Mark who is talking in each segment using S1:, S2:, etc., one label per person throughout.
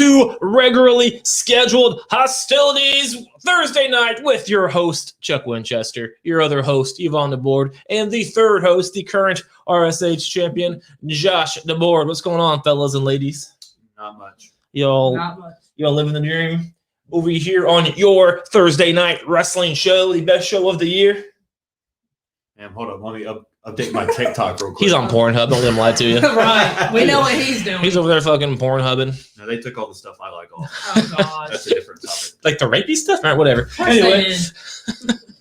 S1: to regularly scheduled Hostilities Thursday night with your host, Chuck Winchester, your other host, Yvonne DeBoard, and the third host, the current RSH champion, Josh DeBoard. What's going on, fellas and ladies?
S2: Not much.
S1: Y'all living the dream over here on your Thursday night wrestling show, the best show of the year.
S2: Hold on, let me update my TikTok real quick.
S1: He's on Pornhub. Don't let him lie to you.
S3: Right. We know what he's doing.
S1: He's over there fucking Pornhubbing.
S2: No, they took all the stuff I like off.
S3: Oh, God.
S2: That's a different topic.
S1: Like the rapey stuff? All right, whatever.
S3: Of course
S1: Anyway,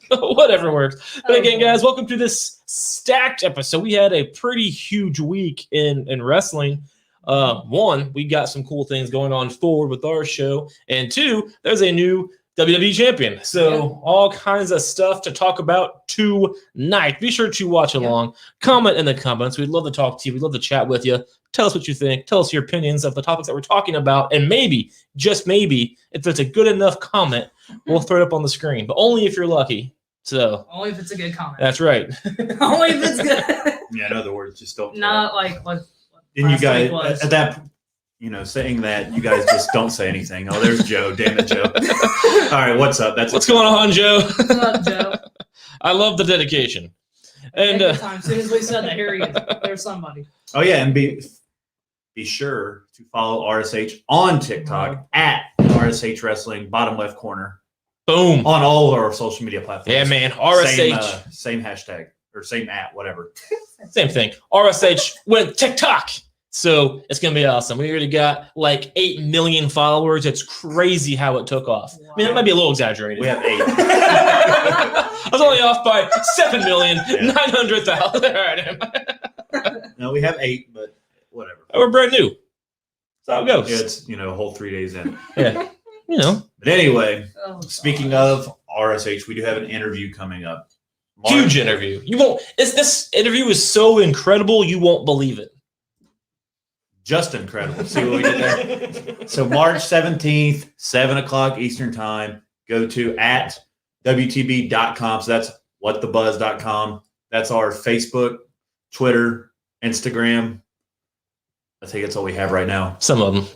S3: they
S1: whatever works. But again,
S3: boy.
S1: guys, welcome to this stacked episode. We had a pretty huge week in wrestling. One, we got some cool things going on forward with our show. And two, there's a new WWE Champion. So all kinds of stuff to talk about tonight. Be sure to watch along. Comment in the comments. We'd love to talk to you. We'd love to chat with you. Tell us what you think. Tell us your opinions of the topics that we're talking about. And maybe, just maybe, if it's a good enough comment, we'll throw it up on the screen. But only if you're lucky. So
S3: only if it's a good comment.
S1: that's right.
S3: Only if it's good.
S2: Yeah, in other words, just don't.
S3: Not like
S2: Then you guys, at that, saying that, you guys just don't say anything. Oh, there's Joe. Damn it, Joe. All right, what's up?
S1: What's going on, Joe?
S3: What's up, Joe?
S1: I love the dedication. And
S3: Every time, as soon as we said that, here he is. There's somebody.
S2: Oh, yeah, and be sure to follow RSH on TikTok at RSH Wrestling, bottom left corner.
S1: Boom.
S2: On all our social media platforms.
S1: Yeah, man. RSH.
S2: Same hashtag or same at, whatever.
S1: Same thing. RSH went TikTok. So it's going to be awesome. We already got like 8 million followers. It's crazy how it took off.
S3: Wow.
S1: I mean, that might be a little exaggerated.
S2: We have 8.
S1: I was only off by 7,900,000. All right.
S2: No, we have 8, but whatever.
S1: We're brand new. That's how it goes.
S2: It's, a whole 3 days in.
S1: Yeah.
S2: But anyway,
S3: Oh,
S2: speaking
S3: gosh.
S2: of RSH, we do have an interview coming up.
S1: Huge interview. You won't. This interview is so incredible, you won't believe it.
S2: Just incredible. See what we did there? So March 17th, 7 o'clock Eastern time. Go to at WTB.com. So that's whatthebuzz.com. That's our Facebook, Twitter, Instagram. I think that's all we have right now.
S1: Some of them.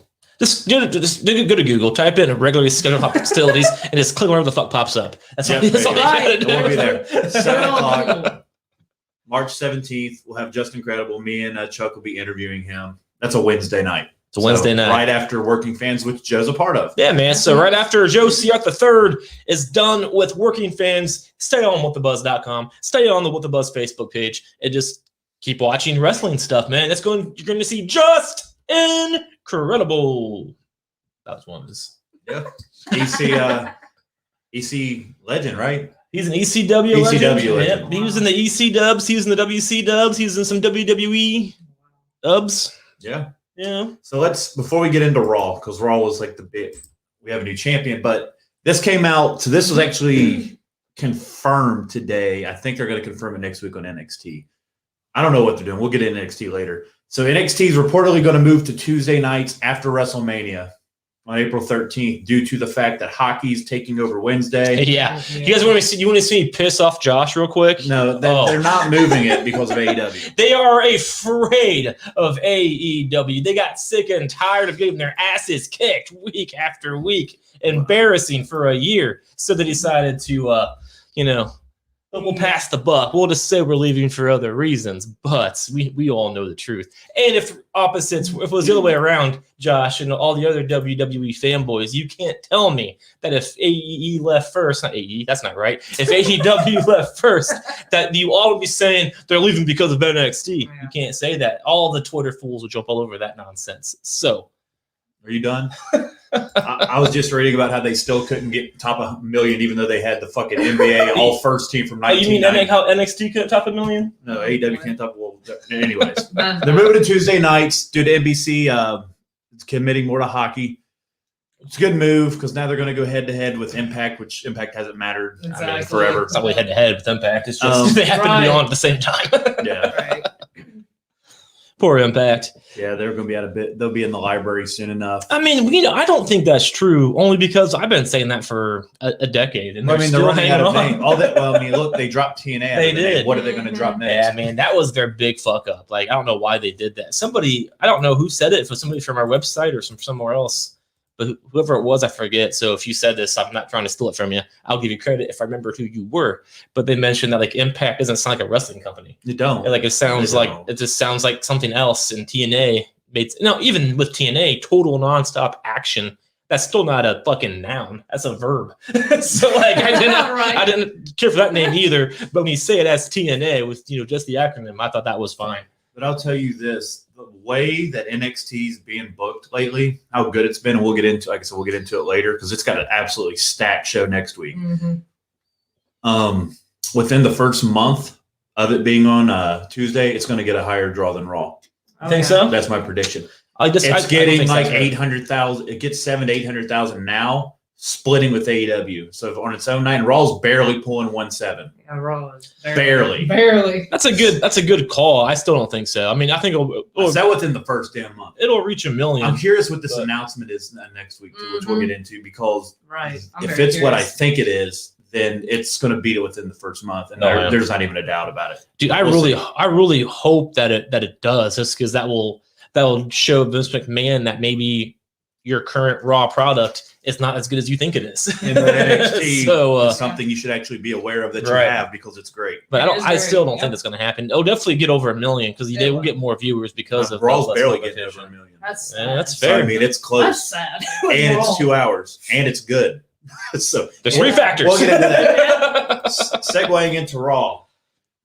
S1: Just go to Google, type in regularly scheduled hostilities, and just click wherever the fuck pops up. That's all you gotta do.
S2: We'll be there. 7 o'clock,
S3: Cool.
S2: March 17th. We'll have Just Incredible. Me and Chuck will be interviewing him. That's a Wednesday night.
S1: It's a Wednesday night.
S2: Right after Working Fans, which Joe's a part of.
S1: Yeah, man. So right after Joe Siak III is done with Working Fans, stay on whatthebuzz.com. Stay on the What the Buzz Facebook page and just keep watching wrestling stuff, man. You're going to see just incredible. That was one of his.
S2: Yeah. EC legend, right?
S1: He's an ECW legend.
S2: ECW legend.
S1: Yep. He was in the EC dubs. He was in the WC dubs. He was in some WWE dubs.
S2: Yeah.
S1: Yeah.
S2: So before we get into Raw, because Raw was like we have a new champion, but this came out. So this was actually confirmed today. I think they're going to confirm it next week on NXT. I don't know what they're doing. We'll get into NXT later. So NXT is reportedly going to move to Tuesday nights after WrestleMania on April 13th due to the fact that hockey's taking over Wednesday.
S1: Yeah. You guys want to see me piss off Josh real quick?
S2: No, they're not moving it because of AEW.
S1: They are afraid of AEW. They got sick and tired of getting their asses kicked week after week, embarrassing for a year. So they decided to, we'll pass the buck. We'll just say we're leaving for other reasons, but we all know the truth. And if it was the other way around, Josh, and all the other WWE fanboys, you can't tell me that if AEE left first, not AE, that's not right. If AEW left first, that you all would be saying they're leaving because of NXT.
S3: Yeah.
S1: You can't say that. All the Twitter fools will jump all over that nonsense. So,
S2: Are you done? I was just reading about how they still couldn't get top of 1 million, even though they had the fucking NBA all first team from 1990.
S1: you mean how NXT couldn't top 1 million?
S2: No, AEW can't top. Well, anyways, they're moving to Tuesday nights due to NBC committing more to hockey. It's a good move because now they're going to go head to head with Impact, which Impact hasn't mattered forever.
S1: It's not really head to head with Impact. It's just they happen to be on at the same time.
S2: Yeah.
S3: Right.
S1: Poor Impact.
S2: Yeah, they're going to be they'll be in the library soon enough.
S1: I mean, I don't think that's true. Only because I've been saying that for a decade, and
S2: they're
S1: still
S2: running
S1: hanging
S2: out of
S1: on.
S2: name. Look, they dropped TNA.
S1: They did.
S2: What are they going to drop next?
S1: Yeah, man, that was their big fuck up. Like, I don't know why they did that. I don't know who said it. If it was somebody from our website or from somewhere else. but whoever it was, I forget. So if you said this, I'm not trying to steal it from you. I'll give you credit if I remember who you were. But they mentioned that like Impact doesn't sound like a wrestling company.
S2: You don't.
S1: Like it sounds like it just sounds like something else. And TNA made even with TNA, total nonstop action. That's still not a fucking noun. That's a verb. So like I didn't care for that name either. But when you say it as TNA with just the acronym, I thought that was fine.
S2: But I'll tell you this: the way that NXT is being booked lately, how good it's been, and we'll get into. Like I said, we'll get into it later because it's got an absolutely stacked show next week.
S3: Mm-hmm.
S2: Within the first month of it being on Tuesday, it's going to get a higher draw than Raw.
S1: I think so.
S2: That's my prediction.
S1: It's
S2: getting like 800,000. It gets 700,000 to 800,000 now, splitting with AEW. So on its own night, Raw's barely pulling 1.7.
S3: Yeah, Raw is
S2: Barely.
S3: Barely.
S1: That's a good call. I still don't think so. I mean, I think
S2: Is that within the first damn month?
S1: It'll reach 1 million.
S2: I'm curious what this announcement is next week, too, which we'll get into, because if it's what I think it is, then it's going to beat it within the first month, and there's not even a doubt about it.
S1: Dude, I really hope that it does, just because that will show Vince McMahon that maybe your current Raw product is not as good as you think it is.
S2: And NXT is something you should actually be aware of that you have, because it's great.
S1: But I still don't think that's going to happen. It'll definitely get over 1 million because they will get more viewers because of
S2: Raw's barely getting over 1 million.
S1: That's
S2: So,
S1: fair.
S2: I mean, it's close.
S3: That's sad.
S2: And it's 2 hours, and it's good. So
S1: there's 3 factors.
S2: We'll get into that. Segueing into Raw,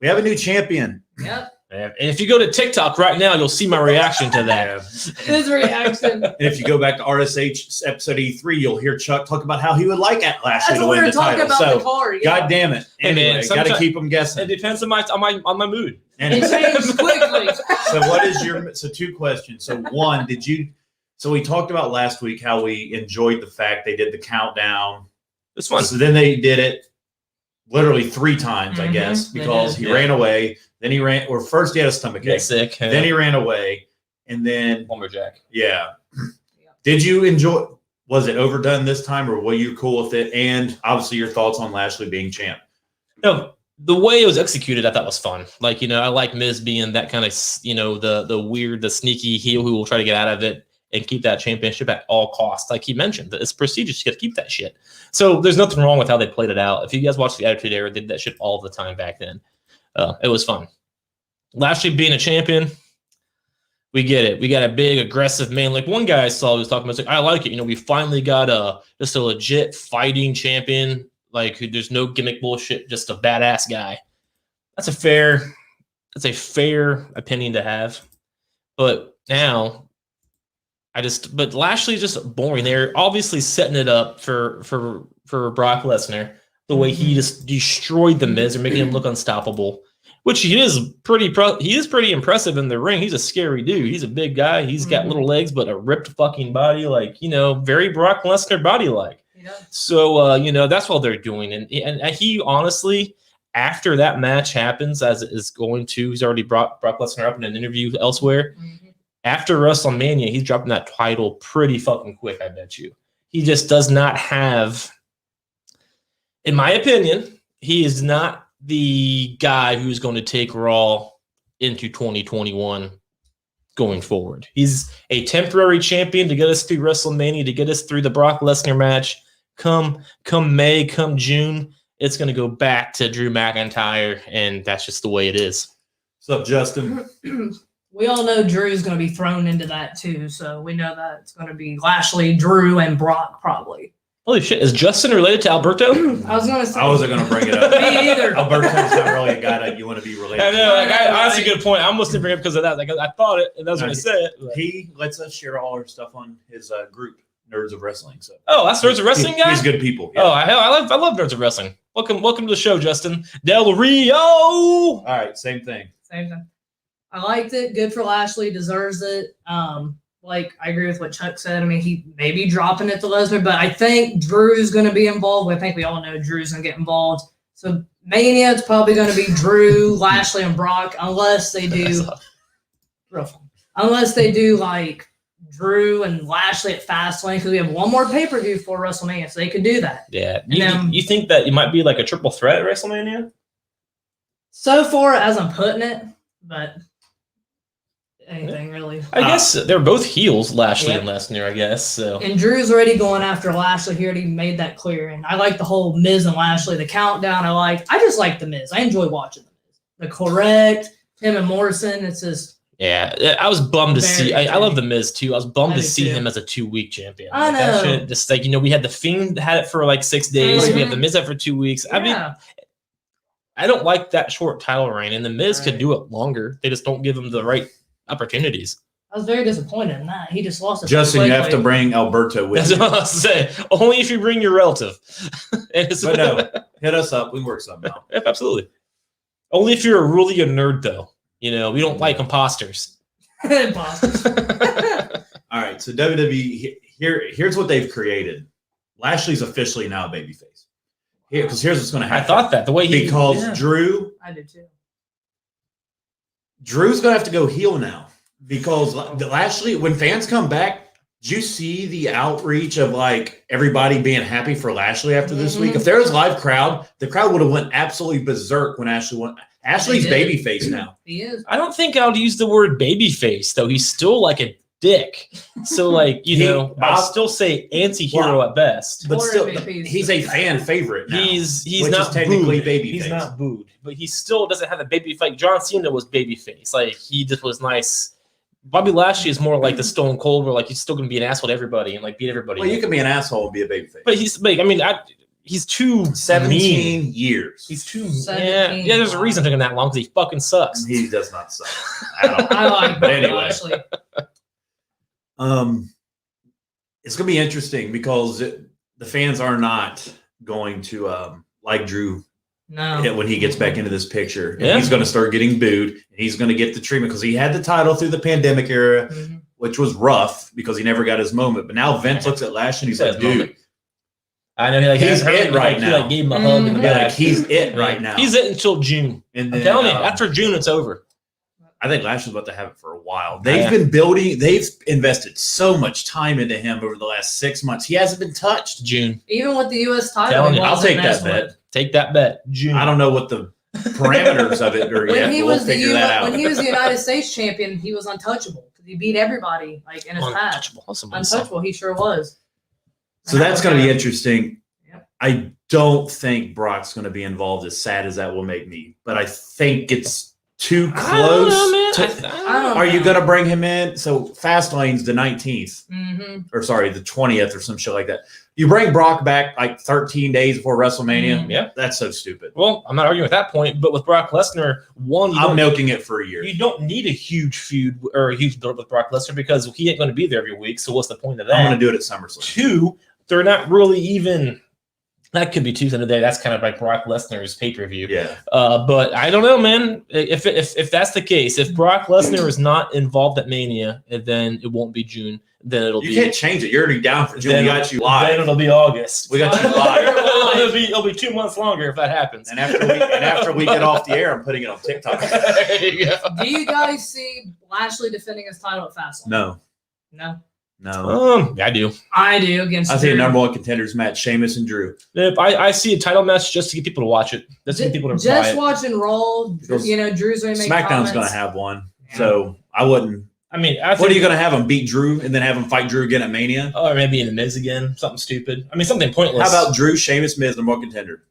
S2: we have a new champion.
S3: Yep.
S1: And if you go to TikTok right now, you'll see my reaction to that.
S3: His reaction.
S2: And if you go back to RSH episode 83, you'll hear Chuck talk about how he would like Lashley to win the title. So, God damn it! Anyway, got to keep them guessing.
S1: It depends on my mood.
S2: Anyway.
S3: It changed quickly.
S2: So, what is your? So, 2 questions. So, one, did you? So, we talked about last week how we enjoyed the fact they did the countdown.
S1: It's fun.
S2: So then they did it literally 3 times, I guess, because he ran away. Then he ran, or first he had a stomach ache.
S1: Sick.
S2: Then he ran away, and then
S1: lumberjack.
S2: Yeah. Did you enjoy? Was it overdone this time, or were you cool with it? And obviously, your thoughts on Lashley being champ.
S1: No, the way it was executed, I thought was fun. Like I like Miz being that kind of the weird, the sneaky heel who will try to get out of it and keep that championship at all costs. Like he mentioned, it's prestigious. You got to keep that shit. So there's nothing wrong with how they played it out. If you guys watched the Attitude Era, they did that shit all the time back then. It was fun. Lashley being a champion, we get it. We got a big, aggressive man. Like one guy I saw was talking about, like, I like it. We finally got just a legit fighting champion, like who there's no gimmick bullshit, just a badass guy. That's a fair opinion to have. But now, but Lashley's just boring. They're obviously setting it up for Brock Lesnar, the way he just destroyed the Miz and making him look unstoppable, which he is pretty impressive in the ring. He's a scary dude. He's a big guy. He's got little legs, but a ripped fucking body, like, very Brock Lesnar body like.
S3: Yeah.
S1: So, that's what they're doing. And he honestly, after that match happens, as it is going to, he's already brought Brock Lesnar up in an interview elsewhere. Mm-hmm. After WrestleMania, he's dropping that title pretty fucking quick, I bet you. He just does not have, in my opinion, he is not the guy who's going to take Raw into 2021 going forward. He's a temporary champion to get us through WrestleMania, to get us through the Brock Lesnar match. Come May, come June, it's going to go back to Drew McIntyre, and that's just the way it is.
S2: What's up, Justin?
S3: We all know Drew's going to be thrown into that too, so we know that it's going to be Lashley, Drew, and Brock probably.
S1: Holy shit, is Justin related to Alberto?
S3: I was going to say.
S2: I wasn't going to bring it up.
S3: Me either.
S2: Alberto's not really a guy that you want to be related
S1: to. I know, that's a good point. I almost didn't bring it up because of that. Like, I thought it, and that's what I said.
S2: He lets us share all our stuff on his group, Nerds of Wrestling. So.
S1: Oh, that's Nerds of Wrestling guy?
S2: He's good people. Yeah.
S1: Oh, I love Nerds of Wrestling. Welcome to the show, Justin. Del Rio!
S2: All right, same thing.
S3: I liked it. Good for Lashley. Deserves it. Like, I agree with what Chuck said. I mean, he may be dropping it to Lesnar, but I think Drew's going to be involved. I think we all know Drew's going to get involved. So, Mania, it's probably going to be Drew, Lashley, and Brock, unless they do like Drew and Lashley at Fastlane, because we have one more pay-per-view for WrestleMania, so they could do that.
S1: Yeah. You think that it might be like a triple threat at WrestleMania?
S3: So far, as I'm putting it, but anything really.
S1: I guess they're both heels, Lashley and Lesnar, I guess. So.
S3: And Drew's already going after Lashley. He already made that clear. And I like the whole Miz and Lashley, the countdown. I just like the Miz. I enjoy watching the Miz. The correct, him and Morrison. It's just.
S1: Yeah, I was bummed to see. I love the Miz too. I was bummed to see him as a 2-week champion.
S3: I know.
S1: That shit, just like we had the Fiend had it for like 6 days.
S3: Mm-hmm.
S1: We have the Miz out for 2 weeks. I mean, I don't like that short title reign, and the Miz could do it longer. They just don't give him the right opportunities.
S3: I was very disappointed in that. He just lost it.
S2: Justin, you have to bring Alberto with
S1: That's
S2: you.
S1: what I was saying. Only if you bring your relative.
S2: But no, hit us up. We can work something out.
S1: Yep, absolutely. Only if you're really a nerd, though. We don't like imposters.
S3: Imposters.
S2: All right, so WWE, here's what they've created. Lashley's officially now a babyface. Because here's what's going to happen.
S1: I thought that the way he
S2: Drew.
S3: I did too.
S2: Drew's going to have to go heel now because Lashley, when fans come back, did you see the outreach of like everybody being happy for Lashley after this week? If there was a live crowd, the crowd would have went absolutely berserk when Ashley went. Ashley's babyface now.
S3: He is.
S1: I don't think I would use the word babyface, though. He's still like a dick. So, like, I'll still say anti-hero at best.
S2: But still,
S3: MVPs.
S2: he's a fan favorite now.
S1: He's
S2: which
S1: not
S2: is technically
S1: booed.
S2: babyface.
S1: He's not booed, but he still doesn't have a baby face. John Cena was babyface. Like, he just was nice. Bobby Lashley is more like the Stone Cold, where like he's still gonna be an asshole to everybody and like beat everybody.
S2: Well, you can be an asshole and be a babyface.
S1: But he's like, he's too
S2: 17
S1: mean.
S2: years.
S1: He's too
S3: 17.
S1: Yeah. There's a reason for him that long because he fucking sucks.
S2: He does not suck. I
S3: I like
S2: But anyway.
S3: Lashley.
S2: It's gonna be interesting because the fans are not going to like Drew
S3: No.
S2: when he gets back into this picture. And
S1: Yeah.
S2: he's going to start getting booed. And he's going to get the treatment because he had the title through the pandemic era, which was rough because he never got his moment. But now Vince looks at Lashley and he's like, dude,
S1: I know
S2: he's it right now.
S1: He gave him a hug in the
S2: yeah,
S1: back.
S2: like, he's it right now.
S1: He's it until June.
S2: And
S1: I'm
S2: then,
S1: telling you, after June, it's over.
S2: I think Lashley's about to have it for a while. They've been building. They've invested so much time into him over the last 6 months. He hasn't been touched.
S1: June.
S3: Even with the U.S. title,
S1: Telling you,
S2: I'll take that bet.
S1: Take that bet. June.
S2: I don't know what the parameters of it are yet.
S3: When he
S2: We'll
S3: was
S2: figure that out.
S3: when he was the United States champion, he was untouchable because he beat everybody like in his past. Untouchable, he sure was.
S2: So that's going to be interesting.
S3: Yep.
S2: I don't think Brock's going to be involved, as sad as that will make me. But I think it's too close.
S1: I don't know, man.
S2: Are you going to bring him in? So Fastlane's the 19th. Or sorry, the 20th or some shit like that. You bring Brock back like 13 days before WrestleMania.
S1: Yeah.
S2: That's so stupid.
S1: Well, I'm not arguing with that point, but with Brock Lesnar,
S2: I'm milking it for a year.
S1: You don't need a huge feud or a huge build with Brock Lesnar because he ain't going to be there every week. So what's the point of that?
S2: I'm going to do it at SummerSlam.
S1: 2, they're not really even. That could be Tuesday today. That's kind of like Brock Lesnar's pay-per-view.
S2: Yeah.
S1: But I don't know, man. If that's the case, if Brock Lesnar is not involved at Mania, then it won't be June. Then it'll be.
S2: You can't change it. You're already down for June. We got you live.
S1: Then it'll be August.
S2: We got you live.
S1: it'll be 2 months longer if that happens.
S2: And after we get off the air, I'm putting it on TikTok.
S1: There you go.
S3: Do you guys see Lashley defending his title at Fastlane?
S2: No.
S1: I do.
S3: I do against.
S2: I see a
S3: Drew.
S2: number one contenders match: Sheamus and Drew.
S1: If I see a title match just to get people to watch it. Just to get people to buy
S3: Just
S1: it.
S3: watching Raw. Drew's going to make
S2: SmackDown's
S3: comments.
S2: going to have one, so I wouldn't.
S1: I mean,
S2: What are you going to have him beat Drew and then have him fight Drew again at Mania?
S1: Or maybe in the Miz again, something stupid. I mean, something pointless.
S2: How about Drew, Sheamus, Miz, number one contender,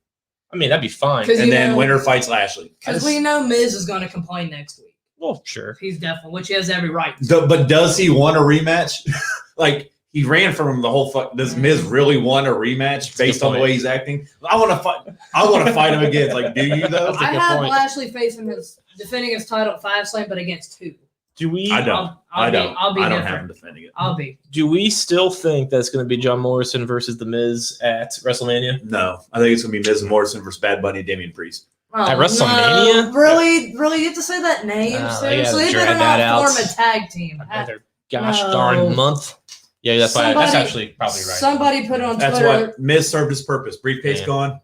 S1: I mean, that'd be fine.
S2: and then winner fights Lashley?
S3: Because we know Miz is going to complain next week.
S1: Well, sure.
S3: He's definitely, which he has every right.
S2: But does he want a rematch? Like he ran from him the whole fuck. Does Miz really want a rematch based on the way he's acting? I want to fight. I want to fight him again. Like, do you though?
S3: I have Lashley facing defending his title at Fastlane, but against who?
S1: Do we?
S2: I don't.
S3: I don't
S2: have him defending it.
S3: I'll be.
S1: Do we still think that's going to be John Morrison versus The Miz at WrestleMania?
S2: No, I think it's going to be Miz and Morrison versus Bad Bunny and Damian Priest.
S3: Oh,
S1: At WrestleMania?
S3: No. Really? You have to say that name? Seriously? They better not form a tag team.
S1: Another gosh darn month. Yeah, that's actually probably right.
S3: Somebody put it on
S2: That's
S3: Twitter.
S2: what Miz served his purpose. Briefcase gone.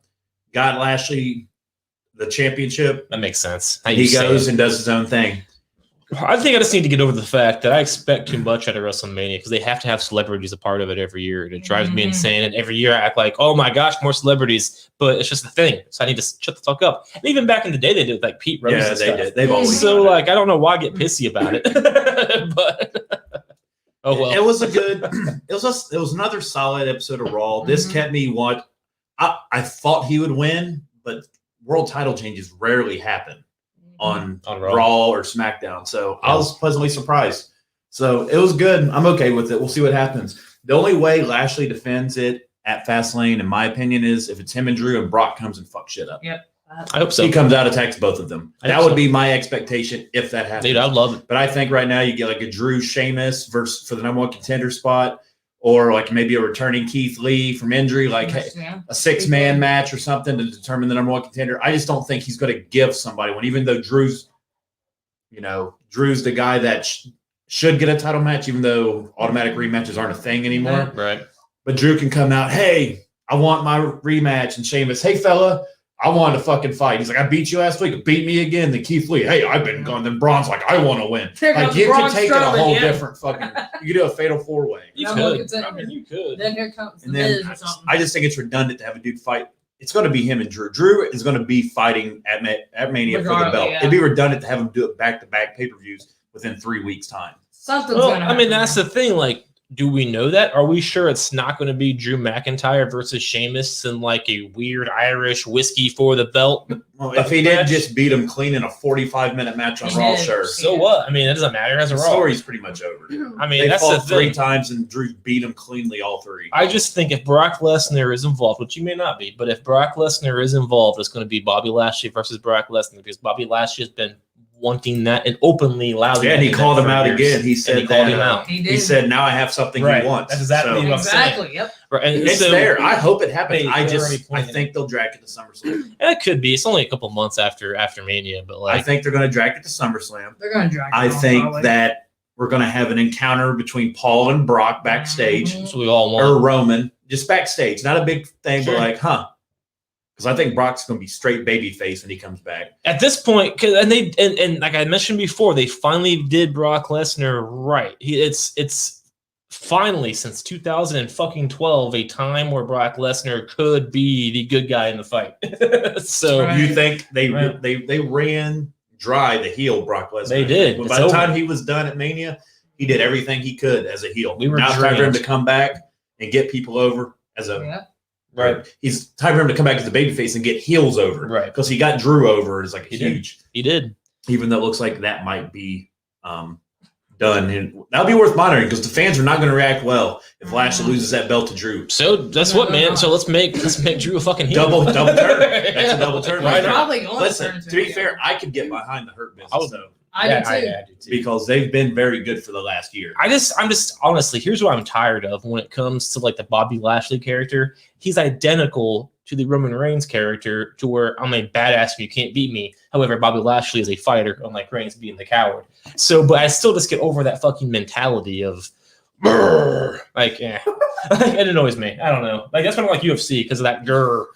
S2: Got Lashley the championship.
S1: That makes sense.
S2: He goes and does his own thing.
S1: I think I just need to get over the fact that I expect too much out of WrestleMania because they have to have celebrities a part of it every year. It drives me insane. And every year I act like, oh my gosh, more celebrities. But it's just the thing. So I need to shut the fuck up. And even back in the day, they did like Pete Rose.
S2: Yeah,
S1: and
S2: they
S1: stuff.
S2: did. They've always
S1: So
S2: done it.
S1: like, I don't know why I get pissy about it. But oh well.
S2: It was a good. It was another solid episode of Raw. This kept me what I thought he would win, but world title changes rarely happen on Raw or SmackDown. So I was pleasantly surprised. So it was good. I'm okay with it. We'll see what happens. The only way Lashley defends it at Fastlane, in my opinion, is if it's him and Drew and Brock comes and fucks shit up.
S3: Yep.
S1: I hope so.
S2: He comes out, attacks both of them. That would be my expectation if that happens.
S1: Dude, I love it.
S2: But I think right now you get like a Drew Sheamus versus for the #1 contender spot, or like maybe a returning Keith Lee from injury, like a 6-man match or something to determine the #1 contender. I just don't think he's going to give somebody one, even though Drew's the guy that should get a title match, even though automatic rematches aren't a thing anymore.
S1: Right.
S2: But Drew can come out, hey, I want my rematch, and Sheamus, hey fella, I want to fucking fight. He's like, I beat you last week. Beat me again. Then Keith Lee, hey, I've been gone. Then Braun's like, I want to win. Like you can take it a whole different fucking. You can do a fatal 4-way.
S1: You could. I mean, you could.
S3: Then here comes the
S2: And then
S3: Miz or something.
S2: I just think it's redundant to have a dude fight. It's going to be him and Drew. Drew is going to be fighting at Mania for the belt.
S3: Yeah.
S2: It'd be redundant to have him do it back-to-back pay-per-views within 3 weeks' time.
S3: Something's
S1: Well,
S3: gonna
S1: I mean,
S3: happen.
S1: that's the thing. Like, do we know that? Are we sure it's not going to be Drew McIntyre versus Sheamus in like a weird Irish whiskey for the belt?
S2: Well, if he didn't just beat him clean in a 45-minute match on
S3: He
S2: Raw,
S3: did.
S2: sure.
S1: So what? I mean, it doesn't matter as a
S2: The
S1: Raw.
S2: story's pretty much over.
S1: I mean,
S2: They
S1: that's the
S2: fought 3
S1: thing.
S2: times and Drew beat him cleanly all 3.
S1: I just think if Brock Lesnar is involved, which you may not be, but if Brock Lesnar is involved, it's going to be Bobby Lashley versus Brock Lesnar because Bobby Lashley has been wanting that and openly loudly.
S2: Yeah, and he called him out again. He
S1: And
S2: said
S1: he called
S2: that,
S1: him out.
S2: He said, now I have something
S1: Right.
S2: he wants.
S1: That's exactly
S2: So,
S1: what I'm saying.
S3: Exactly. Yep.
S1: Right. And
S2: it's
S1: so,
S2: there. I hope it happens.
S1: They-
S2: I
S1: they're already
S2: just, I
S1: planning
S2: think they'll drag it to SummerSlam.
S1: It could be. It's only a couple months after Mania, but like
S2: I think they're going to drag it to SummerSlam.
S3: They're gonna drag. it
S2: I
S3: on,
S2: think
S3: probably.
S2: that we're going to have an encounter between Paul and Brock backstage,
S1: that's what we all
S2: or
S1: want.
S2: Roman, just backstage. Not a big thing,
S1: Sure.
S2: but like, because I think Brock's going to be straight babyface when he comes back.
S1: At this point, and like I mentioned before, they finally did Brock Lesnar right. It's finally since 2012 a time where Brock Lesnar could be the good guy in the fight. So
S3: Right.
S2: You think they
S1: Right.
S2: they ran dry the heel Brock Lesnar?
S1: They did.
S2: But
S1: It's
S2: by the
S1: over.
S2: time he was done at Mania, he did everything he could as a heel.
S1: We were
S2: now it's time for him
S1: drained.
S2: to come back and get people over as a
S3: Yeah.
S2: right. He's time for him to come back as a babyface and get heels over.
S1: Right.
S2: Because he got Drew over is like
S1: He did.
S2: huge.
S1: he did.
S2: Even though it looks like that might be done. And that'll be worth monitoring because the fans are not going to react well if Lashley loses that belt to Drew.
S1: So that's what, man. So let's make Drew a fucking heel.
S2: Double turn. That's a double turn.
S1: Right
S2: Right
S3: They're
S1: now.
S3: probably going
S2: Listen,
S3: to
S2: to be fair, I could get behind the Hurt Business
S1: I was-
S2: though,
S3: I do too.
S1: I do too.
S2: because they've been very good for the last year.
S1: I'm just honestly, here's what I'm tired of when it comes to like the Bobby Lashley character. He's identical to the Roman Reigns character, to where I'm a badass and you can't beat me. However, Bobby Lashley is a fighter, unlike Reigns being the coward. So, but I still just get over that fucking mentality of "Brr." Like, it annoys me. I don't know. Like that's why I don't like UFC because of that grr.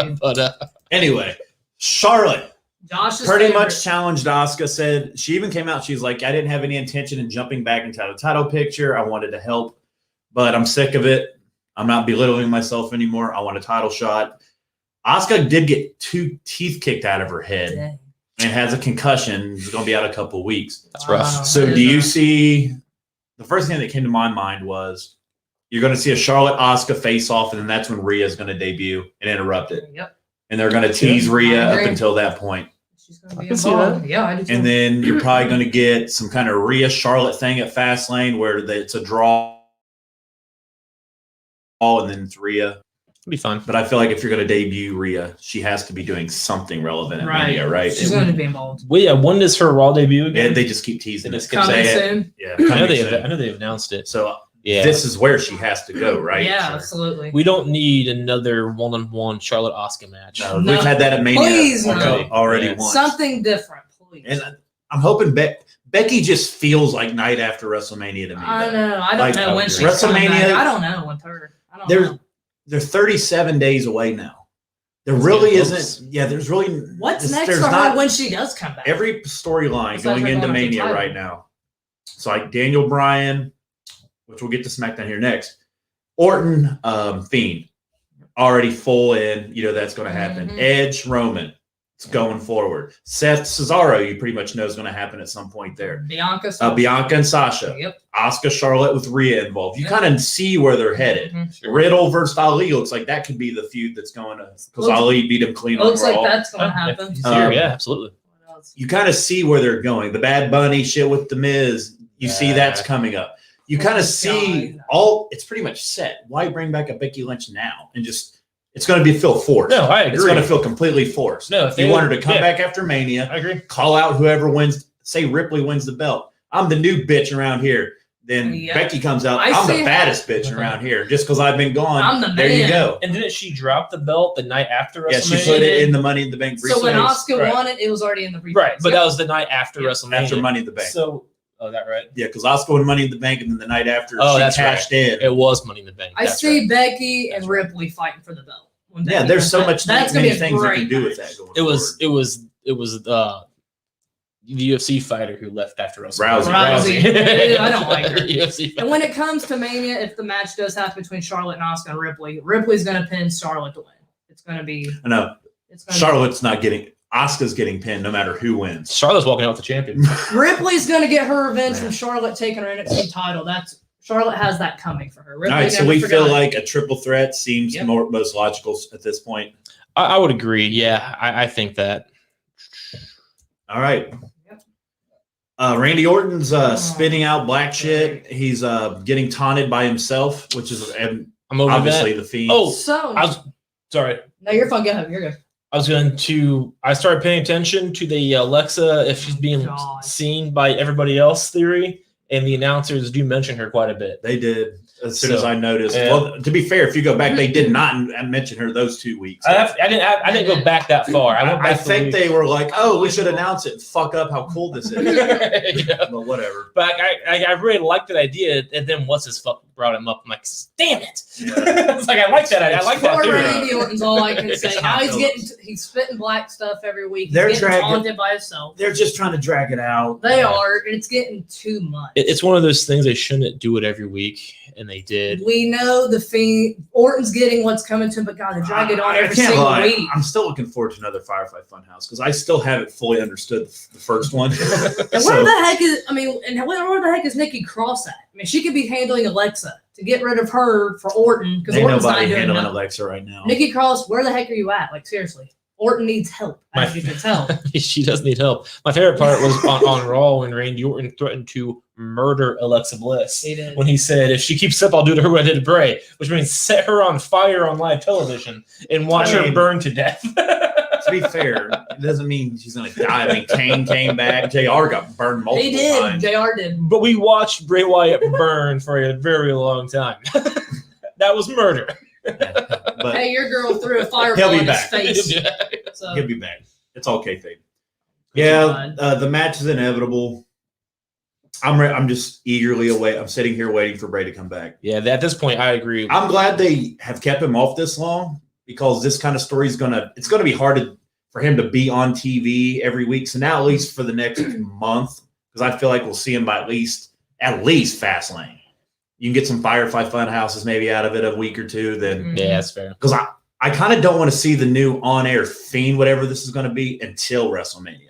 S3: geez.
S1: But
S2: Anyway, Charlotte
S3: Josh's
S2: pretty
S3: favorite.
S2: much challenged Asuka. Said she even came out. She's like, I didn't have any intention in jumping back into the title picture. I wanted to help, but I'm sick of it. I'm not belittling myself anymore. I want a title shot. Asuka did get 2 teeth kicked out of her head
S3: Dang.
S2: and has a concussion. She's going to be out a couple weeks.
S1: that's rough.
S3: Wow.
S2: So do you see the first thing that came to my mind was you're going to see a Charlotte Asuka face off, and then that's when Rhea is going to debut and interrupt it.
S3: Yep.
S2: And they're going to tease Rhea
S3: I
S2: up
S3: agree.
S2: until that point.
S3: She's gonna
S1: I
S3: be
S1: can see
S3: involved. Yeah, I do too.
S2: And then you're probably going to get some kind of Rhea Charlotte thing at Fastlane where it's a draw and then it's Rhea.
S1: It'll be fun.
S2: But I feel like if you're going to debut Rhea, she has to be doing something relevant at
S3: Right.
S2: Mania, right?
S3: She's going to be involved.
S1: Well, yeah. When does her Raw debut
S2: Yeah,
S1: again?
S2: they just keep teasing
S1: They
S2: it.
S1: just keep
S3: Coming
S2: Say it.
S3: soon.
S2: Yeah,
S1: I know
S2: coming
S1: they've
S2: soon.
S1: announced it.
S2: So
S1: Yeah.
S2: this is where she has to go, right?
S3: Yeah,
S2: Sure.
S3: absolutely.
S1: We don't need another one-on-one Charlotte Asuka match.
S2: No,
S3: No.
S2: we've had that at Mania
S3: Please, no.
S2: already
S1: Yeah.
S2: once.
S3: Something different, please.
S2: And I'm hoping Becky just feels like night after WrestleMania to me.
S3: I
S2: though.
S3: know. I don't
S2: Like,
S3: know when she's
S2: WrestleMania-
S3: coming back. I don't know with her. I don't
S2: They're
S3: know.
S2: they're 37 days away now. There really isn't. Yeah, there's really.
S3: What's next
S2: there's
S3: for
S2: not,
S3: her when she does come back?
S2: Every storyline
S3: Besides
S2: going
S3: her
S2: into
S3: going after
S2: Mania
S3: title.
S2: right now. It's like Daniel Bryan, which we'll get to SmackDown here next. Orton, Fiend, already full in. You know that's going to happen.
S3: Mhm.
S2: Edge, Roman, it's going forward. Seth, Cesaro, you pretty much know is going to happen at some point there.
S3: Bianca. Sasha.
S2: Bianca and Sasha.
S3: Yep.
S2: Asuka, Charlotte with Rhea involved. You
S3: Yep.
S2: kind of see where they're headed.
S3: Mhm.
S2: Riddle versus Ali looks like that could be the feud that's going to because Ali beat him clean on
S3: Looks like
S2: Raw.
S3: that's going to happen.
S1: He's here, yeah, absolutely.
S3: What else?
S2: You kind of see where they're going. The Bad Bunny shit with The Miz, you see that's coming up. You kind of see it's pretty much set. Why bring back a Becky Lynch now and just it's going to feel forced.
S1: No, I agree.
S2: It's going to feel completely forced.
S1: No, if
S2: you
S1: they
S2: want her to come
S1: yeah.
S2: back after Mania,
S1: I agree.
S2: call out whoever wins. Say Ripley wins the belt. I'm the new bitch around here. Then
S3: Yeah.
S2: Becky comes out.
S3: I
S2: I'm
S3: see
S2: the baddest bitch around here. Just because I've been gone.
S3: I'm the
S2: there you
S3: man.
S2: go.
S1: And didn't she drop the belt the night after WrestleMania?
S2: Yeah, she put it in the Money in the Bank.
S3: So when
S2: briefcase
S3: Asuka
S1: Right.
S3: won it, it was already in the briefcase.
S1: Right, but that was the night after WrestleMania.
S2: after Money in the Bank.
S1: So, that right?
S2: Yeah, because Asuka won Money in the Bank, and then the night after,
S1: Oh,
S2: she
S1: that's
S2: cashed in.
S1: It was Money in the Bank.
S3: I
S1: That's
S3: see
S1: right.
S3: Becky and
S1: That's right.
S3: Ripley fighting for the belt. When
S2: Yeah,
S3: Becky
S2: there's
S3: wins
S2: so
S3: that.
S2: much
S3: That's
S2: many
S3: gonna be a
S2: things you
S3: great
S2: can do
S3: match.
S2: with that. Going
S1: It was the UFC fighter who left after WrestleMania.
S3: Rousey. I don't like her.
S1: UFC
S3: And when it comes to Mania, if the match does happen between Charlotte and Asuka and Ripley, Ripley's going to pin Charlotte to win. It's going to be.
S2: I know.
S3: It's gonna
S2: Charlotte's not getting. Asuka's getting pinned no matter who wins.
S1: Charlotte's walking out with the champion.
S3: Ripley's going to get her revenge
S2: Man.
S3: from Charlotte taking her NXT title. Charlotte has that coming for her.
S2: All
S3: Ripley
S2: right, so
S3: never
S2: we
S3: forgot.
S2: feel like a triple threat seems
S3: Yep.
S2: most logical at this point.
S1: I would agree. Yeah, I think that.
S2: All right.
S3: Yep.
S2: Randy Orton's spitting out black shit. He's getting taunted by himself, which is
S1: I'm over
S2: obviously
S1: that.
S2: the Fiend.
S1: Oh,
S3: So,
S1: I was sorry.
S3: no, you're fine. Go ahead. You're good.
S1: I started paying attention to the Alexa if she's being
S3: God.
S1: seen by everybody else theory, and the announcers do mention her quite a bit.
S2: They did as soon as
S1: So,
S2: I noticed.
S1: yeah.
S2: Well, to be fair, if you go back, they did not mention her those 2 weeks.
S1: I didn't go back that far. I went
S2: I
S1: back
S2: think they were like, "Oh, we should announce it. Fuck up how cool this is."
S1: yeah.
S2: But whatever.
S1: But I really liked that idea, and then what's his fuck brought him up. I'm like, damn it!
S2: Yeah.
S1: It's like I like that. I like that
S3: Poor
S1: theory.
S3: Randy Orton's all I can say.
S2: It's
S3: Now
S2: not
S3: he's spitting black stuff every week. He's
S2: They're
S3: getting
S2: dragging-
S3: taunted by himself.
S2: They're just trying to drag it out.
S3: They are. It's getting too much.
S1: It's one of those things they shouldn't do it every week, and they did.
S3: We know the Fiend. Orton's getting what's coming to him, but God, they drag it on
S2: I
S3: every
S2: can't
S3: single
S2: lie.
S3: week.
S2: I'm still looking forward to another Firefly Funhouse because I still haven't fully understood the first one.
S3: And
S2: So-
S3: where the heck is? I mean, and where the heck is Nikki Cross at? I mean, she could be handling Alexa to get rid of her for Orton because
S2: Ain't
S3: Orton's not
S2: nobody
S3: doing
S2: handling
S3: nothing.
S2: Alexa right now.
S3: Nikki Cross, where the heck are you at? Like seriously, Orton needs help, as you can tell.
S1: She does need help. My favorite part was on Raw when Randy Orton threatened to murder Alexa Bliss.
S3: He did.
S1: When he said, if she keeps up, I'll do to her what I did to Bray, which means set her on fire on live television and watch her burn to death.
S2: To be fair, it doesn't mean she's going to die. I mean, Kane came back. JR got burned multiple
S3: He did.
S2: times.
S3: JR did.
S1: But we watched Bray Wyatt burn for a very long time. That was murder.
S2: But
S3: Hey, your girl threw a
S2: He'll
S3: fireball
S2: be
S3: in his
S2: back.
S3: face.
S1: Yeah.
S3: So,
S2: he'll be back. It's all kayfabe. Yeah, the match is inevitable. I'm just eagerly away. I'm sitting here waiting for Bray to come back.
S1: Yeah, at this point, I agree.
S2: I'm glad they have kept him off this long because this kind of story is gonna be hard for him to be on TV every week. So now at least for the next month, because I feel like we'll see him by at least Fastlane. You can get some Firefly Fun Houses maybe out of it a week or two. Then
S1: Yeah, that's fair.
S2: because I kind of don't want to see the new on-air Fiend, whatever this is going to be, until WrestleMania.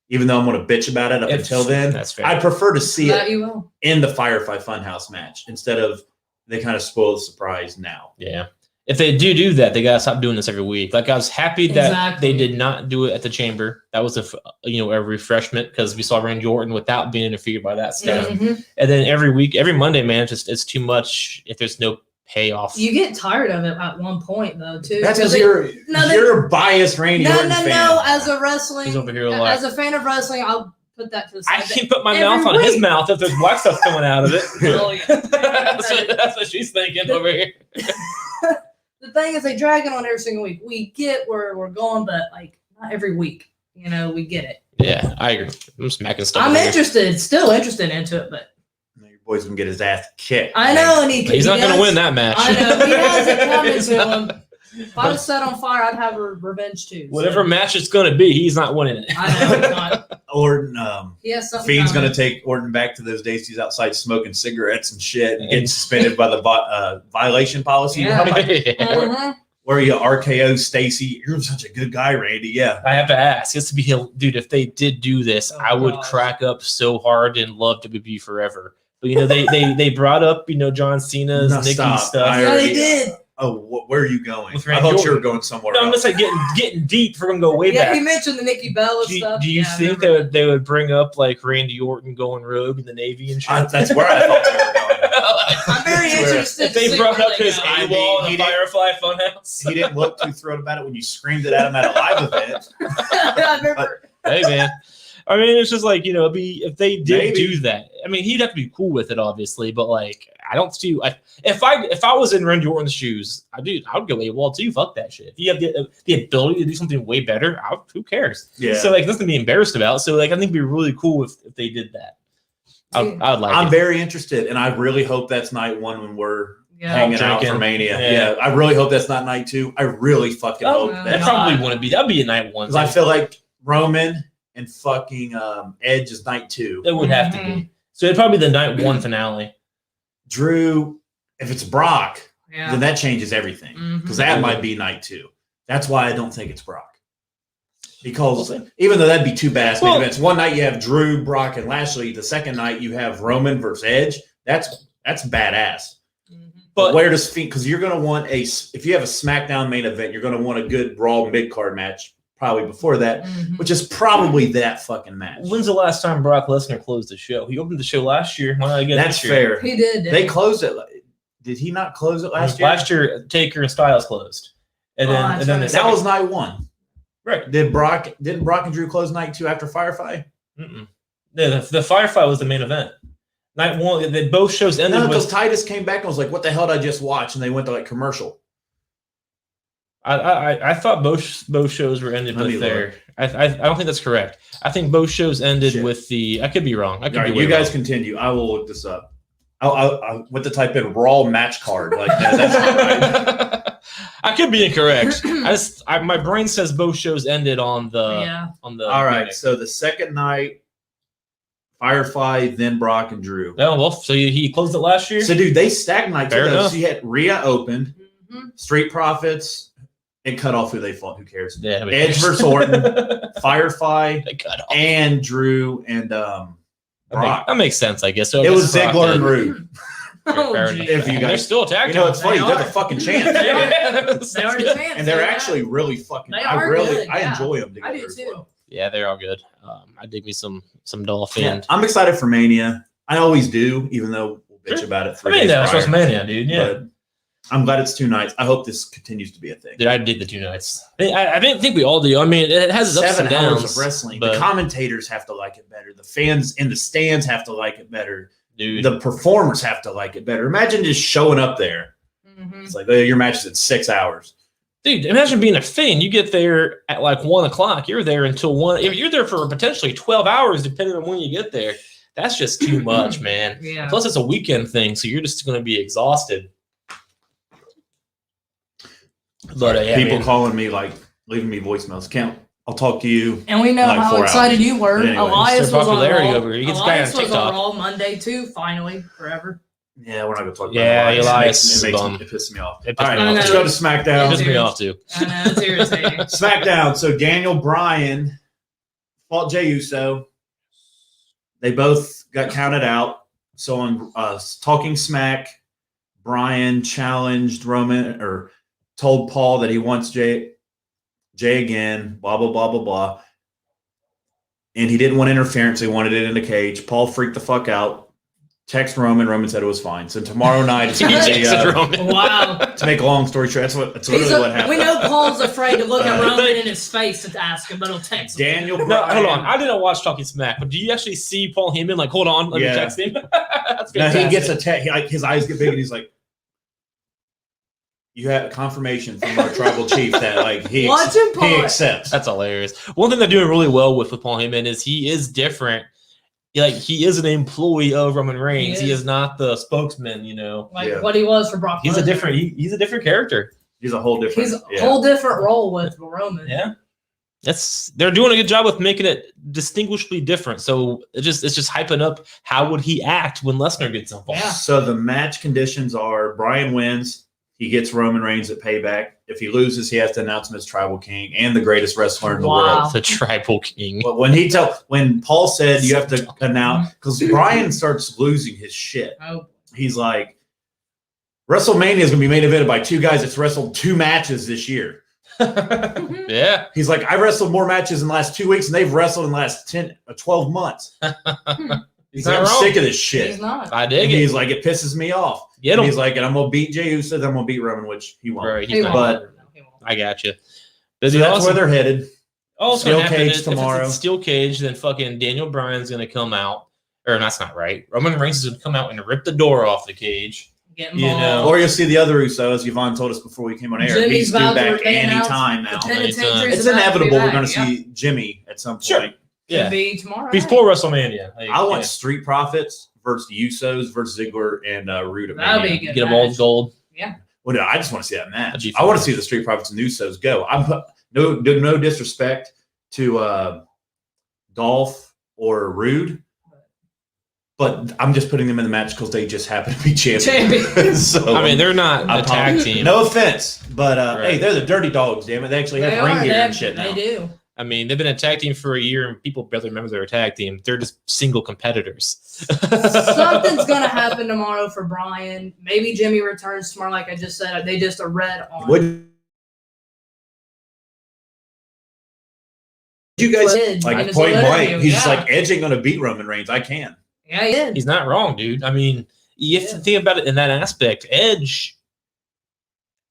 S2: Even though I'm going to bitch about it up until then,
S1: That's fair.
S2: I prefer to see
S3: that
S2: it
S3: you will.
S2: in the Firefly Funhouse match instead of they kind of spoil the surprise now.
S1: Yeah. If they do that, they gotta stop doing this every week. Like I was happy that
S3: Exactly.
S1: they did not do it at the Chamber. That was a refreshment because we saw Randy Orton without being interfered by that stuff.
S3: Mhm.
S1: And then every week, every Monday, man, it's too much if there's no payoff.
S3: You get tired of it at one point, though, too.
S2: That's because
S3: they-
S2: you're a biased Randy
S3: No,
S2: Orton
S3: no,
S2: fan.
S3: no. As a wrestling,
S1: He's over here like,
S3: as a fan of wrestling, I'll put that to the
S1: I
S3: side.
S1: can put my
S3: Every
S1: mouth on his
S3: week.
S1: mouth if there's black stuff coming out of it.
S3: Oh, yeah.
S1: that's what she's thinking over here.
S3: The thing is, they drag it on every single week. We get where we're going, but like not every week. You know, we get it.
S1: Yeah, I agree. I'm smacking stuff.
S3: I'm
S1: over here.
S3: interested, still interested into it, but
S2: Your boy's gonna get his ass kicked.
S3: I know, and
S1: He's not going to
S3: does-
S1: win that match.
S3: I know he has it coming to him. If I was set on fire, I'd have a revenge too.
S1: Whatever match it's going to be, he's not winning it.
S3: I know it's not.
S2: Orton,
S3: He has something
S2: Fiend's
S3: coming.
S2: going to take Orton back to those days he's outside smoking cigarettes and shit and getting suspended by the violation policy.
S3: Yeah.
S2: How about-
S3: Mhm.
S2: Where you RKO Stacy? You're such a good guy, Randy. Yeah.
S1: I have to ask. It's to be, dude. If they did do this,
S3: Oh,
S1: I would
S3: gosh.
S1: crack up so hard and love WWE forever. But they brought up John Cena's
S2: No,
S1: Nikki
S2: stop.
S1: stuff.
S2: I
S3: Yeah,
S2: already-
S3: they did.
S2: Oh, where are you going?
S1: With
S2: I
S1: Randy
S2: thought you were
S1: Orton.
S2: going somewhere
S1: No, I'm
S2: else.
S1: just like getting deep. We're gonna go way
S3: Yeah,
S1: back.
S3: he mentioned the Nikki Bella
S1: Do you,
S3: stuff.
S1: do you
S3: Yeah, I
S1: think
S3: remember.
S1: they would bring up like Randy Orton going rogue in the Navy and shit?
S2: That's where I thought you were going.
S3: I'm very
S2: Swear.
S3: interested.
S1: If they
S3: to see
S1: brought
S3: where
S1: up
S3: they
S1: his
S3: go.
S2: I
S1: AWOL
S2: mean,
S1: in
S2: he
S1: the
S2: didn't-
S1: Firefly Funhouse.
S2: He didn't look too thrilled about it when you screamed it at him at a live event.
S3: I remember.
S1: Hey man, I mean it's just like it'd be if they did
S2: Maybe.
S1: do that. I mean he'd have to be cool with it, obviously, but like I don't see. If I was in Randy Orton's shoes, I would go AWOL too. Fuck that shit. If you have the ability to do something way better, who cares?
S2: Yeah.
S1: So like nothing to be embarrassed about. So like I think it'd be really cool if they did that. I would like
S2: I'm
S1: it.
S2: very interested, and I really hope that's night one when we're
S3: Yeah.
S2: hanging out
S1: Drinking.
S2: for Mania.
S1: Yeah.
S2: Yeah, I really hope that's not night two. I really fucking
S1: Oh,
S2: hope
S3: no.
S1: that
S2: that.
S1: probably wouldn't be. That'd be a night one.
S2: Because I feel like Roman and fucking Edge is night two.
S1: it would have to be. So it'd probably be the night one finale.
S2: Drew, if it's Brock,
S3: Yeah.
S2: then that changes everything.
S3: Mhm.
S2: Because that might be night two. That's why I don't think it's Brock. Because even though that'd be two badass main
S1: Well-
S2: events, one night you have Drew, Brock, and Lashley. The second night you have Roman versus Edge. That's badass.
S3: Mhm.
S2: But where does Fiend? Because you're going to want if you have a SmackDown main event, you're going to want a good Raw mid card match probably before that,
S3: Mhm.
S2: which is probably that fucking match.
S1: When's the last time Brock Lesnar closed the show? He opened the show last year. Why not again
S2: That's
S1: this year?
S2: fair.
S3: He did.
S2: They closed it. Did he not close it last year?
S1: Last year, Taker and Styles closed, and
S3: Oh,
S1: then
S3: that's
S1: and then the
S3: right.
S2: That
S1: second,
S2: was night one.
S1: right.
S2: Didn't Brock and Drew close night two after Firefly?
S1: Mm-mm. The Firefly was the main event. Night one, both shows ended
S2: No, because
S1: with.
S2: Titus came back and was like, "What the hell did I just watch?" And they went to like commercial.
S1: I thought both shows were ended
S2: Let me
S1: with their. I don't think that's correct. I think both shows ended
S2: Shit.
S1: with the. I could be wrong. I could
S2: All
S1: be
S2: right,
S1: way
S2: you guys
S1: wrong.
S2: continue. I will look this up. I went to type in Raw match card. Like that's not right.
S1: I could be incorrect. My brain says both shows ended on the
S3: Yeah.
S1: on the.
S2: All right,
S1: gimmick.
S2: so the second night, Firefly, then Brock and Drew.
S1: Oh, well, so he closed it last year.
S2: So, dude, they stacked night two.
S1: Fair
S2: though.
S1: enough.
S2: So you had Rhea open,
S3: Mhm.
S2: Street Profits, and cut off who they fought. Who cares?
S1: Yeah,
S2: Edge versus Orton, Firefly,
S1: They cut off.
S2: and Drew and Brock.
S1: That makes sense, I guess. So I
S2: It
S1: guess
S2: was
S1: Brock
S2: Ziggler
S1: did.
S2: and Rude.
S3: Oh,
S1: Fair
S3: geez.
S1: enough.
S2: If you
S1: And
S2: guys-
S1: they're still attacking.
S2: You know, it's funny.
S3: They
S2: They're
S3: are.
S2: the fucking champs.
S3: They are the champs.
S2: And they're
S3: yeah.
S2: actually really fucking.
S3: They
S2: I
S3: are
S2: really,
S3: good,
S2: I
S3: yeah.
S2: enjoy them
S3: I
S2: together
S3: do
S2: as
S3: too.
S2: well.
S1: Yeah, they're all good. I dig me some Dolphin.
S2: Yeah, I'm excited for Mania. I always do, even though we'll bitch
S1: Sure.
S2: about it
S1: I
S2: 3
S1: mean,
S2: days
S1: that's
S2: prior.
S1: WrestleMania, dude. Yeah.
S2: But I'm glad it's 2 nights. I hope this continues to be a thing.
S1: Dude, I dig the 2 nights. I didn't think we all do. I mean, it has its ups
S2: 7
S1: and downs.
S2: hours of wrestling.
S1: but-
S2: The commentators have to like it better. The fans in the stands have to like it better.
S1: Dude.
S2: The performers have to like it better. Imagine just showing up there.
S3: Mhm.
S2: It's like, oh, your match is in 6 hours.
S1: Dude, imagine being a fan. You get there at like 1 o'clock. You're there until 1. If you're there for potentially 12 hours, depending on when you get there. That's just too much, man.
S3: Yeah.
S1: Plus, it's a weekend thing, so you're just going to be exhausted. But yeah,
S2: People
S1: man.
S2: calling me, like, leaving me voicemails. I'll talk to you.
S3: And we know
S2: Like
S3: how
S2: 4
S3: excited
S2: hours.
S3: you were.
S2: But anyway,
S3: Elias
S1: it's their
S3: was on
S1: popularity
S3: Raw.
S1: over here. He gets guy on
S3: Elias was
S1: TikTok.
S3: on Raw Monday too. Finally, forever.
S2: Yeah, we're not going to talk about
S1: Yeah,
S2: Elias.
S1: Elias
S2: It
S1: is
S2: makes
S1: bum.
S2: me, it pisses me off.
S1: It
S2: All
S1: pissed
S2: right,
S1: me off.
S2: let's go to SmackDown.
S1: It pissed me off too.
S3: I know it's irritating.
S2: SmackDown. So Daniel Bryan fought Jey Uso. They both got counted out. So on Talking Smack, Bryan challenged Roman or told Paul that he wants Jey again. Blah blah blah blah blah. And he didn't want interference. He wanted it in the cage. Paul freaked the fuck out. Text Roman. Roman said it was fine. So tomorrow night it's
S1: He
S2: going to be.
S1: texted Roman.
S3: Wow.
S2: To make a long story short, that's literally what happened.
S3: We know Paul's afraid to look at
S2: Uh,
S3: Roman in his face to ask him, but he'll text him.
S2: Daniel
S1: No,
S2: Bryan.
S1: hold on. I didn't watch Talking Smack, but do you actually see Paul Heyman? Like, hold on, let me
S2: Yeah.
S1: text him. That's
S2: Now
S1: fantastic.
S2: he gets a text. Like his eyes get big, and he's like, "You have confirmation from our tribal chief that like he
S3: Watch him,
S2: he
S3: Paul.
S2: accepts."
S1: That's hilarious. One thing they're doing really well with Paul Heyman is he is different. Like he is an employee of Roman Reigns. He
S3: is.
S1: is not the spokesman. You know,
S3: Like
S2: Yeah.
S3: what he was for Brock
S1: he's a
S3: Lesnar.
S1: different. He's a different character.
S2: He's a whole different.
S3: He's a whole different role with Roman.
S1: Yeah. They're doing a good job with making it distinguishably different. So it's just hyping up how would he act when Lesnar gets involved.
S3: Yeah.
S2: So the match conditions are Bryan wins, he gets Roman Reigns at Payback. If he loses, he has to announce him as Tribal King and the greatest wrestler in the world.
S1: The Tribal King.
S2: But when Paul said you have to announce, because Bryan starts losing his shit.
S3: Oh.
S2: He's like, WrestleMania is going to be main evented by two guys that's wrestled 2 matches this year.
S1: Yeah.
S2: He's like, I wrestled more matches in the last 2 weeks and they've wrestled in the last 12 months.
S1: He's
S2: I'm
S1: not wrong.
S2: sick of this shit.
S3: He's not.
S1: I dig
S2: And
S1: it.
S2: he's like, it pisses me off.
S1: Get
S2: And
S1: him.
S2: he's like, and I'm going to beat Jey Uso, then I'm going to beat Roman, which he won't.
S1: Right,
S3: He
S1: he's not.
S3: won't.
S2: But
S3: He won't.
S1: I got you.
S2: so that's where they're headed.
S1: Also,
S2: Steel cage tomorrow.
S1: If it's steel cage, then fucking Daniel Bryan's gonna come out, or that's not right. Roman Reigns is gonna come out and rip the door off the cage.
S3: Get
S1: You
S3: involved.
S1: know.
S2: Or you'll see the other Uso, as Yvonne told us before we came on air.
S3: Jimmy's
S2: He's due
S3: about to
S2: back
S3: remain
S2: any
S3: out.
S2: time
S3: The
S2: now.
S3: penitentiary's
S2: It's
S3: about to be
S2: inevitable we're
S3: back,
S2: going to
S3: yeah.
S2: see Jimmy at some point.
S1: Sure.
S3: Could
S1: Yeah,
S3: be tomorrow.
S1: before WrestleMania. Like,
S2: I want
S1: yeah.
S2: Street Profits versus the Usos versus Ziggler and Rude at
S3: That'd be
S2: Mania.
S3: a good
S1: Get them all
S3: match.
S1: gold.
S3: Yeah.
S2: Well, no, I just want to see that
S1: That'd
S2: match.
S1: be
S2: I want to
S1: fun.
S2: see the Street Profits and Usos go. No disrespect to Dolph or Rude, but I'm just putting them in the match because they just happen to be champions. So,
S1: I mean, they're not
S2: I
S1: a tag team.
S2: No offense, but
S1: Right.
S2: hey, they're the Dirty Dogs. Damn it, they actually have ring gear and shit now.
S3: They do.
S1: I mean, they've been a tag team for a year, and people barely remember they're a tag team. They're just single competitors.
S3: Something's gonna happen tomorrow for Bryan. Maybe Jimmy returns tomorrow, like I just said. They just are red on.
S2: What you guys
S3: Did
S2: like?
S3: in his
S2: Point
S3: interview,
S2: blank, he's just
S3: yeah.
S2: like Edge ain't gonna beat Roman Reigns. I can.
S3: Yeah, he did.
S1: He's not wrong, dude. I mean, you have to think about it in that aspect. Edge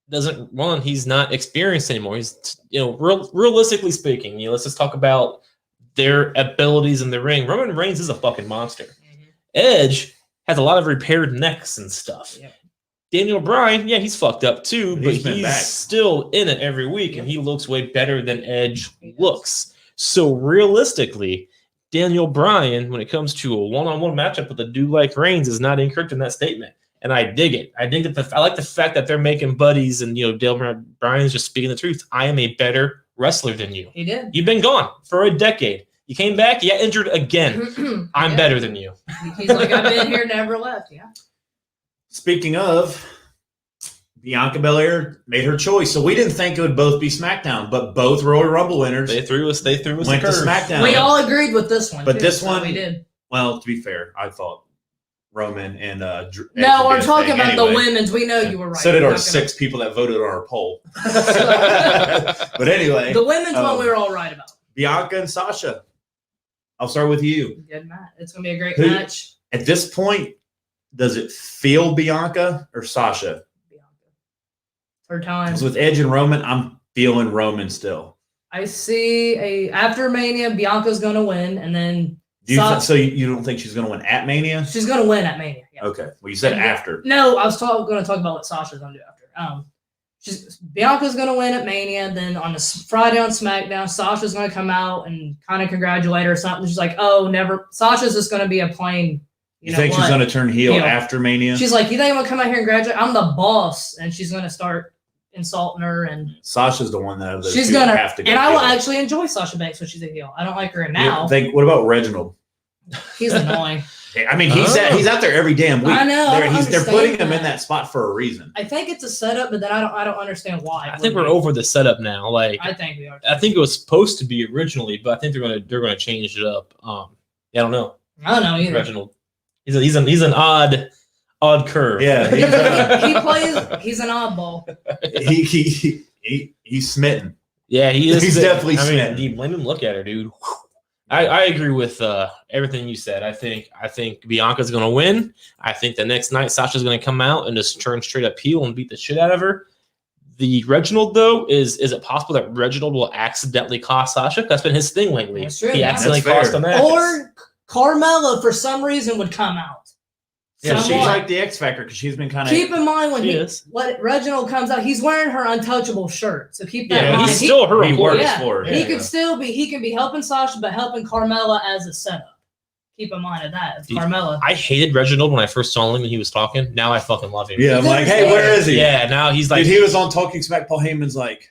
S1: doesn't run. He's not experienced anymore. He's, realistically speaking, let's just talk about their abilities in the ring. Roman Reigns is a fucking monster.
S3: Mhm.
S1: Edge has a lot of repaired necks and stuff.
S3: Yep.
S1: Daniel Bryan, yeah, he's fucked up too,
S2: But
S1: but
S2: he's been
S1: he's
S2: back.
S1: still in it every week, and
S3: Yep.
S1: he looks way better than Edge
S3: He does.
S1: looks. So realistically, Daniel Bryan, when it comes to a one-on-one matchup with a dude like Reigns, is not incorrect in that statement, and I dig it. I think that I like the fact that they're making buddies, and Daniel Bryan's just speaking the truth. I am a better wrestler than you.
S3: He did.
S1: You've been gone for a decade. You came back, you got injured again. I'm
S3: Yeah.
S1: better than you.
S3: He's like, I've been here, never left. Yeah.
S2: Speaking of, Bianca Belair made her choice, so we didn't think it would both be SmackDown, but both Royal Rumble winners
S1: They threw us.
S2: went
S1: the
S2: to
S1: curve.
S2: SmackDown.
S3: We all agreed with this one.
S2: But
S3: too,
S2: this
S3: so
S2: one-
S3: we did.
S2: Well, to be fair, I thought Roman and Drew. Edge
S3: No,
S2: would
S3: we're
S2: be a
S3: talking
S2: thing
S3: about the
S2: anyway.
S3: women's. We know you were right.
S2: So did
S3: We're
S2: our
S3: not gonna-
S2: 6 people that voted on our poll. But anyway,
S3: The women's one we were all right about.
S2: Bianca and Sasha. I'll start with you.
S3: Good match. It's gonna be a great
S2: Who-
S3: match.
S2: At this point, does it feel Bianca or Sasha?
S3: Bianca. Her time.
S2: Because with Edge and Roman, I'm feeling Roman still.
S3: I see after Mania, Bianca's gonna win, and then
S2: Do you
S3: Sa-
S2: so you don't think she's going to win at Mania?
S3: she's gonna win at Mania. Yeah.
S2: Okay. Well, you said
S3: And-
S2: after.
S3: No, I was going to talk about what Sasha's gonna do after. Bianca's gonna win at Mania. Then on Friday on SmackDown, Sasha's gonna come out and kind of congratulate her or something. She's like, "Oh, never." Sasha's just gonna be a plain.
S2: You think she's going to turn heel
S3: Heel.
S2: after Mania?
S3: She's like, "You think I'm gonna come out here and congratulate? I'm the boss," and she's gonna start insulting her, and
S2: Sasha's the one that of those
S3: she's
S2: two
S3: gonna.
S2: have to go.
S3: And I will
S2: heel.
S3: actually enjoy Sasha Banks when she's a heel. I don't like her
S2: You
S3: now.
S2: what about Reginald?
S3: He's annoying.
S2: I mean, he's out there every damn week.
S3: I know, I don't
S2: They're putting
S3: understand
S2: him in
S3: that.
S2: that spot for a reason.
S3: I think it's a setup, but then I don't understand why.
S1: I think we're over the setup now. Like,
S3: I think we are.
S1: I think it was supposed to be originally, but I think they're gonna change it up. I don't know.
S3: I don't know either.
S1: Reginald, he's an odd curve.
S2: Yeah,
S3: He's an oddball.
S2: he's smitten.
S1: Yeah, he is.
S2: He's definitely
S1: I
S2: smitten.
S1: mean, let him look at her, dude. I agree with everything you said. I think Bianca's gonna win. I think the next night Sasha's gonna come out and just turn straight up heel and beat the shit out of her. The Reginald though, is it possible that Reginald will accidentally cost Sasha? That's been his thing lately.
S3: That's true,
S1: He
S3: yeah.
S1: accidentally
S2: That's
S1: cost
S2: fair.
S1: a match.
S3: Or Carmella, for some reason, would come out.
S2: Yeah, she's
S3: Somewhat.
S2: like the X Factor because she's been kind of.
S3: Keep in mind when
S1: She is.
S3: Reginald comes out, he's wearing her untouchable shirt. So keep that in
S1: Yeah,
S3: mind.
S1: he's still her
S2: he
S1: employee.
S2: works
S3: Yeah,
S2: for her.
S3: he
S2: Yeah.
S3: could still be. He can be helping Sasha, but helping Carmella as a setup. keep in mind of that. It's
S1: Dude,
S3: Carmella.
S1: I hated Reginald when I first saw him when he was talking. Now I fucking love him.
S2: Yeah, I'm like, hey, where is he?
S1: Yeah, now he's like,
S2: Dude, he was on Talking Smack. Paul Heyman's like,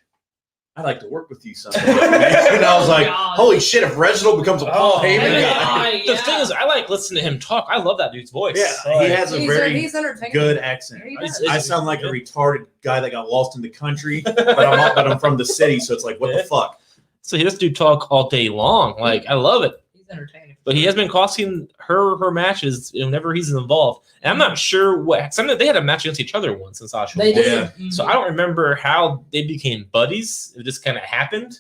S2: I'd like to work with you someday. And I was like,
S3: God.
S2: holy shit, if Reginald becomes a Paul Heyman guy.
S1: The thing is, I like listening to him talk. I love that dude's voice.
S2: Yeah, he has a very
S3: he's entertaining.
S2: good accent.
S3: He does.
S2: I sound like a retarded guy that got lost in the country, but I'm from the city, so it's like, what the fuck?
S1: So he does do talk all day long. Like, I love it.
S3: He's entertaining.
S1: But he has been costing her matches whenever he's involved. And I'm not sure what. They had a match against each other once in Sasha.
S3: They did.
S2: Yeah.
S3: Mm-hmm.
S1: So I don't remember how they became buddies. It just kind of happened.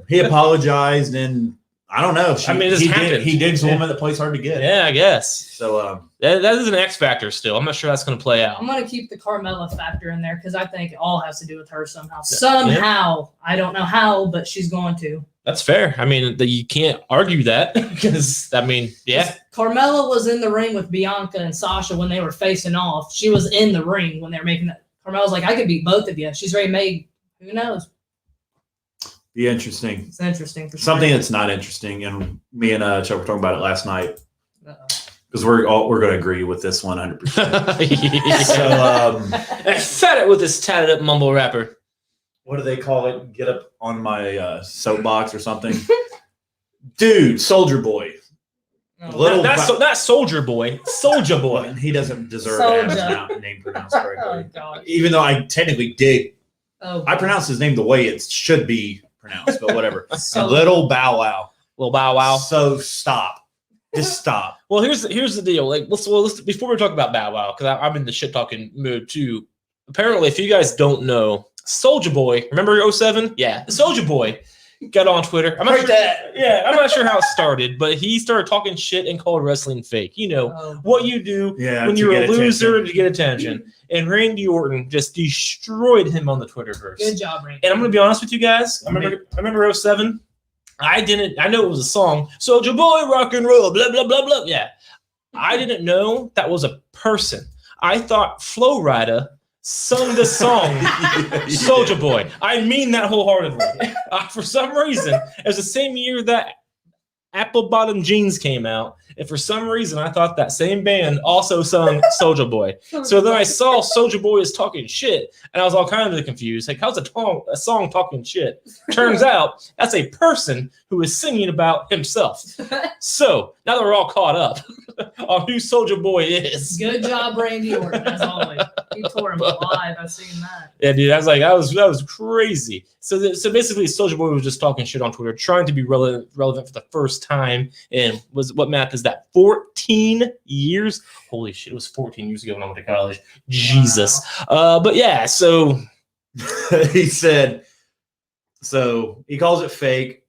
S2: He apologized, and I don't know.
S1: It just happened.
S2: He digs a woman that plays hard to get.
S1: Yeah, I guess.
S2: So
S1: That is an X factor still. I'm not sure that's going to play out.
S3: I'm going to keep the Carmella factor in there because I think it all has to do with her somehow. Somehow. I don't know how, but she's going to.
S1: That's fair. I mean, you can't argue that because, yeah.
S3: Carmella was in the ring with Bianca and Sasha when they were facing off. She was in the ring when they were making that. Carmella's like, I could beat both of you. She's already made, who knows?
S2: be interesting.
S3: It's interesting. For
S2: Something
S3: sure.
S2: that's not interesting, and me and Chuck were talking about it last night
S3: Uh-oh.
S2: because we're going to agree with this 100%.
S1: Yeah.
S2: So,
S1: Fed it with this tatted up mumble rapper.
S2: what do they call it? Get up on my soapbox or something, dude. Soulja Boy.
S3: Oh,
S2: Little
S1: Not Soulja Boy. Soulja Boy.
S2: He doesn't deserve to have his
S3: Soulja.
S2: name pronounced
S3: oh
S2: correctly.
S3: God.
S2: Even though I technically did,
S3: Oh,
S2: I pronounced his name the way it should be pronounced, but whatever.
S3: So-
S2: Little Bow Wow.
S1: Little Bow Wow.
S2: So stop. Just stop.
S1: Well, here's the deal. Like, let's before we talk about Bow Wow, because I'm in the shit talking mood too. Apparently, if you guys don't know, Soulja Boy, remember 07? Yeah, Soulja Boy got on Twitter. I'm not sure. Yeah, I'm not sure how it started, but he started talking shit and called wrestling fake. You know
S3: Oh,
S1: what you do
S2: Yeah,
S1: when
S2: to
S1: you're a
S2: get
S1: loser
S2: attention.
S1: to get attention. And Randy Orton just destroyed him on the Twitterverse.
S3: good job, Randy.
S1: And I'm gonna be honest with you guys. I remember 07. I know it was a song. Soulja Boy, rock and roll, blah blah blah blah. Yeah, I didn't know that was a person. I thought Flo Rida sung the song Soulja Boy. I mean that wholeheartedly. For some reason, it was the same year that Apple Bottom Jeans came out, and for some reason, I thought that same band also sung Soulja Boy. So then I saw Soulja Boy is talking shit, and I was all kind of confused. Like, how's a song talking shit? Turns out that's a person who is singing about himself. So now that we're all caught up on who Soulja Boy is,
S3: Good job, Randy Orton, as always. He tore him alive. I've seen that.
S1: yeah, dude, I was like, that was crazy. So basically, Soulja Boy was just talking shit on Twitter, trying to be relevant for the first time. And what math is that? 14 years? Holy shit! It was 14 years ago when I went to college. Jesus. But yeah, so
S2: He said, so he calls it fake.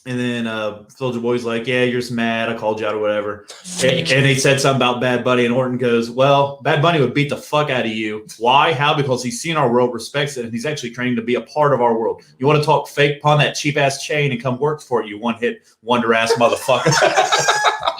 S2: And then Soulja Boy's like, yeah, you're just mad. I called you out or whatever.
S1: fake.
S2: And he said something about Bad Bunny. And Orton goes, well, Bad Bunny would beat the fuck out of you. Why? How? Because he's seen our world, respects it, and he's actually trained to be a part of our world. You want to talk fake? Pawn that cheap-ass chain and come work for it, you one-hit wonder-ass motherfucker.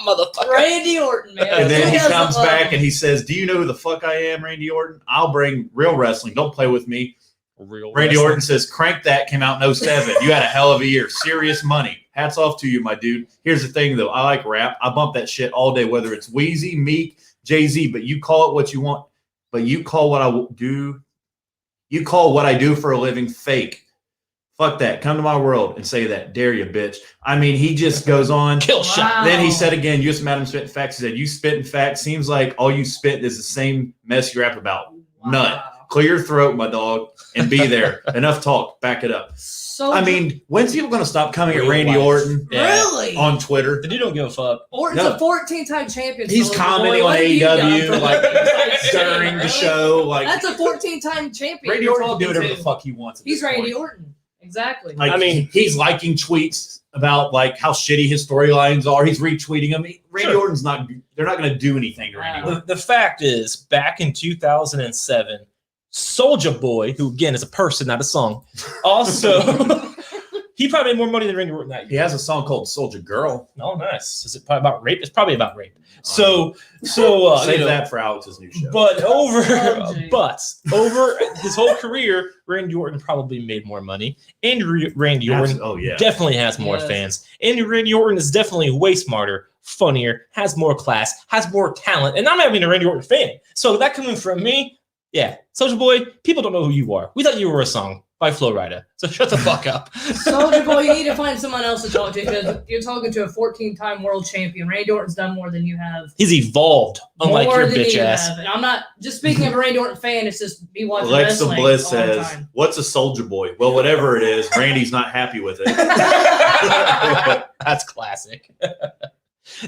S1: Motherfucker.
S3: Randy Orton, man.
S2: And then he
S3: doesn't
S2: comes
S3: love
S2: back
S3: him?
S2: and he says, do you know who the fuck I am, Randy Orton? I'll bring real wrestling. Don't play with me.
S1: Real
S2: Randy
S1: wrestling.
S2: Orton says, Crank That came out in 07. You had a hell of a year. Serious money. Hats off to you, my dude. Here's the thing, though. I like rap. I bump that shit all day, whether it's Wheezy, Meek, Jay-Z, but you call it what you want. But you call what I do. You call what I do for a living fake. Fuck that. Come to my world and say that. Dare you, bitch. I mean, he just goes on.
S1: Kill shot.
S2: Then he said again, you just madam spitting facts. He said, you spitting facts. Seems like all you spit is the same mess you rap about. Nut. Clear your throat, my dog, and be there. Enough talk. Back it up.
S3: So
S2: I mean, when's people going to stop coming at
S1: Real
S2: Randy
S1: life.
S2: Orton
S1: Yeah.
S3: really?
S2: on Twitter?
S1: The dude don't give a fuck.
S3: Orton's
S2: No.
S3: a 14-time champion.
S2: He's
S3: Soulja
S2: commenting
S3: Boy.
S2: on
S3: What have you done
S2: AEW
S3: for
S2: like
S3: living?
S2: during the
S3: Really?
S2: show. Like
S3: That's a 14-time champion.
S2: Randy
S3: you're
S2: Orton can do
S3: talking
S2: whatever
S3: to.
S2: the fuck he wants. at
S3: He's
S2: this
S3: Randy
S2: point.
S3: Orton. Exactly.
S2: Like,
S1: I mean-
S2: he's liking tweets about like how shitty his storylines are. He's retweeting them. Randy
S1: Sure.
S2: Orton's not. They're not going to do anything to Randy Orton.
S1: The fact is, back in 2007, Soulja Boy, who again is a person, not a song, also he probably made more money than Randy Orton that
S2: He
S1: year.
S2: has a song called "Soulja Girl."
S1: Oh, nice. Is it probably about rape? It's probably about rape. So
S2: Save
S1: you know,
S2: that for Alex's new show.
S1: But over
S3: geez.
S1: over his whole career, Randy Orton probably made more money. And Randy Orton
S2: Oh yeah.
S1: definitely has more
S3: Yes.
S1: fans. And Randy Orton is definitely way smarter. funnier, has more class, has more talent, and I'm not even a Randy Orton fan. So that coming from me, yeah, Soulja Boy, people don't know who you are. We thought you were a song by Flo Rida, so shut the fuck up.
S3: Soulja Boy, you need to find someone else to talk to because you're talking to a 14-time world champion. Randy Orton's done more than you have.
S1: He's evolved, unlike your bitch ass.
S3: And I'm not just speaking of a Randy Orton fan. It's just me watching
S2: Alexa
S3: wrestling
S2: Bliss
S3: all
S2: says,
S3: the time.
S2: "What's a Soulja Boy?" Well, whatever it is, Randy's not happy with it.
S1: That's classic.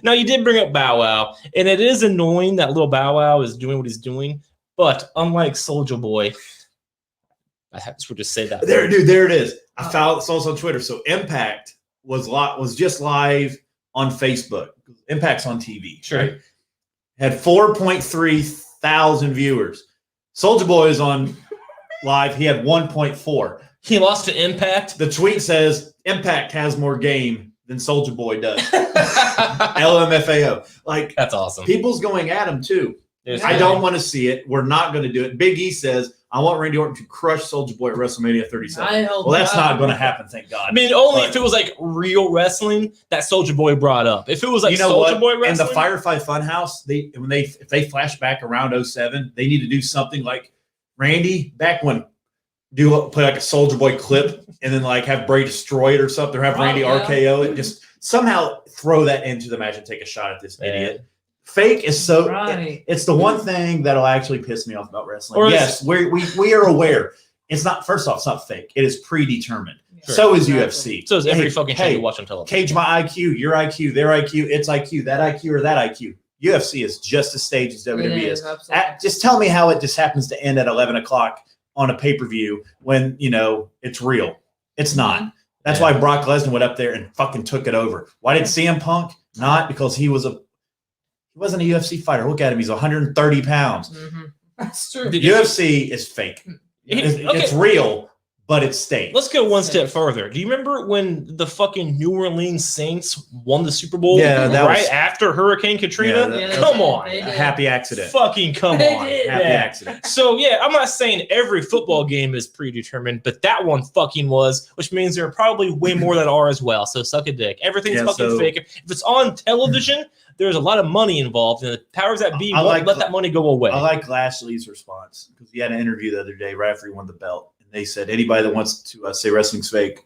S1: Now, you did bring up Bow Wow, and it is annoying that little Bow Wow is doing what he's doing, but unlike Soulja Boy, I have to just say that.
S2: There it is. I saw this on Twitter. So Impact was just live on Facebook. Impact's on TV.
S1: Sure.
S2: Right? Had 4.3 thousand viewers. Soulja Boy is on live. He had 1.4.
S1: He lost to Impact.
S2: The tweet says Impact has more game than Soulja Boy does. LMFAO. Like,
S1: that's awesome.
S2: people's going at him too. I don't want to see it. We're not going to do it. Big E says, I want Randy Orton to crush Soulja Boy at WrestleMania 37. Well, that's not going to happen, thank God.
S1: I mean, only if it was like real wrestling that Soulja Boy brought up. If it was like Soulja Boy wrestling.
S2: In the Firefly Funhouse, if they flash back around 07, they need to do something like Randy back when play like a Soulja Boy clip and then like have Bray destroy it or something, or have Randy RKO it. Just somehow throw that into the match and take a shot at this idiot. Fake is so it's the one thing that'll actually piss me off about wrestling. Or yes, we are aware. It's not, first off, it's not fake. It is predetermined. Sure. So is UFC.
S1: So is every fucking show you watch on television.
S2: Cage my IQ, your IQ, their IQ, its IQ, that IQ, or that IQ. UFC is just as staged as WWE is. Just tell me how it just happens to end at 11 o'clock on a pay-per-view when, it's real. It's not. That's why Brock Lesnar went up there and fucking took it over. Why did CM Punk not? Because he wasn't a UFC fighter. Look at him. He's 130 pounds.
S3: Mm-hmm. That's true.
S2: The UFC is fake. It's real, but it's staged.
S1: Let's go one step further. Do you remember when the fucking New Orleans Saints won the Super Bowl after Hurricane Katrina? Come on.
S2: A happy accident.
S1: Fucking come on.
S2: Happy accident.
S1: So, I'm not saying every football game is predetermined, but that one fucking was, which means there are probably way more that are as well. So suck a dick. Everything's fucking fake. If it's on television, there's a lot of money involved, and the powers that be won't let that money go away.
S2: I like Lashley's response because he had an interview the other day right after he won the belt. They said, anybody that wants to say wrestling's fake,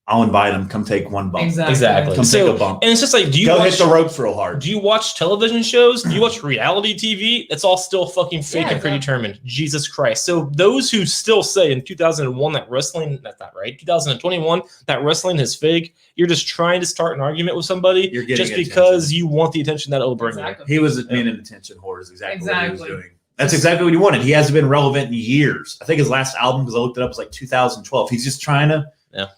S2: I'll invite them. Come take one bump.
S1: Exactly.
S2: Come take a bump.
S1: And it's just like, do you
S2: hit the ropes real hard?
S1: Do you watch television shows? Do you watch reality TV? It's all still fucking fake and predetermined. Jesus Christ. So those who still say in 2001 that wrestling, that's not right. 2021 that wrestling is fake. You're just trying to start an argument with somebody just because you want the attention that it'll bring you.
S2: He was being an attention whore is exactly what he was doing. That's exactly what he wanted. He hasn't been relevant in years. I think his last album, because I looked it up, was like 2012. He's just trying to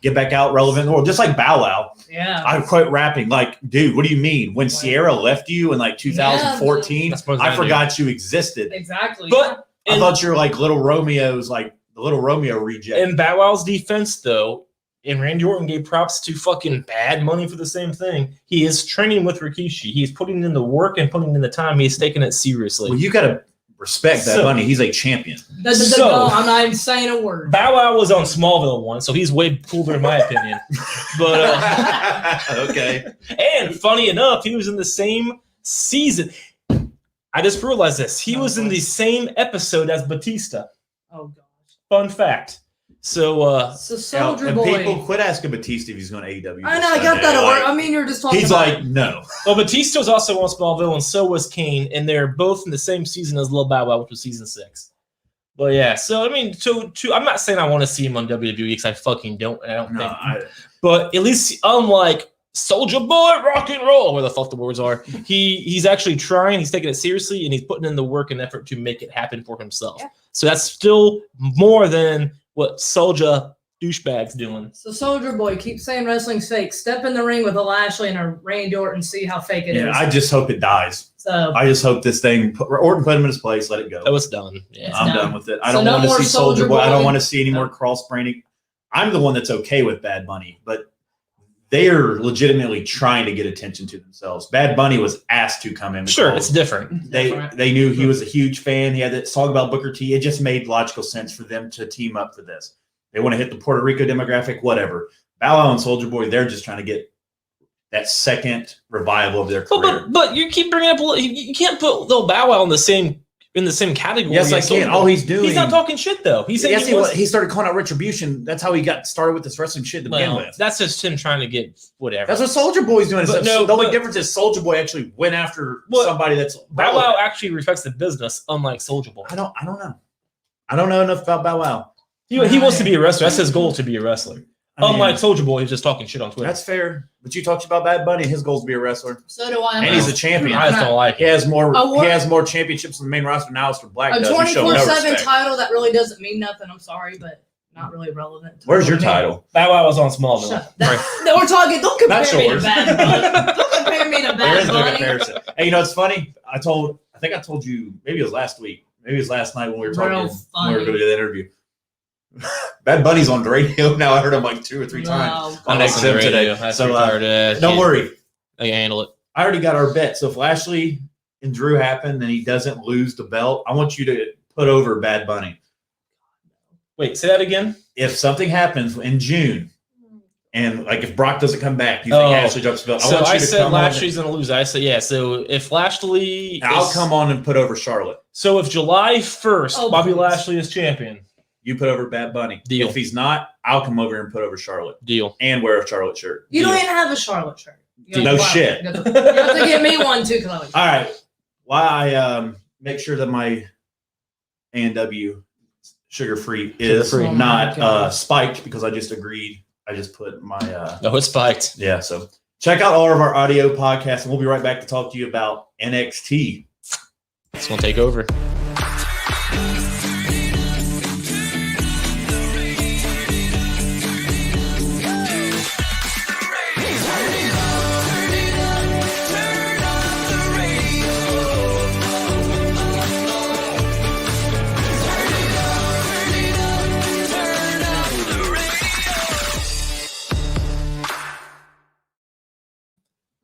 S2: get back out relevant in the world, just like Bow Wow.
S3: Yeah.
S2: I quit rapping. Like, dude, what do you mean? When Sierra left you in like 2014, I forgot you existed.
S3: Exactly.
S1: But
S2: I thought you were like Little Romeo's, like the Little Romeo reject.
S1: In Bow Wow's defense, though, and Randy Orton gave props to fucking Bad Money for the same thing. He is training with Rikishi. He's putting in the work and putting in the time. He's taking it seriously.
S2: Well, you got to respect that money. He's a champion.
S3: I'm not even saying a word.
S1: Bow Wow was on Smallville once, so he's way cooler in my opinion. But
S2: okay.
S1: And funny enough, he was in the same season. I just realized this. He was in the same episode as Batista.
S3: Oh gosh.
S1: Fun fact. So
S3: Soulja Boy.
S2: People quit asking Batista if he's going to AEW.
S3: I know, I got that at work. I mean, you're just talking
S2: He's like, no.
S1: Well, Batista was also on Smallville, and so was Kane, and they're both in the same season as Lil Bow Wow, which was season 6. But yeah, so I mean, I'm not saying I want to see him on WWE because I fucking don't. I don't think. But at least, unlike Soulja Boy, rock and roll, where the fuck the words are, he's actually trying. He's taking it seriously, and he's putting in the work and effort to make it happen for himself. Yeah. So that's still more than what Soulja douchebag's doing.
S3: So Soulja Boy, keep saying wrestling's fake. Step in the ring with a Lashley and a Randy Orton, see how fake it is.
S2: Yeah, I just hope it dies.
S3: So
S2: I just hope this thing, Orton put him in his place, let it go.
S1: Oh, it's done. Yeah,
S2: I'm done with it. I don't want to see Soulja Boy. I don't want to see any more cross-branding. I'm the one that's okay with Bad Bunny, but they are legitimately trying to get attention to themselves. Bad Bunny was asked to come in.
S1: Sure, it's different.
S2: They knew he was a huge fan. He had that song about Booker T. It just made logical sense for them to team up for this. They want to hit the Puerto Rico demographic, whatever. Bow Wow and Soulja Boy, they're just trying to get that second revival of their career.
S1: But you keep bringing up you can't put Lil Bow Wow in the same category.
S2: Yes, I can. All he's doing.
S1: He's not talking shit though. He said
S2: he started calling out Retribution. That's how he got started with this wrestling shit to begin with.
S1: That's just him trying to get whatever.
S2: That's what Soulja Boy's doing.
S1: But
S2: the only difference is Soulja Boy actually went after somebody that's
S1: Bow Wow actually respects the business, unlike Soulja Boy.
S2: I don't know. I don't know enough about Bow Wow.
S1: He wants to be a wrestler. That's his goal, to be a wrestler. Unlike Soulja Boy, who's just talking shit on Twitter.
S2: That's fair. But you talked about Bad Bunny. His goal is to be a wrestler.
S3: So do I.
S2: And he's a champion.
S1: I just don't like it.
S2: He has more championships on the main roster now. Aleister Black
S3: a
S2: does.
S3: 24/7 title that really doesn't mean nothing. I'm sorry, but not really relevant.
S2: Where's your title?
S1: Bow Wow was on Smallville.
S3: No, we're talking. Don't compare
S2: Not
S3: me
S2: yours.
S3: to Bad Bunny. Don't compare me to
S2: There is
S3: Bad
S2: no
S3: Bunny.
S2: comparison. Hey, you know it's funny? I think I told you. Maybe it was last week. Maybe it was last night when we were talking. When we were going to do the interview. Bad Bunny's on the radio now. I heard him like 2 or 3 times on XM today. So don't worry.
S1: I can handle it.
S2: I already got our bet. So if Lashley and Drew happen and he doesn't lose the belt, I want you to put over Bad Bunny.
S1: Wait, say that again.
S2: If something happens in June, and like if Brock doesn't come back, you think Lashley drops the belt?
S1: So I said Lashley's going to lose. I said, yeah. So if Lashley,
S2: I'll come on and put over Charlotte.
S1: So if July 1st, Bobby Lashley is champion.
S2: You put over Bad Bunny.
S1: Deal.
S2: If he's not, I'll come over and put over Charlotte.
S1: Deal.
S2: And wear a Charlotte shirt.
S3: You don't even have a Charlotte shirt.
S2: No shit.
S3: You have to get me one too, Chloe.
S2: All right. While I make sure that my A&W sugar-free is not spiked because I just agreed. I just put my
S1: no, it's spiked.
S2: Yeah, so check out all of our audio podcasts, and we'll be right back to talk to you about NXT.
S1: It's going to take over.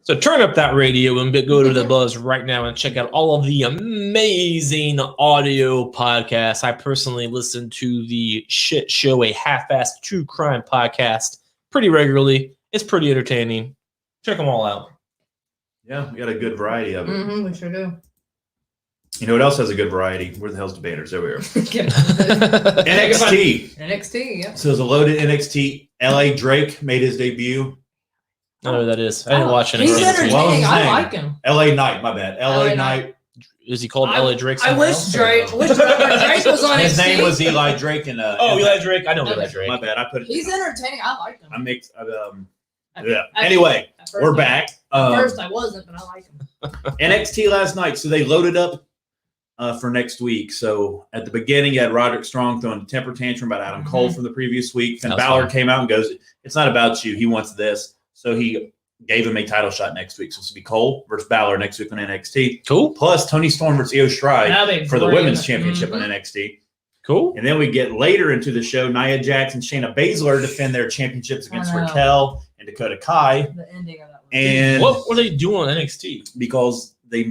S1: So turn up that radio and go to the Buzz right now and check out all of the amazing audio podcasts. I personally listen to the Shit Show, a half-assed true crime podcast, pretty regularly. It's pretty entertaining. Check them all out.
S2: Yeah, we got a good variety of it.
S3: Mm-hmm, we sure do.
S2: You know what else has a good variety? Where the hell's the banners? There we are.
S3: NXT. NXT, yeah.
S2: So there's a loaded NXT. LA Drake made his debut.
S1: I don't know who that is. I didn't watch it.
S3: He's entertaining. I like him.
S2: LA Knight, my bad. LA Knight.
S1: Is he called LA Drake?
S3: I wish Drake was on
S2: his name was Eli Drake.
S1: Eli Drake. I know Eli Drake.
S2: My bad. I put it.
S3: He's entertaining. I like him.
S2: Yeah. Anyway, we're back.
S3: At first I wasn't, but I like him.
S2: NXT last night. So they loaded up for next week. So at the beginning, you had Roderick Strong throwing a temper tantrum about Adam Cole from the previous week. Finn Balor came out and goes, "It's not about you. He wants this." So he gave him a title shot next week. So it's going to be Cole versus Balor next week on NXT.
S1: Cool.
S2: Plus Tony Storm versus Io Shirai for the women's championship on NXT.
S1: Cool.
S2: And then we get later into the show, Nia Jax and Shayna Baszler defend their championships against Raquel and Dakota Kai.
S3: The ending of that one.
S2: And
S1: what were they doing on NXT?
S2: Because they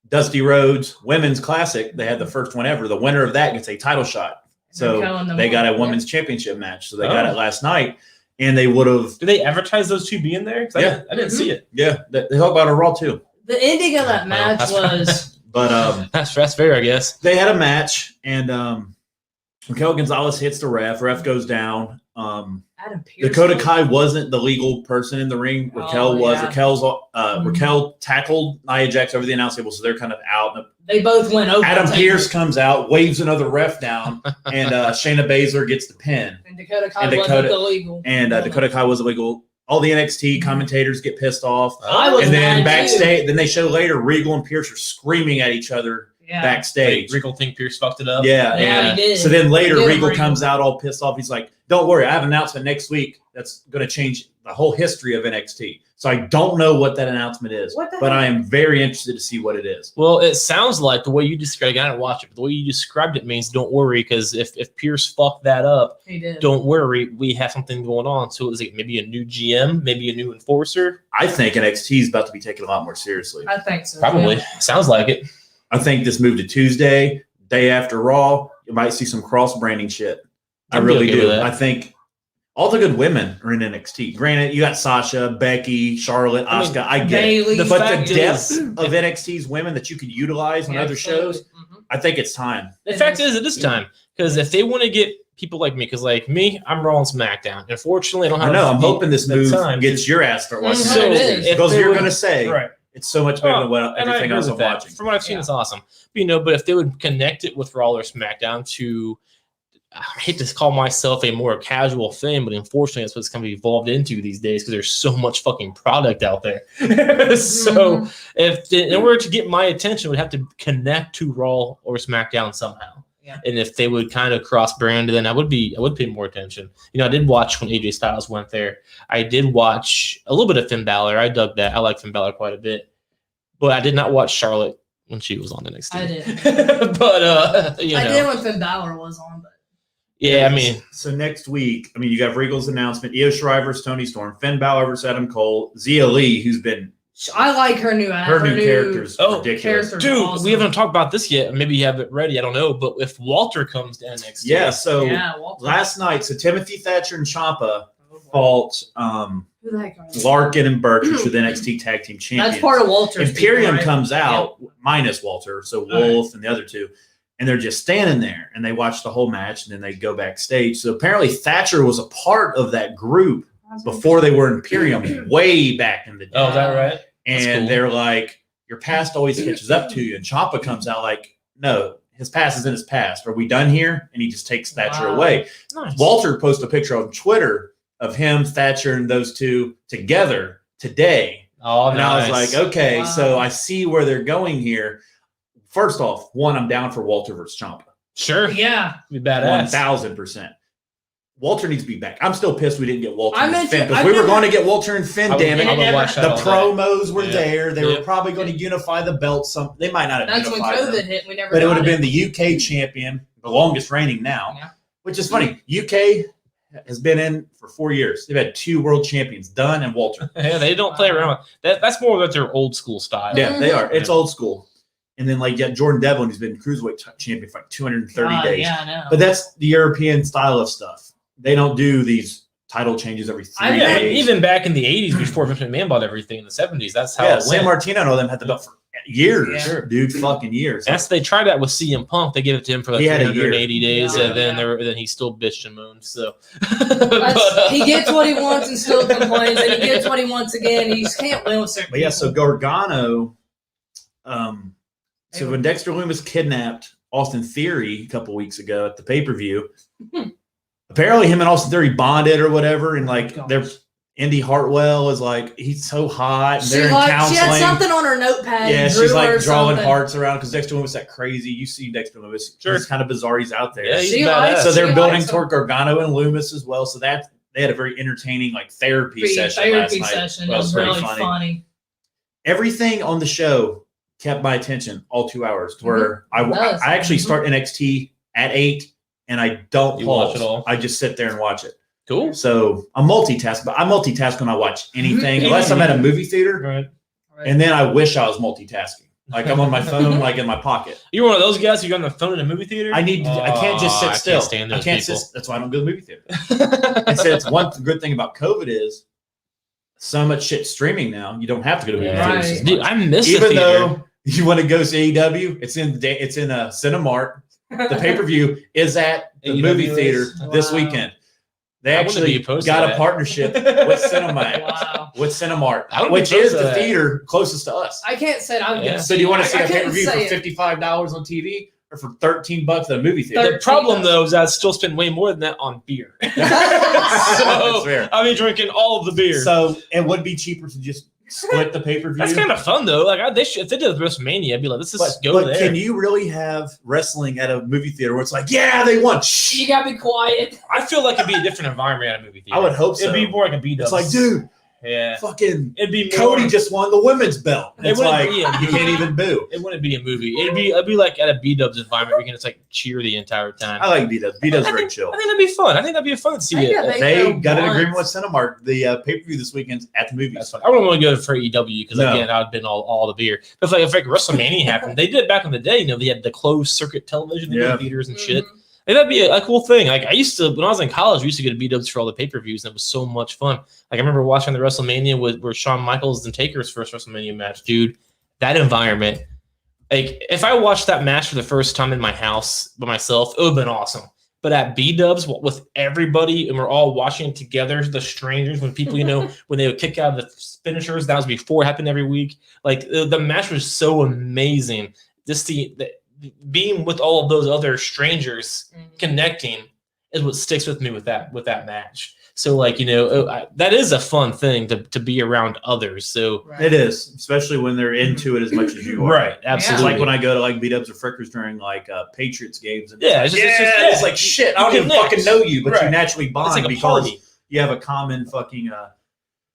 S2: Dusty Rhodes Women's Classic, they had the first one ever. The winner of that gets a title shot. So they got a women's championship match. So they got it last night. And they would have.
S1: Did they advertise those two being there?
S2: Yeah,
S1: I didn't see it.
S2: Yeah, they talk about it Raw too.
S3: The ending of that match was.
S2: But
S1: that's fair, I guess.
S2: They had a match, and Raquel Gonzalez hits the ref. Ref goes down.
S3: Adam Pearce.
S2: Dakota Kai wasn't the legal person in the ring. Raquel was. Yeah. Raquel tackled Nia Jax over the announce table, so they're kind of out.
S3: They both went over.
S2: Adam Pearce comes out, waves another ref down, and Shayna Baszler gets the pin.
S3: And Dakota Kai wasn't illegal.
S2: And Dakota Kai was illegal. All the NXT commentators get pissed off.
S3: And
S2: then backstage, then they show later Regal and Pearce are screaming at each other backstage.
S1: Regal think Pearce fucked it up.
S2: Yeah.
S3: He did.
S2: So then later Regal comes out all pissed off. He's like, "Don't worry, I have an announcement next week that's going to change the whole history of NXT." So I don't know what that announcement is, but I am very interested to see what it is.
S1: Well, it sounds like the way you described it, I didn't watch it, but the way you described it means don't worry, because if Pearce fucked that up, don't worry, we have something going on. So it was like maybe a new GM, maybe a new enforcer.
S2: I think NXT is about to be taken a lot more seriously.
S3: I think so.
S1: Probably. Yeah. Sounds like it.
S2: I think this move to Tuesday, day after Raw, you might see some cross-branding shit. I really do. I think All the good women are in NXT. Granted, you got Sasha, Becky, Charlotte, Asuka. I get
S3: Bayley.
S2: it. But the
S1: fact
S2: depth
S1: is-
S2: of NXT's women that you could utilize on other shows, I think it's time.
S1: The fact is, it is time because if they want to get people like me, because like me, I'm Raw and SmackDown. Unfortunately, I don't have.
S2: I know. I'm hoping this
S1: the
S2: move
S1: time
S2: gets your ass start watching.
S3: So
S2: NXT.
S3: it is.
S2: Because
S1: If they
S2: you're
S1: would-
S2: going to say
S1: right.
S2: it's so much better than what
S1: And I
S2: everything
S1: agree
S2: else
S1: with
S2: I'm
S1: that.
S2: watching.
S1: From what I've seen,
S3: Yeah.
S1: it's awesome. But if they would connect it with Raw or SmackDown to, I hate to call myself a more casual fan, but unfortunately, that's what's kind of evolved into these days because there's so much fucking product out there. So in order to get my attention, it would have to connect to Raw or SmackDown somehow.
S3: Yeah.
S1: And if they would kind of cross brand, then I would pay more attention. I did watch when AJ Styles went there. I did watch a little bit of Finn Balor. I dug that. I like Finn Balor quite a bit. But I did not watch Charlotte when she was on NXT.
S3: I did.
S1: But
S3: I did when Finn Balor was on, but
S1: yeah, I mean,
S2: So next week, you got Regal's announcement, Io Shirai versus Tony Storm, Finn Balor versus Adam Cole, Zia Lee, who's been
S3: I like her new
S2: characters ridiculous.
S3: character's
S1: dude,
S3: awesome.
S1: we haven't talked about this yet. Maybe you have it ready. I don't know. But if Walter comes to NXT,
S2: Yeah, so
S3: Walter.
S2: last night, so Timothy Thatcher and Ciampa fought
S3: Who the heck are they?
S2: Larkin and Burke, which were the NXT Tag Team Champions.
S3: That's part of Walter's
S2: Imperium
S3: people, right?
S2: comes out minus Walter, so Wolf and the other two, and they're just standing there and they watch the whole match and then they go backstage. So apparently Thatcher was a part of that group before they were Imperium, way back in the day.
S1: Oh, is that right? That's
S2: And
S1: cool.
S2: they're like, your past always catches up to you. And Ciampa comes out like, no, his past is in his past. Are we done here? And he just takes Thatcher
S3: Wow.
S2: away.
S1: Nice.
S2: Walter posted a picture on Twitter of him, Thatcher, and those two together today.
S1: Oh,
S2: And I was
S1: nice.
S2: like, okay,
S3: Wow.
S2: so I see where they're going here. First off, one, I'm down for Walter versus Ciampa.
S1: Sure,
S3: Yeah.
S1: be badass.
S2: 1,000%. Walter needs to be back. I'm still pissed we didn't get Walter
S3: I
S2: and
S3: meant
S2: Finn
S3: to-
S2: because
S3: I
S2: we were
S3: remember-
S2: going to get Walter and Finn, damn
S1: I
S2: it.
S1: would watch that
S2: The
S1: all day.
S2: promos were
S1: Yeah.
S2: there. They
S1: Yeah.
S2: were probably going to unify the belts. They might not have
S3: That's when
S2: unified
S3: COVID
S2: them,
S3: hit. We never
S2: but it would
S3: got
S2: have been the UK champion, the longest reigning now,
S3: Yeah.
S2: which is funny. UK has been in for 4 years. They've had 2 world champions, Dunn and Walter.
S1: Yeah, they don't play around. That's more of their old school style.
S2: Yeah, they are. It's old school. And then like Jordan Devlin, who's been cruiserweight champion for like 230
S3: God,
S2: days.
S3: Yeah, I know.
S2: But that's the European style of stuff. They don't do these title changes every 3
S1: Yeah,
S2: days.
S1: even back in the 80s before Vince McMahon bought everything in the 70s, that's how it
S2: San
S1: went.
S2: Martino and all them had the belt for years,
S3: Yeah.
S2: dude, fucking years.
S1: They tried that with CM Punk. They gave it to him for like
S2: He had a year.
S1: 380 days,
S3: Yeah.
S1: and then he still bitched and moaned. So
S3: He gets what he wants and still complains, and he gets what he wants again. He just can't win with certain
S2: But yeah, so
S3: people.
S2: Gargano, so when Dexter Lumis kidnapped Austin Theory a couple weeks ago at the pay-per-view, apparently him and Austin Theory bonded or whatever, and like
S3: Gosh.
S2: they're Indy Hartwell is like, he's so hot, and
S3: She,
S2: they're in
S3: she had
S2: counseling.
S3: something on her notepad.
S2: Yeah,
S3: and
S2: she's
S3: drew her
S2: like drawing
S3: something.
S2: hearts around because Dexter Lumis that crazy. You see Dexter Lumis,
S1: Sure.
S2: he's kind of bizarre. He's out there.
S1: Yeah, he's
S3: She
S1: badass.
S3: likes-
S2: So they're
S3: she
S2: building
S3: likes him.
S2: toward Gargano and Loomis as well. So that they had a very entertaining like therapy session
S3: Therapy
S2: last night.
S3: session.
S2: That
S3: It was
S2: very
S3: really funny.
S2: Everything on the show kept my attention all 2 hours. To where
S3: It does.
S2: I actually
S3: Mhm.
S2: start NXT at 8 and I don't
S1: You watch
S2: pause.
S1: it all?
S2: I just sit there and watch it.
S1: cool.
S2: So I'm multitask, but I multitask when I watch anything,
S3: Mhm.
S2: unless I'm at a movie theater,
S1: Right.
S3: Right.
S2: and then I wish I was multitasking. Like I'm on my phone, like in my pocket.
S1: You're one of those guys who got on the phone in a movie theater.
S2: I can't just sit still.
S1: I can't stand those people.
S2: That's why I don't go to the movie theater. And so it's one good thing about COVID is so much shit streaming now. You don't have to go to movie
S1: Yeah.
S2: theaters. as
S3: Right.
S1: Dude,
S2: much.
S1: I miss the
S2: Even
S1: theater.
S2: though you want to go see AEW, it's in Cinemark. The pay per view is at the
S1: AEW
S2: movie
S1: is?
S2: theater this
S3: Wow.
S2: weekend. They
S1: I wouldn't
S2: actually
S1: be opposed to
S2: got a
S1: that.
S2: partnership with Cinemax,
S3: Wow.
S2: with Cinemark,
S1: I wouldn't be
S2: which
S1: opposed
S2: is
S1: to
S2: the
S1: that.
S2: theater closest to us.
S3: I can't say I would
S1: Yeah.
S3: get
S2: So do you want to see
S3: I
S2: a pay per
S3: couldn't
S2: view for
S3: say it.
S2: $55 on TV or for $13 at a movie theater?
S1: The problem, though, is I'd still spend way more than that on beer.
S2: That's
S1: So
S2: fair.
S1: I'll be drinking all of the beer.
S2: So it would be cheaper to just split the pay per view.
S1: That's kind of fun, though. Like, if they did WrestleMania, I'd be like, let's just go there.
S2: Can you really have wrestling at a movie theater where it's like, yeah, they won? Shh.
S3: You gotta be quiet.
S1: I feel like it'd be a different environment at a movie theater.
S2: I would hope so.
S1: It'd be more like a beat-up.
S2: It's like, dude,
S1: yeah.
S2: fucking
S1: It'd be more,
S2: Cody just won the women's belt.
S1: It
S2: It's
S1: wouldn't
S2: like,
S1: be a
S2: you can't even boo.
S1: It wouldn't be a movie. It'd be like at a B-Dubs environment where you can just like cheer the entire time.
S2: I like B-Dubs. B-Dubs
S1: I
S2: very
S1: think-
S2: chill.
S1: I think that'd be fun. I think that'd be fun to see
S3: I think
S1: it.
S3: that'd be-
S2: They
S3: go
S2: got an
S3: once.
S2: agreement with Cinemark. The pay-per-view this weekend's at the movies.
S1: That's fine. I wouldn't want to go for AEW because
S2: No.
S1: again, I'd been all the beer. But if like WrestleMania happened, they did it back in the day. You know, they had the closed circuit television in
S2: Yeah.
S1: theaters and shit.
S3: Mhm.
S1: And that'd be a cool thing. Like I used to, when I was in college, we used to go to B-dubs for all the pay-per-views, and it was so much fun. Like I remember watching the WrestleMania where Shawn Michaels and Taker's first WrestleMania match. Dude, that environment. Like if I watched that match for the first time in my house by myself, it would have been awesome. But at B-dubs with everybody, and we're all watching it together, the strangers, when people, when they would kick out the finishers, that was before it happened every week. Like the match was so amazing. Just the being with all of those other strangers connecting is what sticks with me with that match. So like, that is a fun thing to be around others. So
S2: it is, especially when they're into it as much as you are.
S1: Right. Absolutely.
S2: It's like when I go to like B-dubs or Frickers during like Patriots games. And
S1: it's
S2: like shit. I don't even fucking know you, but you naturally bond
S1: like
S2: because
S1: party.
S2: You have a common fucking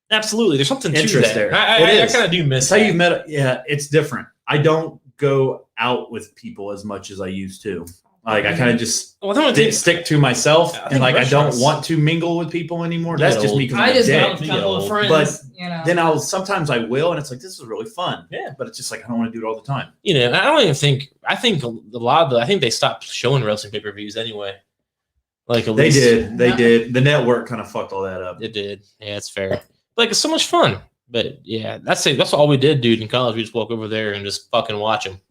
S1: absolutely. There's something
S2: interest
S1: to that.
S2: there.
S1: I kind of do miss
S2: how
S1: that.
S2: you met. Yeah, it's different. I don't go out with people as much as I used to. Like I kind of just stick to myself, and like I don't want to mingle with people anymore. That's just me because
S3: I just got
S2: I'm
S3: a couple of friends.
S2: But then sometimes I will, and it's like this is really fun.
S1: Yeah,
S2: but it's just like I don't want to do it all the time.
S1: I don't even think. I think a lot of I think they stopped showing wrestling pay-per-views anyway. Like
S2: they did. The network kind of fucked all that up.
S1: It did. Yeah, it's fair. Like it's so much fun. But yeah, that's all we did, dude. In college, we just walk over there and just fucking watch them.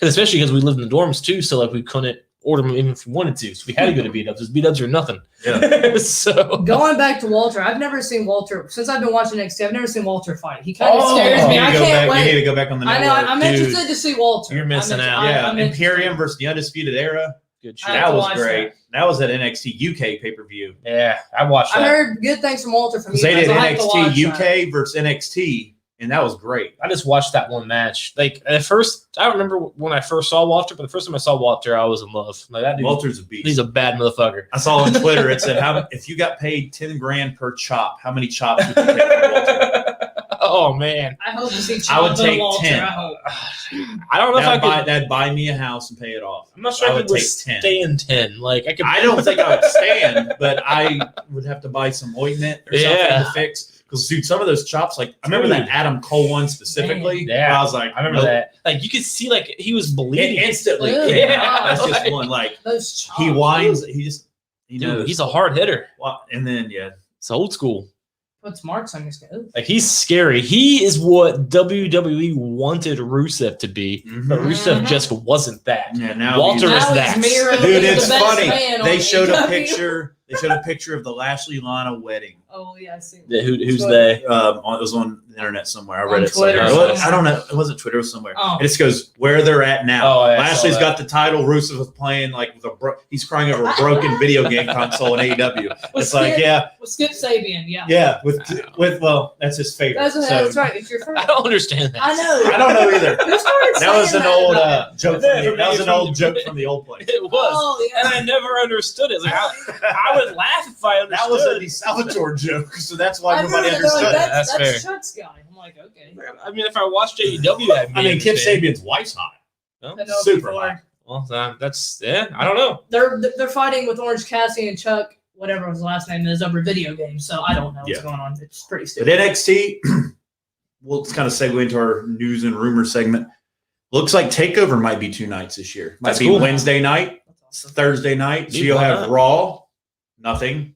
S1: Especially because we lived in the dorms too, so like we couldn't order them even if we wanted to. So we had to go to B-dubs. Because B-dubs are nothing.
S2: Yeah.
S1: So
S3: going back to Walter, I've never seen Walter since I've been watching NXT. I've never seen Walter fight. He kind of scares me. I can't wait.
S2: You need to go back on the network.
S3: I know. I'm interested to see Walter.
S1: You're missing out.
S2: Yeah, Imperium versus the Undisputed Era.
S1: Good shit.
S2: That was great. That was at NXT UK pay-per-view.
S1: Yeah, I watched that.
S3: I heard good things from Walter from you.
S2: They did NXT UK versus NXT. And that was great.
S1: I just watched that one match. Like at first, I don't remember when I first saw Walter, but the first time I saw Walter, I was in love. Like that dude,
S2: Walter's a beast.
S1: He's a bad motherfucker.
S2: I saw on Twitter it said, if you got paid $10,000 per chop, how many chops would you take from Walter?
S1: Oh man,
S3: I hope to see.
S2: I would take
S3: Walter,
S2: 10.
S3: I hope.
S1: I don't know if I could.
S2: That'd buy me a house and pay it off.
S1: I'm not sure I would
S2: take
S1: stand 10. Like I could.
S2: I don't think I would stand, but I would have to buy some ointment or something to fix. Because, dude, some of those chops, like, I remember that Adam Cole one specifically.
S1: Yeah.
S2: I was like,
S1: I remember that. Like, you could see, like, he was bleeding
S2: instantly.
S1: Yeah.
S2: That's just one. Like,
S3: those chops.
S2: He whines. He just,
S1: Dude, he's a hard hitter.
S2: Well, and then,
S1: it's old school.
S3: Puts marks on your skin.
S1: Like, he's scary. He is what WWE wanted Rusev to be, but Rusev just wasn't that.
S2: Yeah, now
S1: Walter is that.
S2: Dude, it's funny. They showed a picture. They showed a picture of the Lashley Lana wedding.
S3: Oh yeah, I see.
S1: Who's they?
S2: It was on the internet somewhere. I read it
S3: Twitter
S2: somewhere. I don't know. It wasn't Twitter. It was somewhere.
S3: Oh.
S2: It just goes where they're at now.
S1: Oh,
S2: Lashley's got the title. Rusev was playing like with he's crying over a broken video game console in AEW. It's like
S3: with Skip Sabian,
S2: yeah. With well, that's his favorite.
S3: That's right. It's your favorite.
S1: I don't understand that.
S3: I know.
S2: I don't know either. That was an old joke.
S1: That
S2: was an old joke from the old place.
S1: It was,
S3: oh, yeah.
S1: and I never understood it. Like I would laugh if I understood.
S2: That was a Salvatore joke, so that's why nobody understood.
S3: Like,
S1: That's fair.
S3: Chuck's guy. I'm like, okay.
S1: I mean, if I watched AEW,
S2: I mean, Kip Sabian's wife's hot.
S1: Well,
S2: super hot.
S1: Well, that's I don't know.
S3: They're fighting with Orange Cassidy and Chuck, whatever his last name is, over video games. So I don't know what's going on. It's pretty stupid.
S2: But NXT, we'll kind of segue into our news and rumor segment. Looks like Takeover might be 2 nights this year. Might be Wednesday night, Thursday night. So you'll have Raw, nothing.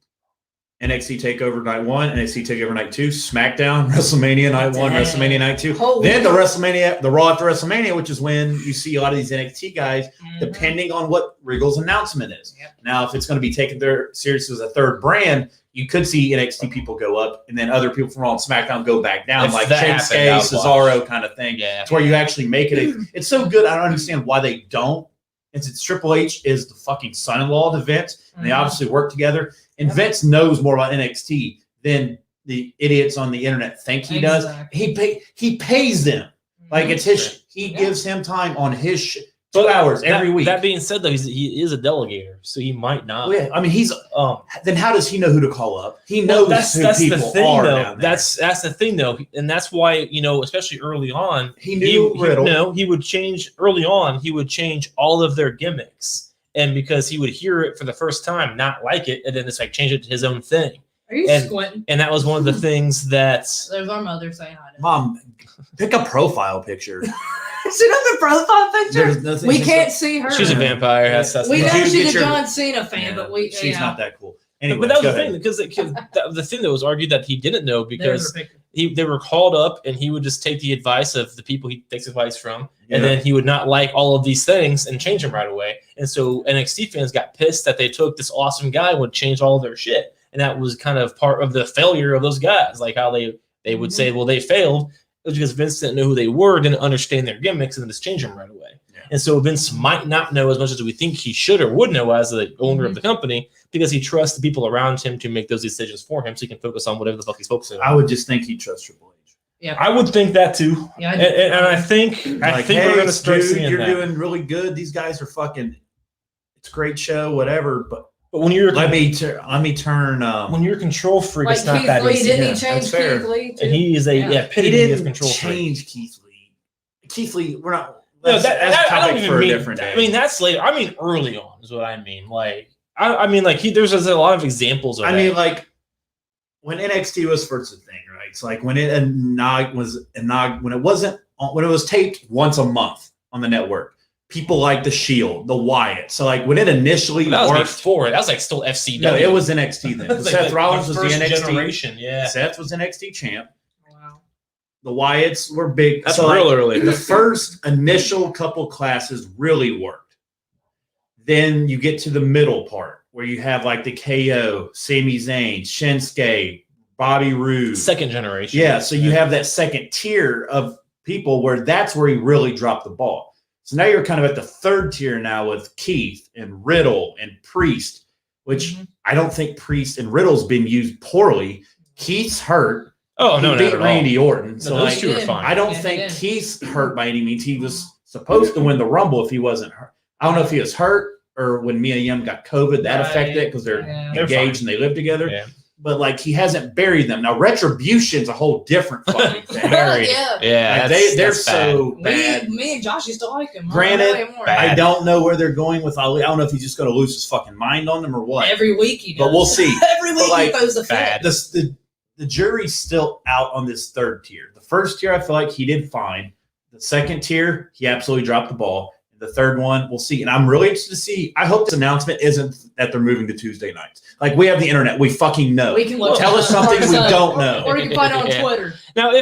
S2: NXT TakeOver Night 1, NXT TakeOver Night 2, SmackDown, WrestleMania Night 1, WrestleMania Night 2. Then the Raw after WrestleMania, which is when you see a lot of these NXT guys, depending on what Regal's announcement is.
S3: Yep.
S2: Now, if it's going to be taken seriously as a third brand, you could see NXT people go up, and then other people from Raw and SmackDown go back down, like Shinsuke, Cesaro kind of thing.
S1: Yeah.
S2: It's where you actually make it. It's so good. I don't understand why they don't. And since Triple H is the fucking son-in-law of Vince, and they obviously work together, and Vince knows more about NXT than the idiots on the internet think he does. He pays them. Like it's his. He gives him time on his 2 hours every week.
S1: That being said, though, he is a delegator, so he might not.
S2: Well, yeah, I mean, he's. Then how does he know who to call up? He knows who people
S1: the thing,
S2: are
S1: though.
S2: down there.
S1: That's the thing, though, and that's why especially early on,
S2: he knew Riddle.
S1: He would change early on. He would change all of their gimmicks, and because he would hear it for the first time, not like it, and then it's like change it to his own thing.
S3: Are you squinting?
S1: And that was one of the things that.
S3: There's our mother saying hi to
S2: Mom, pick a profile picture.
S3: She does a profile picture. We can't see her.
S1: She's a vampire. That's
S3: we know
S2: Dude,
S3: she's a
S2: get your-
S3: John Cena fan, but
S2: she's not that cool. Anyway,
S1: but that was
S2: go
S1: the
S2: ahead.
S1: thing because the thing that was argued that he didn't know because they were called up and he would just take the advice of the people he takes advice from, and then he would not like all of these things and change them right away. And so NXT fans got pissed that they took this awesome guy and would change all of their shit, and that was kind of part of the failure of those guys. Like how they would say, well, they failed. It was because Vince didn't know who they were, didn't understand their gimmicks, and then just change them right away. Yeah. And so Vince might not know as much as we think he should or would know as the owner of the company because he trusts the people around him to make those decisions for him so he can focus on whatever the fuck he's focusing on.
S2: I would just think he'd trust Triple H.
S1: Yeah, I would think that too. Yeah, and I think
S2: hey,
S1: we're gonna start seeing
S2: you're
S1: that.
S2: doing really good. These guys are fucking. It's a great show, whatever. But
S1: when you're
S2: let me turn.
S1: When you're a control freak,
S3: like
S1: it's not
S3: Keith
S1: that
S3: Lee,
S1: easy.
S3: didn't he change Keith Lee too?
S1: And he is a epitome of control freak.
S2: Change Keith Lee. Keith Lee, we're not.
S1: No, that's
S2: I don't even for
S1: mean,
S2: a different day.
S1: I mean, that's later. I mean, early on is what I mean. Like, I mean, like there's a lot of examples of that.
S2: I mean, like when NXT was first a thing, right? It's like when it when it was taped once a month on the network. People like the Shield, the Wyatt. So like when it initially
S1: that was
S2: worked,
S1: before it. That was like still FCW.
S2: No, it was NXT then.
S1: Like
S2: Seth Rollins was the NXT
S1: generation. Yeah,
S2: Seth was NXT champ. Wow. The Wyatts were big.
S1: That's real early.
S2: The first initial couple classes really worked. Then you get to the middle part where you have like the KO, Sami Zayn, Shinsuke, Bobby Roode.
S1: Second generation.
S2: Yeah, so you have that second tier of people where that's where he really dropped the ball. So now you're kind of at the third tier now with Keith and Riddle and Priest, which I don't think Priest and Riddle's been used poorly. Keith's hurt.
S1: Oh, no,
S2: he beat
S1: not at
S2: Randy
S1: all.
S2: Orton. So
S1: those two are fine.
S2: I don't think Keith's hurt by any means. He was supposed to win the Rumble if he wasn't hurt. I don't know if he was hurt or when Mia Yim got COVID, that affected it because they're engaged and they live together. Yeah. But like he hasn't buried them. Now Retribution's a whole different fucking thing.
S1: Yeah,
S2: like, they're so bad.
S3: Me and Josh used to like him.
S2: Granted, I don't know where they're going with Ali. I don't know if he's just going to lose his fucking mind on them or what.
S3: Every week he does.
S2: But we'll see.
S3: Every week he throws a fit.
S2: The jury's still out on this third tier. The first tier, I feel like he did fine. The second tier, he absolutely dropped the ball. The third one, we'll see. And I'm really interested to see. I hope this announcement isn't that they're moving to Tuesday nights. Like, we have the internet. We fucking know.
S3: We can look
S2: Tell us something we don't know.
S3: Or you can find it on Twitter.
S1: Now,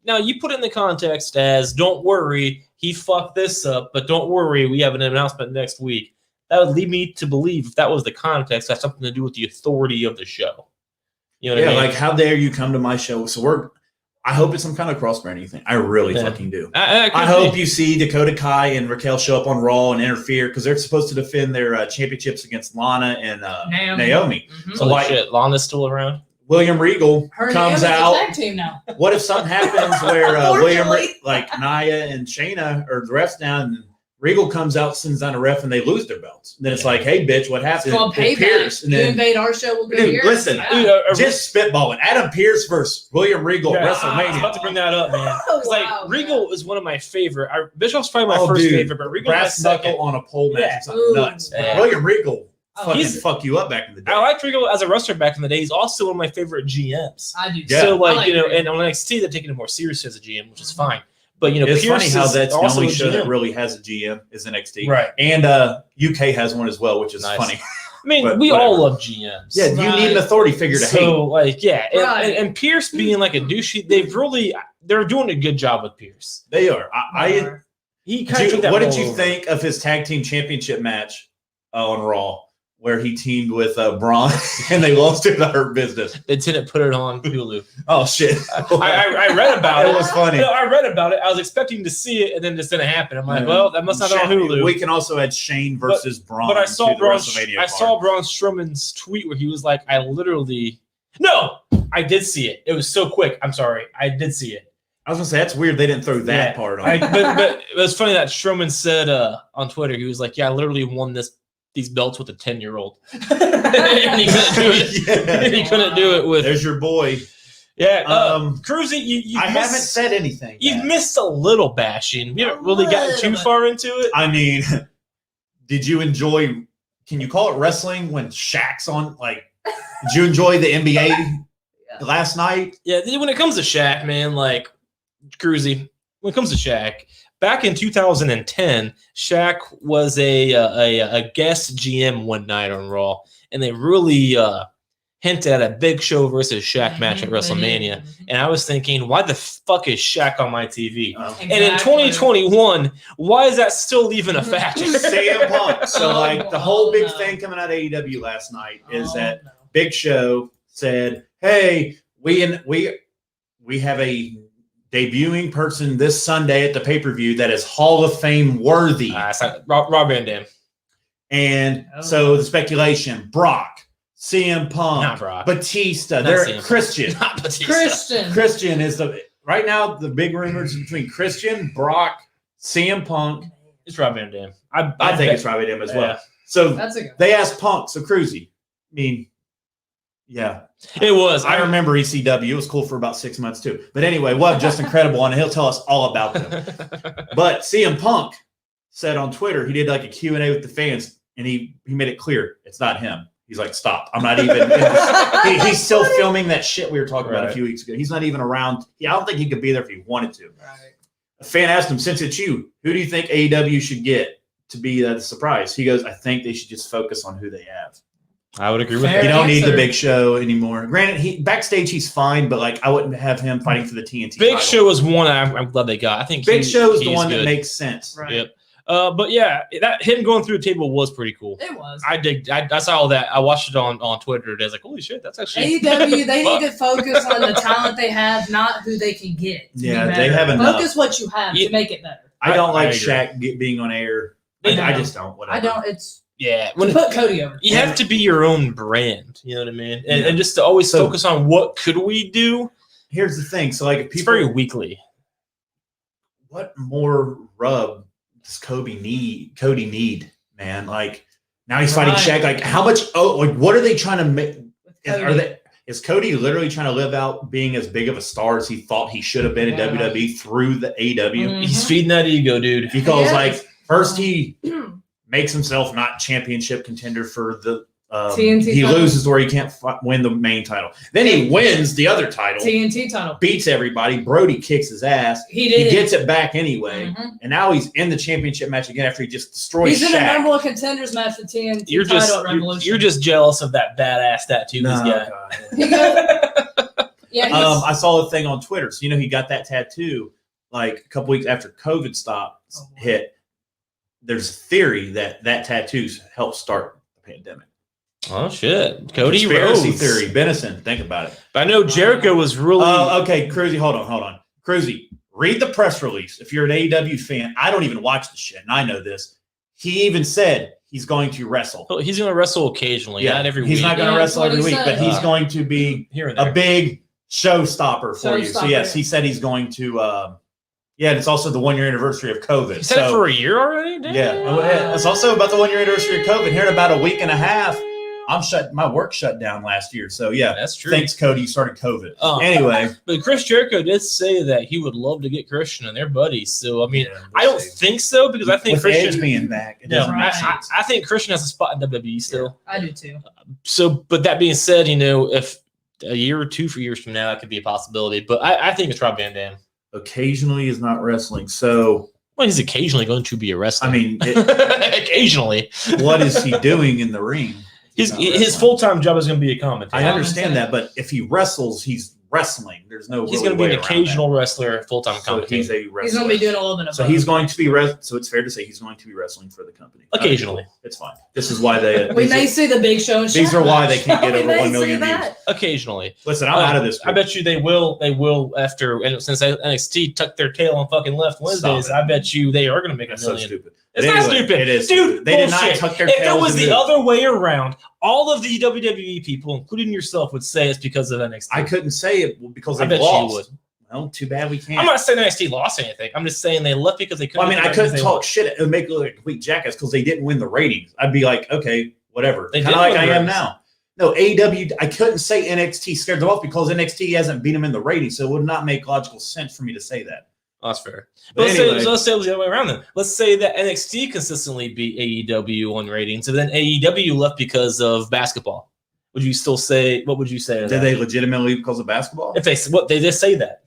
S1: now you put it in the context as, don't worry, he fucked this up, but don't worry, we have an announcement next week. That would lead me to believe if that was the context, that's something to do with the authority of the show. You know what I mean?
S2: Like, how dare you come to my show? So I hope it's some kind of cross-branding thing. I really fucking do. I hope you see Dakota Kai and Raquel show up on Raw and interfere because they're supposed to defend their championships against Lana and Naomi.
S1: Mm-hmm. So shit, Lana's still around?
S2: William Regal comes out.
S3: Tag team now.
S2: What if something happens where like Nia and Shayna or the refs down and Regal comes out, sends down a ref, and they lose their belts. And then it's like, hey, bitch, what happened?
S3: It's called payback.
S2: And then,
S3: invade our show, we'll go
S2: dude,
S3: here.
S2: Listen, just spitballing. Adam Pearce versus William Regal at WrestleMania.
S1: I was about to bring that up, man. Like, Regal is one of my favorite. Bischoff's probably my first favorite, but Regal
S2: brass knuckle on a pole match is something nuts. William Regal fuck you up back in the day.
S1: I liked Regal as a wrestler back in the day. He's also one of my favorite GMs.
S3: I do.
S1: Yeah. So, like and on NXT, they're taking it more seriously as a GM, which is fine. But
S2: it's
S1: Pierce
S2: funny how that's the only show
S1: GM.
S2: that really has a GM is NXT,
S1: right?
S2: And UK has one as well, which is funny.
S1: I mean, we all love GMs.
S2: Yeah, you need an authority figure to hate.
S1: So, like, and Pierce being like a douchey, they're doing a good job with Pierce.
S2: They are.
S1: He kind of took that.
S2: What did you think of his tag team championship match on Raw? Where he teamed with Braun and they lost it to Hurt Business.
S1: They didn't put it on Hulu.
S2: Oh, shit.
S1: I read about it.
S2: It was funny.
S1: No, I read about it. I was expecting to see it, and then it just didn't happen. I'm like, well, that must not be on Hulu.
S2: We can also add Shane versus Braun.
S1: But I saw Braun Strowman's tweet where he was like, I did see it. It was so quick. I'm sorry. I did see it.
S2: I was going to say, that's weird they didn't throw that part on.
S1: But it was funny that Strowman said on Twitter, he was like, yeah, I literally won these belts with a 10-year-old. And he couldn't do it. And he couldn't do it with.
S2: There's your boy.
S1: Yeah. Cruzy, you
S2: I haven't said anything.
S1: You've missed a little bashing. We haven't really gotten too far into it.
S2: I mean, did you enjoy, can you call it wrestling when Shaq's on, like, Did you enjoy the NBA last night?
S1: Yeah, when it comes to Shaq, man, like Cruzy, when it comes to Shaq, back in 2010, Shaq was a guest GM one night on Raw, and they really hinted at a Big Show versus Shaq match at WrestleMania. And I was thinking, why the fuck is Shaq on my TV?
S3: Exactly.
S1: And in 2021, why is that still even a fact?
S2: CM Punk. So like the whole big thing coming out of AEW last night is that Big Show said, "Hey, we have a debuting person this Sunday at the pay-per-view that is Hall of Fame worthy."
S1: It's like Rob Van Dam.
S2: And so the speculation, Brock, CM Punk,
S1: Not Brock.
S2: Batista,
S1: Not
S2: they're
S1: CM
S2: Christian.
S1: Not Batista.
S2: Christian is right now the big rumors between Christian, Brock, CM Punk.
S1: It's Rob Van Dam.
S2: I think it's Robbie Dam as well.
S1: Yeah.
S2: So
S3: That's a good
S2: they asked Punk, so Cruzy. I mean, yeah.
S1: It was.
S2: I remember ECW. It was cool for about 6 months too. But anyway, what just incredible, and he'll tell us all about them. But CM Punk said on Twitter, he did like a Q&A with the fans, and he made it clear it's not him. He's like, stop. I'm not even. He's still filming that shit we were talking about a few weeks ago. He's not even around. I don't think he could be there if he wanted to.
S3: Right.
S2: A fan asked him, since it's you, who do you think AEW should get to be the surprise? He goes, I think they should just focus on who they have.
S1: I would agree with
S3: Fair
S1: that.
S2: You don't need the
S3: answer.
S2: Big Show anymore. Granted, backstage he's fine, but like I wouldn't have him fighting for the TNT.
S1: Big
S2: title.
S1: Show is one I'm glad they got. I think
S2: Big Show is the
S1: he's
S2: one
S1: good.
S2: that makes sense.
S3: Right.
S1: Yep. But yeah, that him going through the table was pretty cool.
S3: It was.
S1: I saw all that. I watched it on Twitter. And I was like, holy shit, that's actually
S3: AEW, they need to focus on the talent they have, not who they can get. to be
S2: Yeah,
S3: better.
S2: they have enough.
S3: Focus what you have
S1: Yeah.
S3: to make it better.
S2: I don't like
S1: agree.
S2: Shaq being on air.
S3: I
S2: I
S3: know.
S2: just don't. Whatever.
S3: I don't. It's
S1: yeah.
S3: to put Cody over.
S1: You have to be your own brand. You know what I mean? And,
S2: Yeah.
S1: and just to always
S2: So-
S1: focus on what could we do.
S2: Here's the thing. So like, if
S1: It's
S2: people,
S1: very weekly.
S2: what more rub does Cody need, man? Like now he's fighting
S3: Right.
S2: Shaq. Like how much? Oh, like what are they trying to make?
S3: With Cody.
S2: Are they? Is Cody literally trying to live out being as big of a star as he thought he should have been in
S3: Yeah.
S2: WWE through the AEW?
S3: Mhm.
S1: He's feeding that ego, dude.
S2: Because
S3: Yes.
S2: like first he makes himself not championship contender for the
S3: TNT
S2: he
S3: title.
S2: loses where he can't win the main title. Then he wins the other title,
S3: TNT title.
S2: beats everybody. Brody kicks his ass.
S3: He did.
S2: He gets it back anyway,
S3: Mhm.
S2: and now he's in the championship match again after he just destroys
S3: He's in a
S2: Shaq.
S3: number one contenders match for TNT
S1: You're
S3: title
S1: just
S3: at Revolution.
S1: you're just jealous of that badass tattoo
S2: No,
S1: he's got.
S2: God.
S3: He goes- yeah, he's,
S2: I saw a thing on Twitter. So he got that tattoo like a couple weeks after COVID hit. There's a theory that tattoo helped start the pandemic.
S1: Oh shit, Cody
S2: Conspiracy
S1: Rhodes.
S2: theory. Benison, think about it.
S1: But I know Jericho was really.
S2: Oh, okay, Cruzy, hold on. Cruzy, read the press release. If you're an AEW fan, I don't even watch the shit, and I know this. He even said he's going to wrestle.
S1: He's going to wrestle occasionally, not every
S2: he's
S1: week.
S2: not going to
S3: Yeah,
S2: wrestle
S3: that's what
S2: every
S3: he
S2: week,
S3: said.
S2: but he's going to be
S1: here and there.
S2: a big showstopper for you. So
S3: Showstopper.
S2: yes, he said he's going to. Yeah, and it's also the 1 year anniversary of COVID.
S1: He said it for a year already. Damn.
S2: Yeah, it's also about the 1 year anniversary of COVID. Here in about a week and a half, my work shut down last year. So yeah,
S1: That's true.
S2: thanks, Cody. You started COVID. Anyway,
S1: But Chris Jericho did say that he would love to get Christian and they're buddies. So I mean,
S2: yeah,
S1: I don't think so because I think
S2: with Edge
S1: Christian.
S2: being back, it
S1: No,
S2: doesn't make
S3: Right.
S2: sense.
S1: I think Christian has a spot in WWE still.
S3: I do too.
S1: So, but that being said, if a year or 2 years from now, that could be a possibility. But I think it's Rob Van Dam.
S2: Occasionally is not wrestling. So
S1: Well, he's occasionally going to be a wrestler.
S2: I mean,
S1: occasionally.
S2: what is he doing in the ring?
S1: His
S2: Not
S1: his
S2: wrestling.
S1: full time job is going to be a commentator.
S2: I understand that, but if he wrestles, he's wrestling. There's no.
S1: He's
S2: really
S1: going to be
S2: way
S1: an
S2: around
S1: occasional wrestler, full
S2: that.
S1: time
S2: So
S1: commentator.
S2: he's a wrestler.
S3: He's going to be doing a little bit of
S2: So
S3: both.
S2: he's going to be so it's fair to say he's going to be wrestling for the company.
S1: Occasionally.
S2: It's fine. This is why they.
S3: We
S2: these
S3: may
S2: are-
S3: see the Big Show. And
S2: these
S3: Shaq
S2: are why
S3: match.
S2: they can't get
S3: We
S2: over
S3: may
S2: 1
S3: see
S2: million views.
S3: that.
S1: Occasionally.
S2: Listen, I'm out of this.
S1: I bet you they will after, and since NXT tucked their tail on fucking left Wednesdays,
S2: it.
S1: I bet you they are going to make
S2: That's
S1: a
S2: so
S1: million.
S2: stupid.
S1: It's
S2: But
S1: not
S2: anyway,
S1: stupid.
S2: It is.
S1: Dude,
S2: stupid. They did not
S1: bullshit.
S2: tuck their
S1: If it
S2: tails.
S1: was the
S2: into-
S1: other way around, all of the WWE people, including yourself, would say it's because of NXT.
S2: I couldn't say it because
S1: I
S2: they
S1: bet
S2: lost.
S1: you would.
S2: Well, too bad we can't.
S1: I'm not saying NXT lost anything. I'm just saying they left because they couldn't.
S2: Well, I mean, I
S1: get the
S2: couldn't
S1: ratings
S2: talk
S1: they
S2: shit and make it look like a complete jackass because they didn't win the ratings. I'd be like, okay, whatever.
S1: They
S2: Kind
S1: did
S2: of like
S1: win
S2: I
S1: the
S2: am
S1: ratings.
S2: now. No, AEW, I couldn't say NXT scared them off because NXT hasn't beat them in the ratings, so it would not make logical sense for me to say that.
S1: Oh, that's fair.
S2: But
S1: Let's
S2: anyway,
S1: say it was the other way around then. Let's say that NXT consistently beat AEW on ratings, and then AEW left because of basketball. would you still say? What would you say? To
S2: Did
S1: that?
S2: they legitimately leave because of basketball?
S1: If they just say that.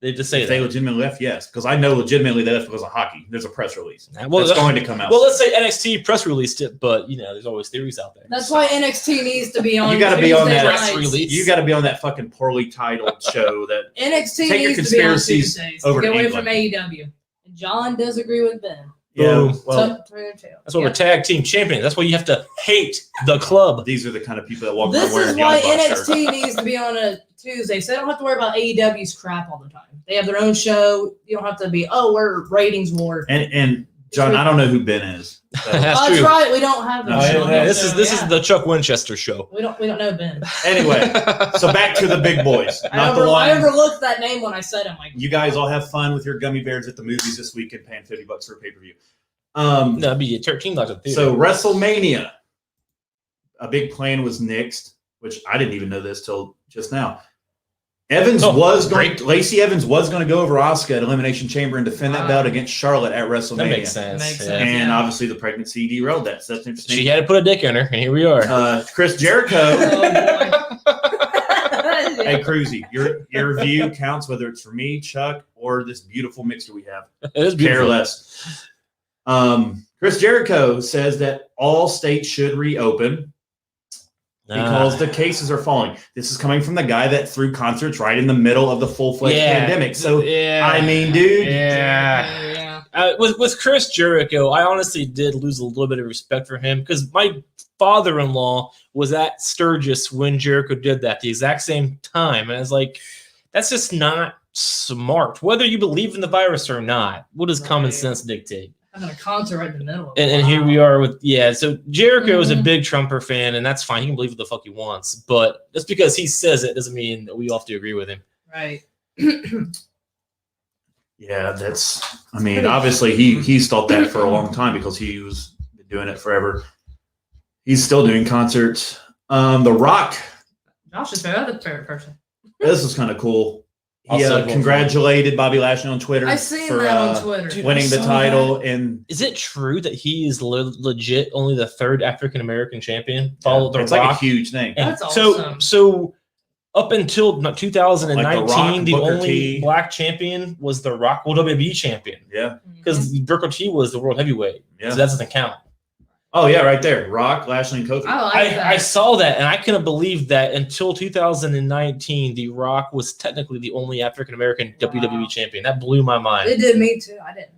S1: They just say
S2: If
S1: that.
S2: they legitimately left, yes. Because I know legitimately they left because of hockey. There's a press release.
S1: Well,
S2: that's going to come out.
S1: Well, let's say NXT press released it, but there's always theories out there.
S3: That's why NXT needs to be on.
S2: You got to be on
S3: Tuesday
S2: that
S3: nights.
S1: press release.
S2: You got to be on that fucking poorly titled show. That
S3: NXT
S2: Take your
S3: needs to be on
S2: conspiracies
S3: Tuesdays.
S2: over
S3: Get
S2: to
S3: away
S2: England.
S3: from AEW. And John does agree with Ben.
S1: Boom.
S2: Well,
S1: That's why we're tag team champions. That's why you have to hate the club.
S2: these are the kind of people that walk
S3: This
S2: around
S3: is
S2: wearing
S3: why
S2: Young Bucks shirts.
S3: NXT needs to be on a Tuesday, so they don't have to worry about AEW's crap all the time. They have their own show. You don't have to be, we're ratings war.
S2: And John, I don't know who Ben is. So.
S1: That's true.
S3: right. We don't have
S2: No,
S3: them.
S2: yeah,
S1: This is the Chuck Winchester show.
S3: We don't know Ben.
S2: Anyway, so back to the big boys. Not the
S3: I
S2: one.
S3: overlooked that name when I said him. Like,
S2: You guys all have fun with your gummy bears at the movies this weekend, paying $50 for a pay-per-view.
S1: No, it'd be $13 at the theater.
S2: So WrestleMania, a big plan was nixed, which I didn't even know this till just now. Lacey Evans was going to go over Asuka at Elimination Chamber and defend that belt against Charlotte at WrestleMania.
S1: That makes sense.
S2: And obviously the pregnancy derailed that. So that's interesting.
S1: She had to put a dick in her, and here we are.
S2: Chris Jericho.
S3: oh boy.
S2: Hey, Cruzy, your review counts whether it's for me, Chuck, or this beautiful mixer we have.
S1: It is beautiful.
S2: Care less. Chris Jericho says that all states should reopen because the cases are falling. This is coming from the guy that threw concerts right in the middle of the full-fledged pandemic. So, I mean, dude.
S1: Yeah. With Chris Jericho, I honestly did lose a little bit of respect for him because my father-in-law was at Sturgis when Jericho did that the exact same time. And I was like, that's just not smart. Whether you believe in the virus or not, what does common sense dictate?
S3: Having a concert right in the middle.
S1: And here we are with, so Jericho is a big Trumper fan, and that's fine. He can believe what the fuck he wants. But just because he says it doesn't mean that we all have to agree with him.
S3: Right.
S2: Yeah, obviously he's thought that for a long time because he was doing it forever. He's still doing concerts. The Rock.
S3: Josh is my other favorite person.
S2: This is kind of cool. He
S1: Also,
S2: congratulated Bobby Lashley on Twitter.
S3: I seen
S2: for,
S3: that on Twitter.
S2: winning the title. And
S1: Is it true that he is legit only the third African American champion? Followed the
S2: it's
S1: Rock.
S2: like a huge thing.
S1: And
S3: That's awesome.
S1: So up until 2019,
S2: Like The Rock,
S1: the
S2: Booker
S1: only
S2: T.
S1: black champion was the Rock, WWE champion,
S2: Yeah.
S1: because Booker T was the world heavyweight.
S2: Yeah.
S1: So that doesn't count.
S2: Oh, yeah, right there. Rock, Lashley, and Kofi.
S3: I like that.
S1: I saw that, and I couldn't believe that until 2019, The Rock was technically the only African American WWE champion. That blew my mind.
S3: It did me too. I didn't.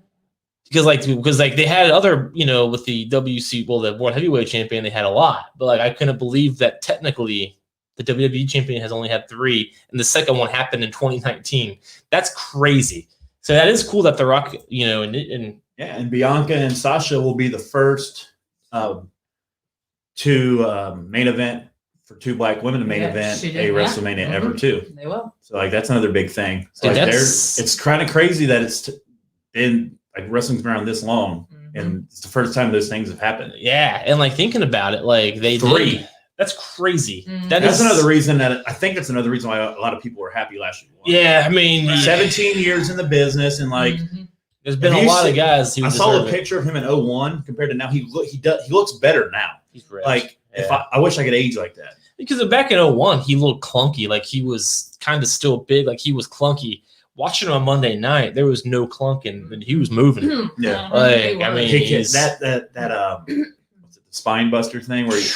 S1: Because they had other, with the the World Heavyweight Champion, they had a lot, but I couldn't believe that technically the WWE Champion has only had 3, and the second one happened in 2019. That's crazy. So that is cool that The Rock,
S2: And Bianca and Sasha will be the first to main event for 2 black women to main event a WrestleMania ever too.
S3: They will.
S2: So that's another big thing. So
S1: Dude,
S2: it's kind of crazy that it's been wrestling's been around this long, and it's the first time those things have happened.
S1: Yeah, and thinking about it, they
S2: 3.
S1: did. That's crazy.
S3: Mhm.
S2: That's another reason I think that's another reason why a lot of people were happy last year.
S1: Yeah, I mean,
S2: 17 years in the business, and
S1: there's been
S2: Have
S1: a
S2: you
S1: lot of
S2: seen-
S1: guys who
S2: I saw a
S1: deserve it.
S2: picture of him in 01 compared to now. He looks better now.
S1: He's ripped.
S2: If I wish I could age like that.
S1: Because back in 01, he looked clunky. He was kind of still big. He was clunky. Watching him on Monday night, there was no clunking, and he was moving.
S2: Yeah.
S1: I mean, he's-
S2: that what's it, the spine buster thing where he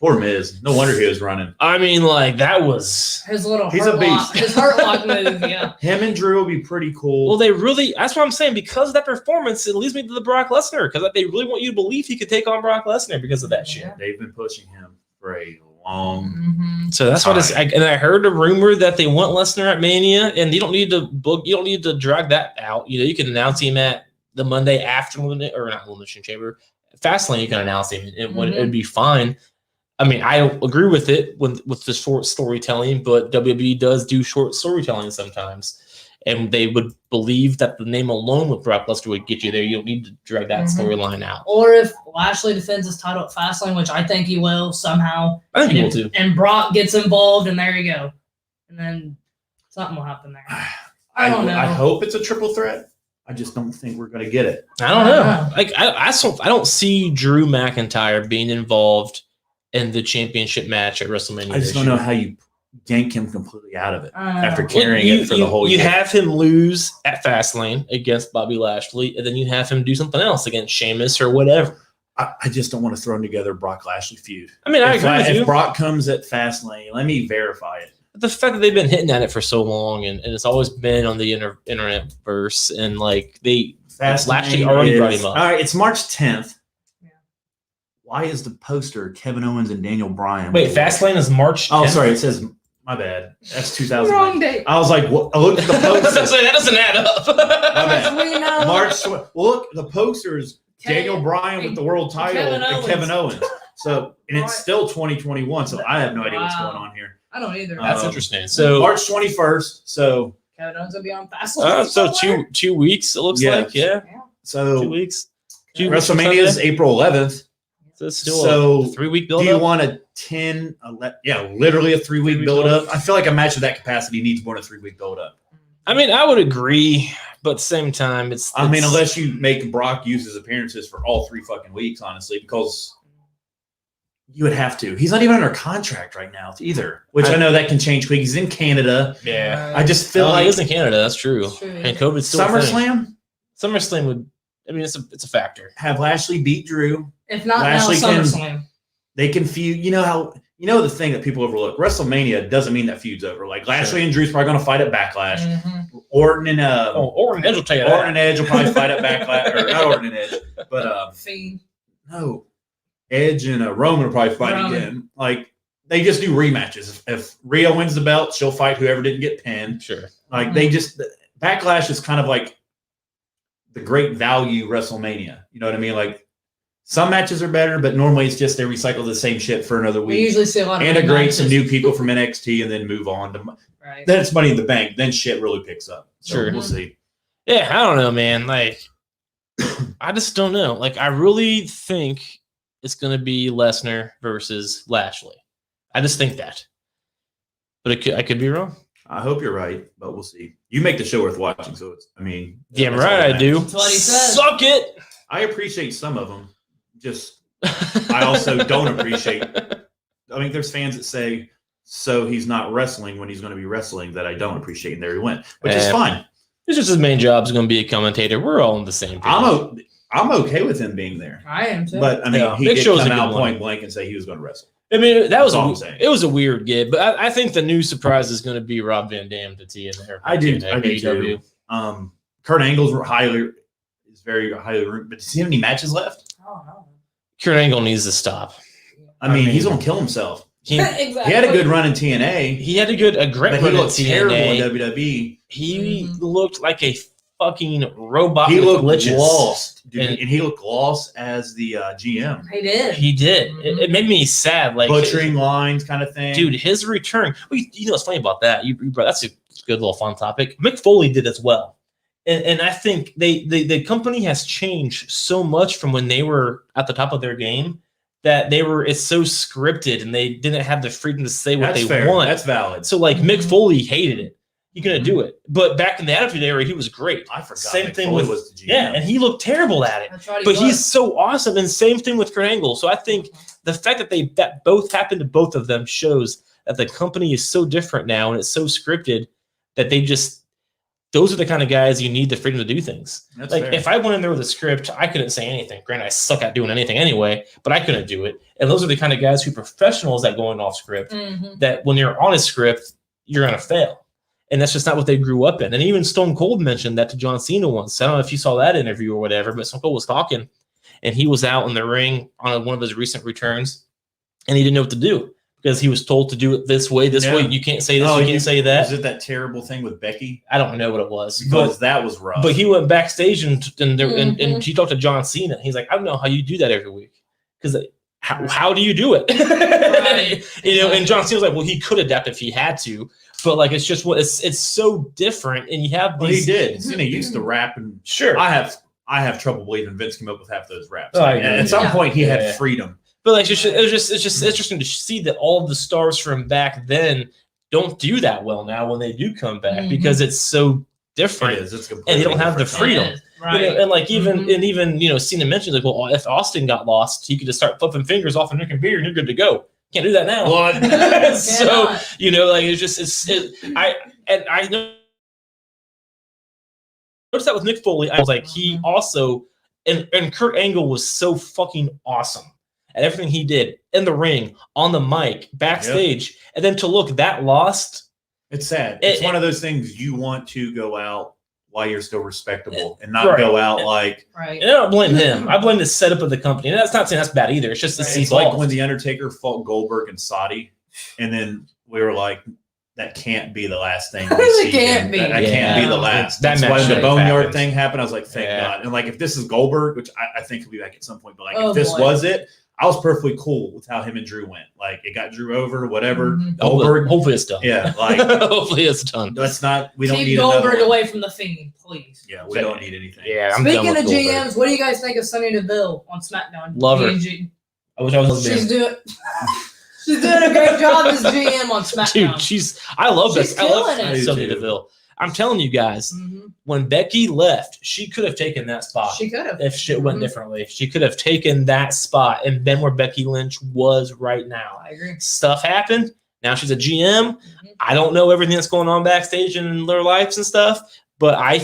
S2: poor Miz. No wonder he was running.
S1: I mean, that was
S3: his little
S2: He's
S3: hurt
S2: a beast.
S3: lock, his hurt lock move. Yeah.
S2: Him and Drew will be pretty cool.
S1: well. They really. That's what I'm saying. Because of that performance, it leads me to the Brock Lesnar. Because they really want you to believe he could take on Brock Lesnar because of that shit.
S3: Yeah.
S2: They've been pushing him for a long.
S3: Mm-hmm.
S1: So that's what it's. And I heard a rumor that they want Lesnar at Mania, and you don't need to book. You don't need to drag that out. You can announce him at the Monday after or not Elimination Chamber, Fastlane. You can announce him. It'd be fine. I mean, I agree with it with the short storytelling, but WWE does do short storytelling sometimes, and they would believe that the name alone with Brock Lesnar would get you there. You don't need to drag that storyline out.
S3: Or if Lashley defends his title at Fastlane, which I think he will somehow,
S1: I think he will too.
S3: and Brock gets involved, and there you go, and then something will happen there. I don't know.
S2: I hope it's a triple threat. I just don't think we're going to get it.
S1: I don't know. I don't see Drew McIntyre being involved in the championship match at WrestleMania.
S2: I just don't know how you yank him completely out of it after
S3: Well,
S2: carrying it for the whole year.
S1: You have him lose at Fastlane against Bobby Lashley, and then you have him do something else against Sheamus or whatever.
S2: I just don't want to throw together Brock Lashley feud.
S1: I mean, I agree with you.
S2: If Brock comes at Fastlane, let me verify it.
S1: The fact that they've been hitting at it for so long, and it's always been on the internet verse, and like Lashley already brought him up.
S2: All right, it's March 10th.
S3: Yeah.
S2: Why is the poster Kevin Owens and Daniel Bryan?
S1: Wait, Fastlane is March 10th?
S2: Oh, sorry, it says, my bad. That's 2000.
S3: Wrong date.
S2: I was like, what? I looked at the poster.
S1: That doesn't add up.
S2: My bad.
S3: We know.
S2: March. Well, look, the poster is Daniel Bryan with the world title and Kevin Owens. So, and it's still 2021. So I have no idea what's going on here.
S3: I don't either.
S1: That's interesting. So
S2: March 21st. So
S3: Kevin Owens will be on Fastlane.
S1: so two weeks. It looks like 2
S2: So
S1: weeks.
S2: WrestleMania is April 11th.
S1: So it's still a 3 week build.
S2: Do you want a 10? Literally a 3 week build up. I feel like a match of that capacity needs more than a 3 week build up.
S1: I mean, I would agree, but at the same time, it's
S2: I mean, unless you make Brock use his appearances for all 3 fucking weeks, honestly, because you would have to. He's not even under contract right now either, which I know that can change quick. He's in Canada.
S1: Yeah.
S2: I just feel like
S1: he is in Canada. That's true. And COVID's still a thing. SummerSlam would. I mean, it's a factor.
S2: Have Lashley beat Drew.
S3: If not
S2: Lashley
S3: now, SummerSlam.
S2: They can feud. You know the thing that people overlook. WrestleMania doesn't mean that feud's over. Like Lashley and Drew's probably going to fight at Backlash.
S3: Mm-hmm.
S2: Orton and
S1: Orton and Edge will tell you that.
S2: Orton and Edge will probably fight at Backlash, or not Orton and Edge, but
S3: Fiend.
S2: No, Edge and Roman will probably fight again. Like they just do rematches. If Rhea wins the belt, she'll fight whoever didn't get pinned.
S1: Sure.
S2: Like they just Backlash is kind of like the great value WrestleMania. You know what I mean? Like some matches are better, but normally it's just they recycle the same shit for another week.
S3: We usually see a lot of
S2: integrate some new people from NXT and then move on to.
S3: Right.
S2: Then it's Money in the Bank. Then shit really picks up. So
S1: Sure.
S2: We'll see.
S1: Yeah, I don't know, man. Like, I just don't know. Like, I really think it's going to be Lesnar versus Lashley. I just think that. But I could be wrong.
S2: I hope you're right, but we'll see. You make the show worth watching, so it's. I mean,
S1: damn right I do.
S3: That's what he said.
S1: Suck it.
S2: I appreciate some of them. Just I also don't appreciate. I mean, there's fans that say, "So he's not wrestling when he's going to be wrestling." That I don't appreciate, and there he went, which is fine.
S1: It's just his main job is going to be a commentator. We're all on the same page.
S2: I'm okay with him being there.
S3: I am too.
S2: But I mean, he did come out point blank and say he was going to wrestle.
S1: I mean, that was it was a weird gig, but I think the new surprise is going to be Rob Van Dam to TNA.
S2: I do too. Kurt Angle's very highly ranked, but does he have any matches left?
S3: Oh no.
S1: Kurt Angle needs to stop.
S2: I mean, he's going to kill himself.
S3: Exactly.
S2: He had a good run in TNA.
S1: He had a great run in TNA.
S2: Terrible in WWE.
S1: He looked like a fucking robot.
S2: He looked
S1: glitches.
S2: lost, dude, and he looked lost as the GM.
S3: He did.
S1: He did. It made me sad. Like
S2: butchering lines, kind of thing.
S1: Dude, his return. Well, you know what's funny about that? That's a good little fun topic. Mick Foley did as well. And I think the company has changed so much from when they were at the top of their game that it's so scripted and they didn't have the freedom to say what they want.
S2: That's valid.
S1: So like Mick Foley hated it. He couldn't do it. But back in the Attitude Era, he was great.
S2: I forgot.
S1: Same thing
S2: Foley
S1: with
S2: was the GM.
S1: Yeah, and he looked terrible at it.
S3: That's right,
S1: but he's so awesome. And same thing with Kurt Angle. So I think the fact that both happened to both of them shows that the company is so different now and it's so scripted that those are the kind of guys you need the freedom to do things.
S2: That's
S1: like
S2: fair.
S1: if I went in there with a script, I couldn't say anything. Granted, I suck at doing anything anyway, but I couldn't do it. And those are the kind of guys who are professionals at going off script, that when you're on a script, you're going to fail. And that's just not what they grew up in. And even Stone Cold mentioned that to John Cena once. I don't know if you saw that interview or whatever, but Stone Cold was talking and he was out in the ring on one of his recent returns and he didn't know what to do. Because he was told to do it this way. You can't say this, you can't say that.
S2: Is it that terrible thing with Becky?
S1: I don't know what it was.
S2: Because that was rough.
S1: But he went backstage and he talked to John Cena. He's like, I don't know how you do that every week. Because how do you do it? Right. And John Cena was like, well, he could adapt if he had to. But like, it's just it's so different. And you have these.
S2: Well, he did. Cena used to rap. And
S1: sure.
S2: I have trouble believing Vince came up with half those raps.
S1: Oh,
S2: and at some point, he had freedom.
S1: But like, it's just interesting to see that all of the stars from back then don't do that well now when they do come back because it's so different.
S2: It is. It's
S1: and they don't have the freedom.
S3: Right.
S1: You know, and like even you know, Cena mentioned like, well, if Austin got lost, he could just start flipping fingers off a neck and beer, and you're good to go. Can't do that now.
S2: What?
S1: So you know, like I know. Notice that with Mick Foley, I was like, he also and Kurt Angle was so fucking awesome at everything he did in the ring, on the mic, backstage, and then to look that lost.
S2: It's sad. It's one of those things you want to go out while you're still respectable and not go out like.
S3: Right.
S1: And I don't blame him. I blame the setup of the company. And that's not saying that's bad either. It's just
S2: It's like when the Undertaker fought Goldberg and Saudi, and then we were like, that can't be the last thing we see.
S3: Can't be.
S2: That can't be the last. That's why the Boneyard thing happened. I was like, thank God. And like, if this is Goldberg, which I think he'll be back at some point, but like, if this was it, I was perfectly cool with how him and Drew went. Like, it got Drew over, whatever. Goldberg.
S1: Hopefully it's done.
S2: Yeah. Like,
S1: hopefully it's done.
S2: Let's not. We don't
S3: keep
S2: need
S3: Goldberg away from the Fiend, please.
S2: Yeah, we don't need anything.
S1: Yeah.
S3: Speaking of GMs, what do you guys think of Sonya Deville on SmackDown?
S1: Love her. I wish I was.
S3: She's doing a great job as GM on SmackDown.
S1: Dude, I love this. I love
S3: it.
S1: Sonya Deville. I'm telling you guys, when Becky left, she could have taken that spot.
S3: She could have.
S1: If shit went differently. She could have taken that spot and been where Becky Lynch was right now.
S3: I agree.
S1: Stuff happened. Now she's a GM. I don't know everything that's going on backstage in their lives and stuff, but I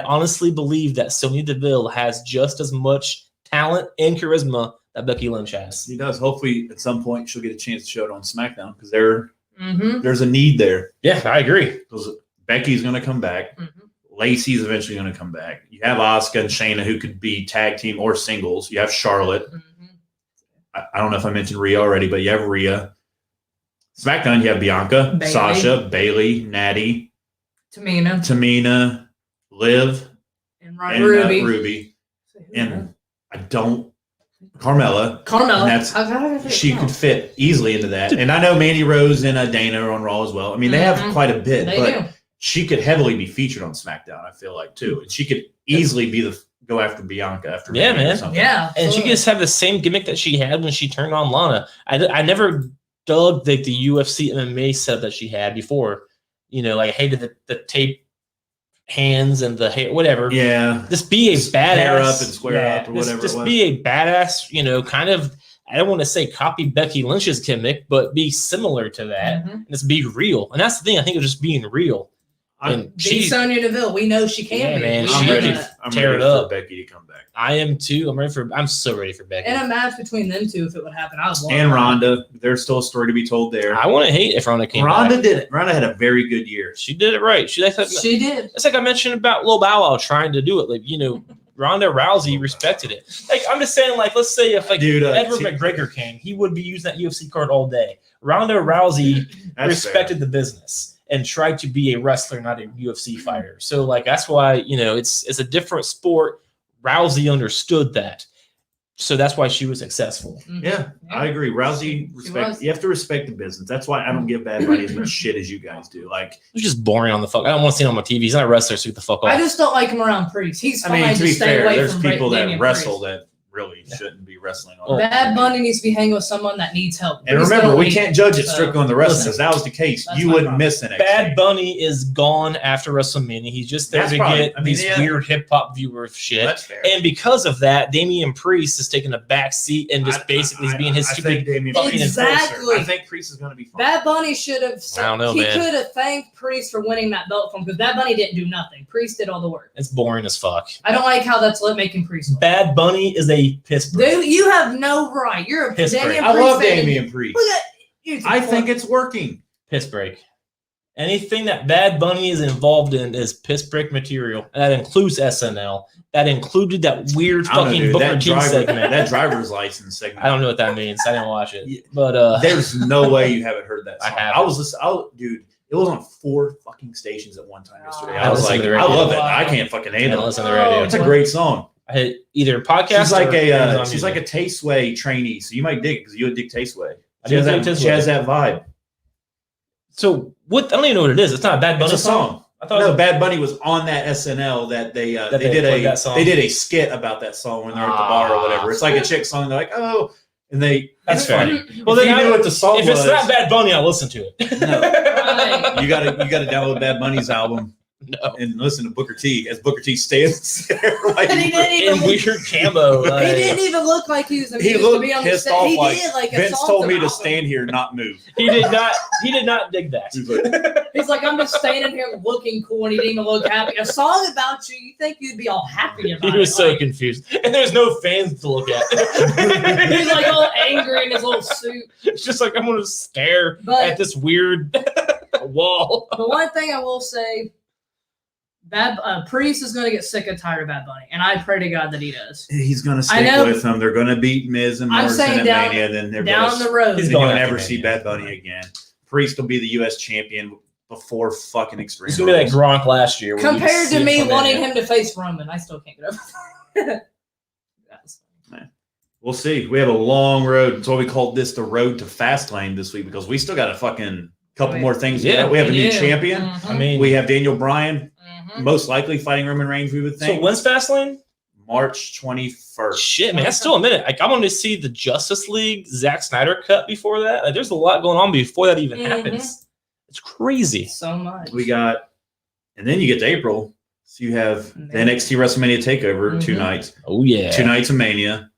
S1: honestly believe that Sonya Deville has just as much talent and charisma that Becky Lynch has.
S2: She does. Hopefully, at some point, she'll get a chance to show it on SmackDown because there's a need there.
S1: Yeah, I agree.
S2: Because Becky's going to come back. Lacey's eventually going to come back. You have Asuka and Shayna who could be tag team or singles. You have Charlotte. I don't know if I mentioned Rhea already, but you have Rhea. SmackDown, you have Bianca,
S3: Bayley.
S2: Sasha, Bayley, Natty,
S3: Tamina,
S2: Liv,
S3: and
S2: Ruby. And I don't. Carmella.
S3: And
S2: she could fit easily into that. And I know Mandy Rose and Dana are on Raw as well. I mean, they have quite a bit, but she could heavily be featured on SmackDown, I feel like, too. And she could easily be go after Bianca after
S1: Mandy
S2: or
S1: man.
S2: something.
S3: Yeah.
S1: And she could just have the same gimmick that she had when she turned on Lana. I never dug the UFC MMA setup that she had before. You know, like I hated the tape hands and the hair, whatever.
S2: Yeah.
S1: Just be a badass.
S2: Hair up and square up or whatever.
S1: Just be a badass, you know, kind of, I don't want to say copy Becky Lynch's gimmick, but be similar to that. And just be real. And that's the thing, I think, of just being real. And
S3: she's Sonya Deville. We know she can be.
S1: Man,
S2: I'm ready for Becky to come back.
S1: I am too. I'm so ready for Becky.
S3: And a match between them two, if it would happen, I would love
S2: And Ronda. There's still a story to be told there.
S1: I wouldn't hate if Ronda came back.
S2: Ronda did it. Ronda had a very good year.
S1: She did it right. She did.
S3: It's
S1: like I mentioned about Lil Bow Wow trying to do it. Like, you know, Ronda Rousey respected it. Like, I'm just saying, like, let's say if Edward McGregor came, he would be using that UFC card all day. Ronda Rousey respected the business and tried to be a wrestler, not a UFC fighter. So, like, that's why, you know, it's a different sport. Rousey understood that. So that's why she was successful.
S2: Yeah, I agree. Rousey, you have to respect the business. That's why I don't give Bad Bunny as much shit as you guys do. Like,
S1: it's just boring on the fuck. I don't want to see him on my TV. He's not a wrestler, so get the fuck off.
S3: I just don't like him around Priest. He's fine.
S2: I mean, to be fair, there's
S3: from
S2: people that
S3: Damian
S2: wrestle
S3: Priest.
S2: that really shouldn't be wrestling.
S3: Bad Bunny needs to be hanging with someone that needs help.
S2: And remember, we can't judge it strictly on the wrestling. Because that was the case. You wouldn't miss NXT.
S1: Bad Bunny is gone after WrestleMania. He's just there get these weird hip hop viewer shit.
S2: That's fair.
S1: And because of that, Damian Priest is taking a back seat and just basically being his stupid fucking enforcer.
S2: I think Priest is going to be fine.
S3: Bad Bunny should have.
S1: I don't know,
S3: he
S1: man.
S3: could have thanked Priest for winning that belt from him because Bad Bunny didn't do nothing. Priest did all the work.
S1: It's boring as fuck.
S3: I don't like how that's making Priest look.
S1: Bad Bunny is a piss break.
S3: Dude, you have no right. You're a
S1: Piss break.
S2: I love Damian Priest.
S3: Look at you.
S2: I think it's working.
S1: Piss break. Anything that Bad Bunny is involved in is piss break material. And that includes SNL. That included that weird fucking Booker T segment.
S2: That driver's license segment.
S1: I don't know what that means. I didn't watch it. But
S2: there's no way you haven't heard that song.
S1: I have.
S2: I was listening. Dude, it was on 4 fucking stations at one time yesterday. I was
S1: listen
S2: like,
S1: to the
S2: I
S1: radio.
S2: love it. I can't fucking handle it.
S1: Listen to the radio.
S2: It's a great song.
S1: I hit either podcast.
S2: She's like a Tasteway trainee, so you might dig because you would dig Tasteway. She has that vibe.
S1: So what? I don't even know what it is. It's not a Bad Bunny
S2: It's a song.
S1: I thought
S2: Bad Bunny was on that SNL that they did a skit about that song when they're at the bar or whatever. It's like a chick song. They're like, oh, and
S1: that's
S2: funny.
S1: Well,
S2: then you knew what the song was.
S1: If it's not Bad Bunny, I'll listen to it.
S2: No. You got to download Bad Bunny's album.
S1: No.
S2: and listen to Booker T as Booker T stands there. Like,
S3: And he didn't
S1: In
S3: even look,
S1: weird camo.
S3: he
S1: Like,
S3: didn't even look like he was
S2: he
S3: amused
S2: looked
S3: to be on the
S2: pissed
S3: stage.
S2: off.
S3: He
S2: Like,
S3: did, like, a
S2: Vince
S3: song
S2: told me to
S3: about
S2: stand
S3: him.
S2: here, not move.
S1: he did not dig that.
S2: He's like,
S3: He's like, I'm just standing here looking cool, and he didn't even look happy. A song about you think you'd be all happy about
S1: He was
S3: it.
S1: so
S3: Like,
S1: confused. And there's no fans to look at.
S3: he's like all angry in his little suit.
S1: It's just like, I'm going to stare
S3: But-
S1: at this weird wall.
S3: The one thing I will say, Priest is going to get sick and tired of Bad Bunny, and I pray to God that he does.
S2: he's gonna
S3: I
S2: stick
S3: know-
S2: with them. They're gonna beat Miz and
S3: I'm
S2: Morrison
S3: saying
S2: at
S3: down-
S2: Mania. Then they're
S3: Down
S2: gonna,
S3: the road,
S1: He's
S2: then
S1: going
S2: you'll
S1: after
S2: never
S1: Mania.
S2: see Bad Bunny again. Priest will be the U.S. champion before fucking Extreme.
S1: He's going to be like
S2: Rules.
S1: Gronk last year. where you
S3: compared
S1: see
S3: to me
S1: from
S3: wanting
S1: Mania.
S3: him to face Roman, I still can't get over that. That's-
S2: We'll see. We have a long road. That's why we called this the road to Fastlane this week, because we still got a fucking couple
S3: Wait.
S2: more things.
S1: Yeah,
S2: We have a new
S3: Yeah.
S2: champion.
S3: Mhm.
S1: I mean,
S2: We have Daniel Bryan,
S3: Mhm.
S2: most likely fighting Roman Reigns, we would
S1: so
S2: think.
S1: when's Fastlane?
S2: March 21st.
S1: Shit, man, that's still a minute. Like, I want to see the Justice League Zack Snyder cut before that. Like, there's a lot going on before that even
S3: Mhm.
S1: happens. It's crazy.
S3: So much.
S2: We got, and then you get to April. So you have the
S3: Man.
S2: NXT WrestleMania TakeOver, 2
S3: Mhm.
S2: nights.
S1: Oh yeah.
S2: 2 nights of Mania.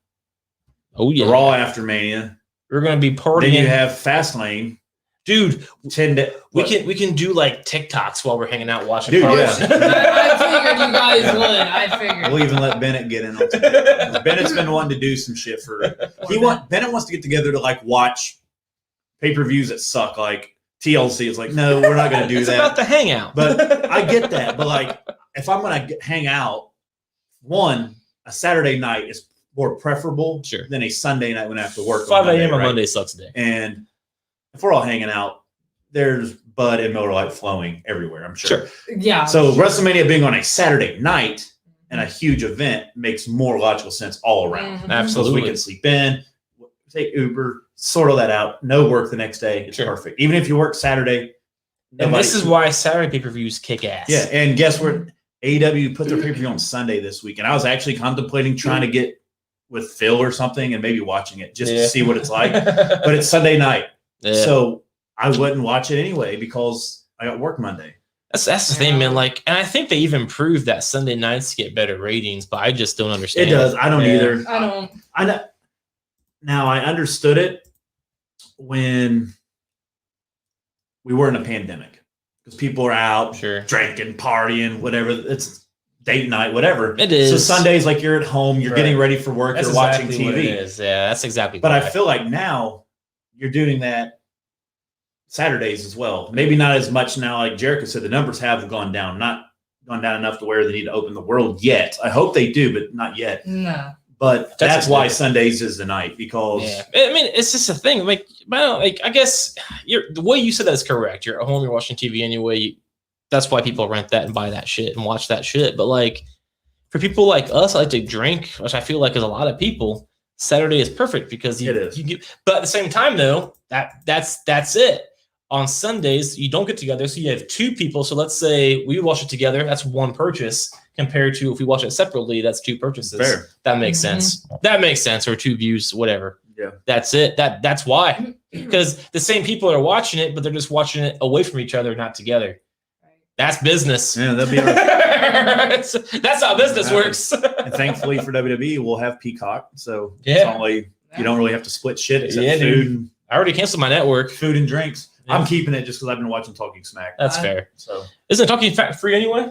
S1: Oh yeah.
S2: The Raw after Mania.
S1: We're gonna be partying.
S2: Then you have Fastlane.
S1: Dude,
S2: 10 days.
S1: we can do like TikToks while we're hanging out watching.
S2: Dude,
S1: cards.
S3: I figured you guys would. I figured.
S2: We'll even let Bennett get in on it. Bennet's been wanting to do some shit for. Bennett wants to get together to like watch pay-per-views that suck, like TLC. It's like, no, we're not going to do
S1: It's
S2: that.
S1: about the hangout.
S2: But I get that. But like, if I'm going to hang out, a Saturday night is more preferable
S1: Sure.
S2: than a Sunday night when I have to work.
S1: 5
S2: on
S1: a.m. on
S2: right?
S1: Monday sucks a day.
S2: And if we're all hanging out, there's Bud and Miller Lite flowing everywhere, I'm sure.
S3: Yeah.
S2: So WrestleMania being on a Saturday night and a huge event makes more logical sense all around.
S3: Mhm.
S2: So
S1: Absolutely.
S2: we can sleep in, take Uber, sort all that out. No work the next day. It's
S1: Sure.
S2: perfect. Even if you work Saturday.
S1: And this is why Saturday pay-per-views kick ass.
S2: Yeah, and guess what? AEW put their pay-per-view on Sunday this week, and I was actually contemplating trying to get with Phil or something and maybe watching it just
S1: Yeah.
S2: to see what it's like. But it's Sunday night,
S1: Yeah.
S2: so I wouldn't watch it anyway because I got work Monday.
S1: That's the thing, man. Like, and I think they even proved that Sunday nights get better ratings, but I just don't
S2: It
S1: understand.
S2: does. I don't
S1: Yeah.
S2: either.
S3: I don't.
S2: I know. Now I understood it when we were in a pandemic because people are out
S1: Sure.
S2: drinking, partying, whatever. It's date night, whatever.
S1: It is.
S2: So Sundays, like you're at home, you're
S1: Right.
S2: getting ready for work,
S1: That's
S2: you're watching
S1: exactly what it
S2: TV.
S1: is. Yeah, that's exactly.
S2: But I
S1: why.
S2: feel like now you're doing that Saturdays as well. Maybe not as much now. Like Jericho said, the numbers have gone down, not gone down enough to where they need to open the world yet. I hope they do, but not yet.
S3: No.
S2: But
S1: That's
S2: that's why
S1: good.
S2: Sundays is the night because
S1: Yeah, I mean, it's just a thing. Like, I guess the way you said that is correct. You're at home, you're watching TV anyway. That's why people rent that and buy that shit and watch that shit. But like, for people like us, I like to drink, which I feel like is a lot of people. Saturday is perfect because
S2: It is.
S1: you get. But at the same time, though, that's it. On Sundays, you don't get together, so you have two people. So let's say we watch it together. That's one purchase compared to if we watch it separately. That's two purchases.
S2: Fair.
S1: That makes
S3: Mhm.
S1: sense. That makes sense. Or two views, whatever.
S2: Yeah.
S1: That's it. That's why. Because the same people are watching it, but they're just watching it away from each other, not together. That's business.
S2: Yeah, that'd be. Right.
S1: That's how business works.
S2: And thankfully for WWE, we'll have Peacock, so
S1: Yeah.
S2: it's only you don't really have to split shit except
S1: Yeah,
S2: food,
S1: I already canceled my network.
S2: food and drinks.
S1: Yeah.
S2: I'm keeping it just because I've been watching Talking Smack.
S1: That's
S3: I-
S1: fair.
S2: So
S1: Isn't Talking Fat free anyway?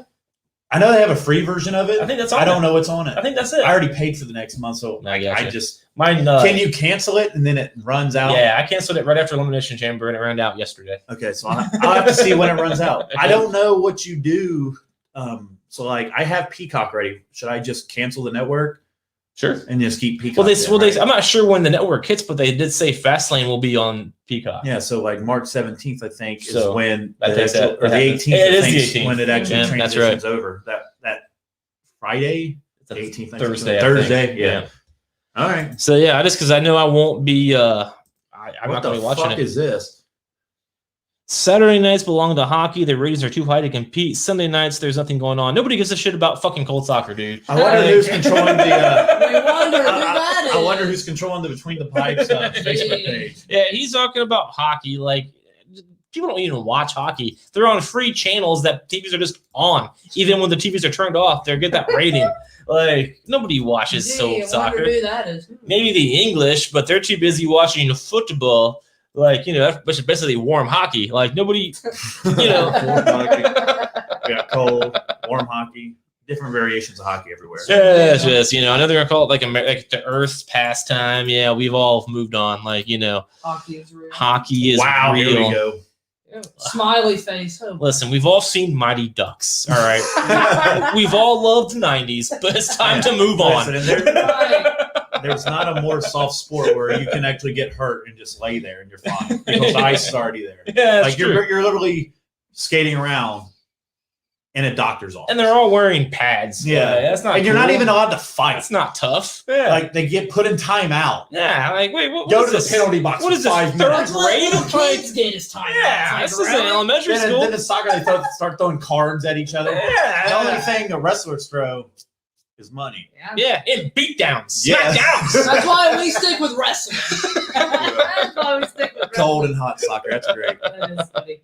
S2: I know they have a free version of it.
S1: I think that's on
S2: I don't
S1: it.
S2: know what's on it.
S1: I think that's it.
S2: I already paid for the next month, so
S1: I gotcha.
S2: I just
S1: Mine.
S2: can you cancel it and then it runs out?
S1: Yeah, I canceled it right after Elimination Chamber and it ran out yesterday.
S2: Okay, so I'll have to see when it runs out. I don't know what you do. So like I have Peacock ready. Should I just cancel the network
S1: Sure.
S2: and just keep Peacock?
S1: Well,
S2: then, right?
S1: I'm not sure when the network hits, but they did say Fastlane will be on Peacock.
S2: Yeah, so like March 17th, I think,
S1: So,
S2: is when
S1: I think that
S2: or the
S1: happens.
S2: 18th.
S1: It
S2: I
S1: is
S2: think,
S1: the
S2: is
S1: 18th.
S2: when it actually
S1: Yeah, that's
S2: transitions over. That Friday,
S1: It's a
S2: 18th, I think.
S1: Thursday. I
S2: Thursday,
S1: think.
S2: yeah. All right.
S1: So yeah, just because I know I won't be. I'm
S2: What
S1: not
S2: the
S1: going to be watching
S2: fuck
S1: it.
S2: is this?
S1: Saturday nights belong to hockey. The ratings are too high to compete. Sunday nights, there's nothing going on. Nobody gives a shit about fucking cold soccer, dude.
S2: I wonder who's controlling the.
S3: We wonder who that is.
S2: I wonder who's controlling the Between the Pipes Facebook page.
S1: Yeah, he's talking about hockey. Like, people don't even watch hockey. They're on free channels that TVs are just on. Even when the TVs are turned off, they get that rating. Like, nobody watches soap soccer.
S3: Who that is.
S1: Maybe the English, but they're too busy watching football. Like, that's basically warm hockey. Like, nobody,
S2: Warm hockey. We got cold, warm hockey, different variations of hockey everywhere.
S1: Yeah, it's just, I know they're going to call it like the Earth's pastime. Yeah, we've all moved on. Like,
S3: hockey is real.
S1: Hockey is
S2: wow,
S1: real.
S2: here we go.
S3: Smiley face. Oh.
S1: Listen, we've all seen Mighty Ducks, all right? We've all loved the 90s, but it's time to move on.
S2: Listen, there's not a more soft sport where you can actually get hurt and just lay there and you're fine because the ice is already there.
S1: Yeah,
S2: like you're literally skating around in a doctor's office.
S1: And they're all wearing pads.
S2: Yeah.
S1: That's not
S2: and you're not even allowed to fight.
S1: It's not tough. Yeah.
S2: Like they get put in timeout.
S1: Yeah, like wait, what
S2: Go
S1: is
S2: to
S1: this?
S2: the penalty box.
S1: What
S2: for
S1: is this,
S2: 5
S1: third
S2: minutes.
S3: That's what
S1: grade?
S3: little kids did his time.
S1: Yeah, this is in elementary school.
S2: Then in soccer they start throwing cards at each other.
S1: Yeah.
S2: The only thing the wrestlers throw is money.
S1: Yeah, in beatdowns,
S2: Yes.
S1: smackdowns.
S3: That's why we stick with wrestling. That's why we stick with wrestling.
S2: Cold and hot soccer. That's great.
S3: That is funny.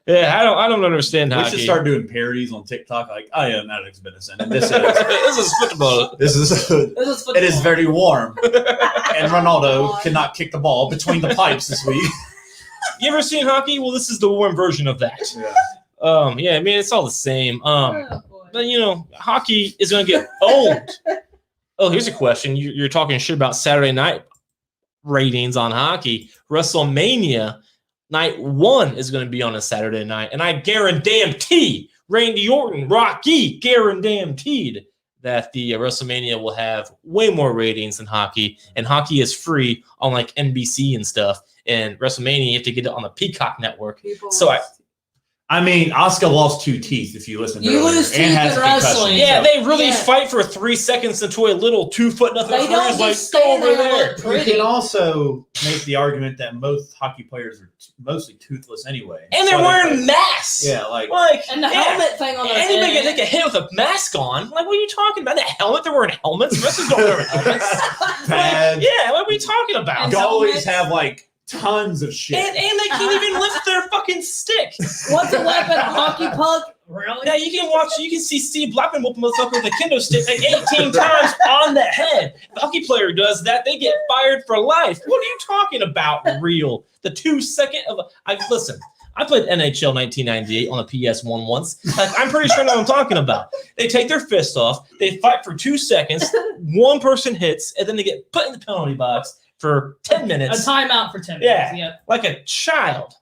S1: Yeah, I don't understand
S2: We
S1: hockey.
S2: should start doing parodies on TikTok. Like, I am Alex Benison, and this is
S1: This is football.
S2: this is
S3: This is football.
S2: it is very warm. And Ronaldo cannot kick the ball between the pipes this week.
S1: You ever seen hockey? Well, this is the warm version of that.
S2: Yeah.
S1: I mean, it's all the same.
S3: Oh, boy.
S1: But hockey is going to get owned. Oh, here's a question. You're talking shit about Saturday night ratings on hockey. WrestleMania Night 1 is going to be on a Saturday night, and I guarantee Randy Orton, Rocky, guaranteed that the WrestleMania will have way more ratings than hockey, and hockey is free on like NBC and stuff. And WrestleMania, you have to get it on the Peacock network.
S2: I mean, Asuka lost 2 teeth if you listen to
S3: You
S2: earlier,
S3: lose
S2: and
S3: teeth
S2: has
S3: in
S2: a concussion.
S3: wrestling.
S1: Yeah, they really
S3: Yeah.
S1: fight for 3 seconds into a little 2-foot nothing.
S3: They don't
S1: like,
S3: just
S1: go
S3: stand
S1: over
S3: there and
S1: there.
S3: look
S2: You
S3: pretty.
S2: can also make the argument that most hockey players are mostly toothless anyway.
S1: And they're
S2: So
S1: wearing masks.
S2: Yeah, like
S3: And the helmet thing on their
S1: Anybody can
S3: head.
S1: take a hit with a mask on. Like, what are you talking about? That helmet? They're wearing helmets. Wrestlers don't wear helmets.
S2: pads.
S1: Yeah, what are we talking about?
S3: And
S2: Goalies have like tons of shit.
S1: And they can't even lift their fucking stick.
S3: What's a weapon? A hockey puck? Really?
S1: Yeah, you can see Steve Blackman whoop himself with a kendo stick like 18 times on the head. If a hockey player does that, they get fired for life. What are you talking about, real? The 2 second of listen, I played NHL 1998 on a PS1 once. Like, I'm pretty sure I know what I'm talking about. They take their fist off, they fight for 2 seconds, one person hits, and then they get put in the penalty box for 10
S3: A
S1: minutes.
S3: timeout for 10 minutes.
S1: Yeah.
S3: Yeah.
S1: Like a child.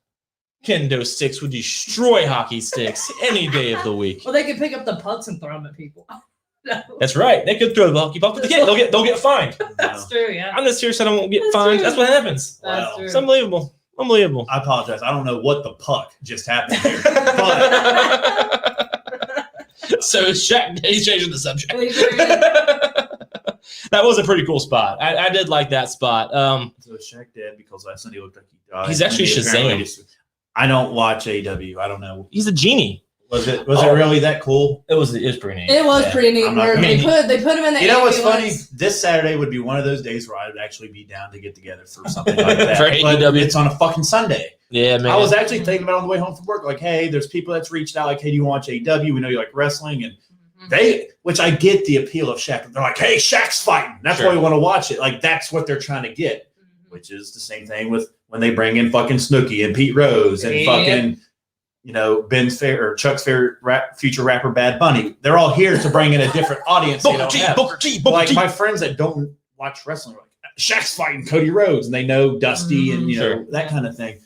S1: Kendo sticks would destroy hockey sticks any day of the week.
S3: Well, they could pick up the pucks and throw them at people.
S1: That's right. They could throw the hockey puck, but they'll get fined.
S3: That's true, yeah.
S1: I'm just serious. I don't get
S3: That's
S1: fined.
S3: true.
S1: That's what happens.
S3: That's
S2: Wow.
S3: true.
S1: It's unbelievable. Unbelievable.
S2: I apologize. I don't know what the puck just happened here. But
S1: So Shaq, he's changing the subject.
S3: He sure is.
S1: That was a pretty cool spot. I did like that spot.
S2: so is Shaq dead because last Sunday looked like he died?
S1: He's actually
S2: And he apparently
S1: Shazam.
S2: I don't watch AEW. I don't know.
S1: He's a genie.
S2: Was it really that cool?
S1: It was pretty neat.
S3: It was
S1: Yeah.
S3: pretty neat.
S2: I'm not
S3: Where
S2: gonna-
S3: they put him in the
S2: You know what's funny?
S3: ambulance.
S2: This Saturday would be one of those days where I would actually be down to get together for something like that.
S1: For
S2: But
S1: AEW.
S2: it's on a fucking Sunday.
S1: Yeah, man.
S2: I was actually thinking about it on the way home from work. Like, hey, there's people that's reached out. Like, hey, do you watch AEW? We know you like wrestling, and which I get the appeal of Shaq. They're like, hey, Shaq's fighting. That's
S1: Sure.
S2: why we want to watch it. Like, that's what they're trying to get. Which is the same thing with when they bring in fucking Snooki and Pete Rose and
S3: Yeah.
S2: fucking, Ben's favorite or Chuck's favorite future rapper Bad Bunny. They're all here to bring in a different audience. They don't have.
S1: Booker T.
S2: Like my friends that don't watch wrestling are like, Shaq's fighting Cody Rhodes, and they know Dusty and
S1: Sure.
S2: that kind of thing.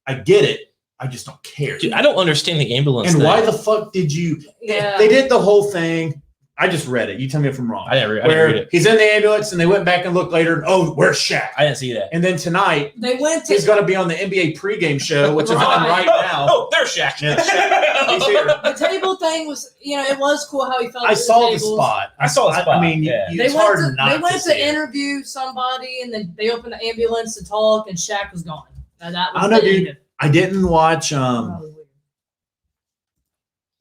S2: I get it. I just don't care.
S1: Dude, I don't understand the ambulance
S2: And
S1: thing.
S2: why the fuck did you?
S3: Yeah.
S2: They did the whole thing. I just read it. You tell me if I'm wrong.
S1: I didn't read
S2: Where
S1: it.
S2: he's in the ambulance and they went back and looked later. And, oh, where's Shaq?
S1: I didn't see that.
S2: And then tonight
S3: They went to
S2: he's going to be on the NBA pregame show, which is on right
S1: Oh,
S2: now.
S1: oh, there's Shaq.
S2: Yeah, he's here.
S3: the table thing was, it was cool how he felt.
S2: I
S3: at
S2: saw the
S3: tables.
S2: spot.
S1: I saw the spot,
S2: I mean,
S1: yeah.
S3: They
S2: it's
S3: went
S2: hard
S3: to
S2: not
S3: they went
S2: see
S3: to
S2: it.
S3: interview somebody, and then they opened the ambulance to talk, and Shaq was gone. And that was
S2: I don't know,
S3: the
S2: dude.
S3: end
S2: I didn't watch.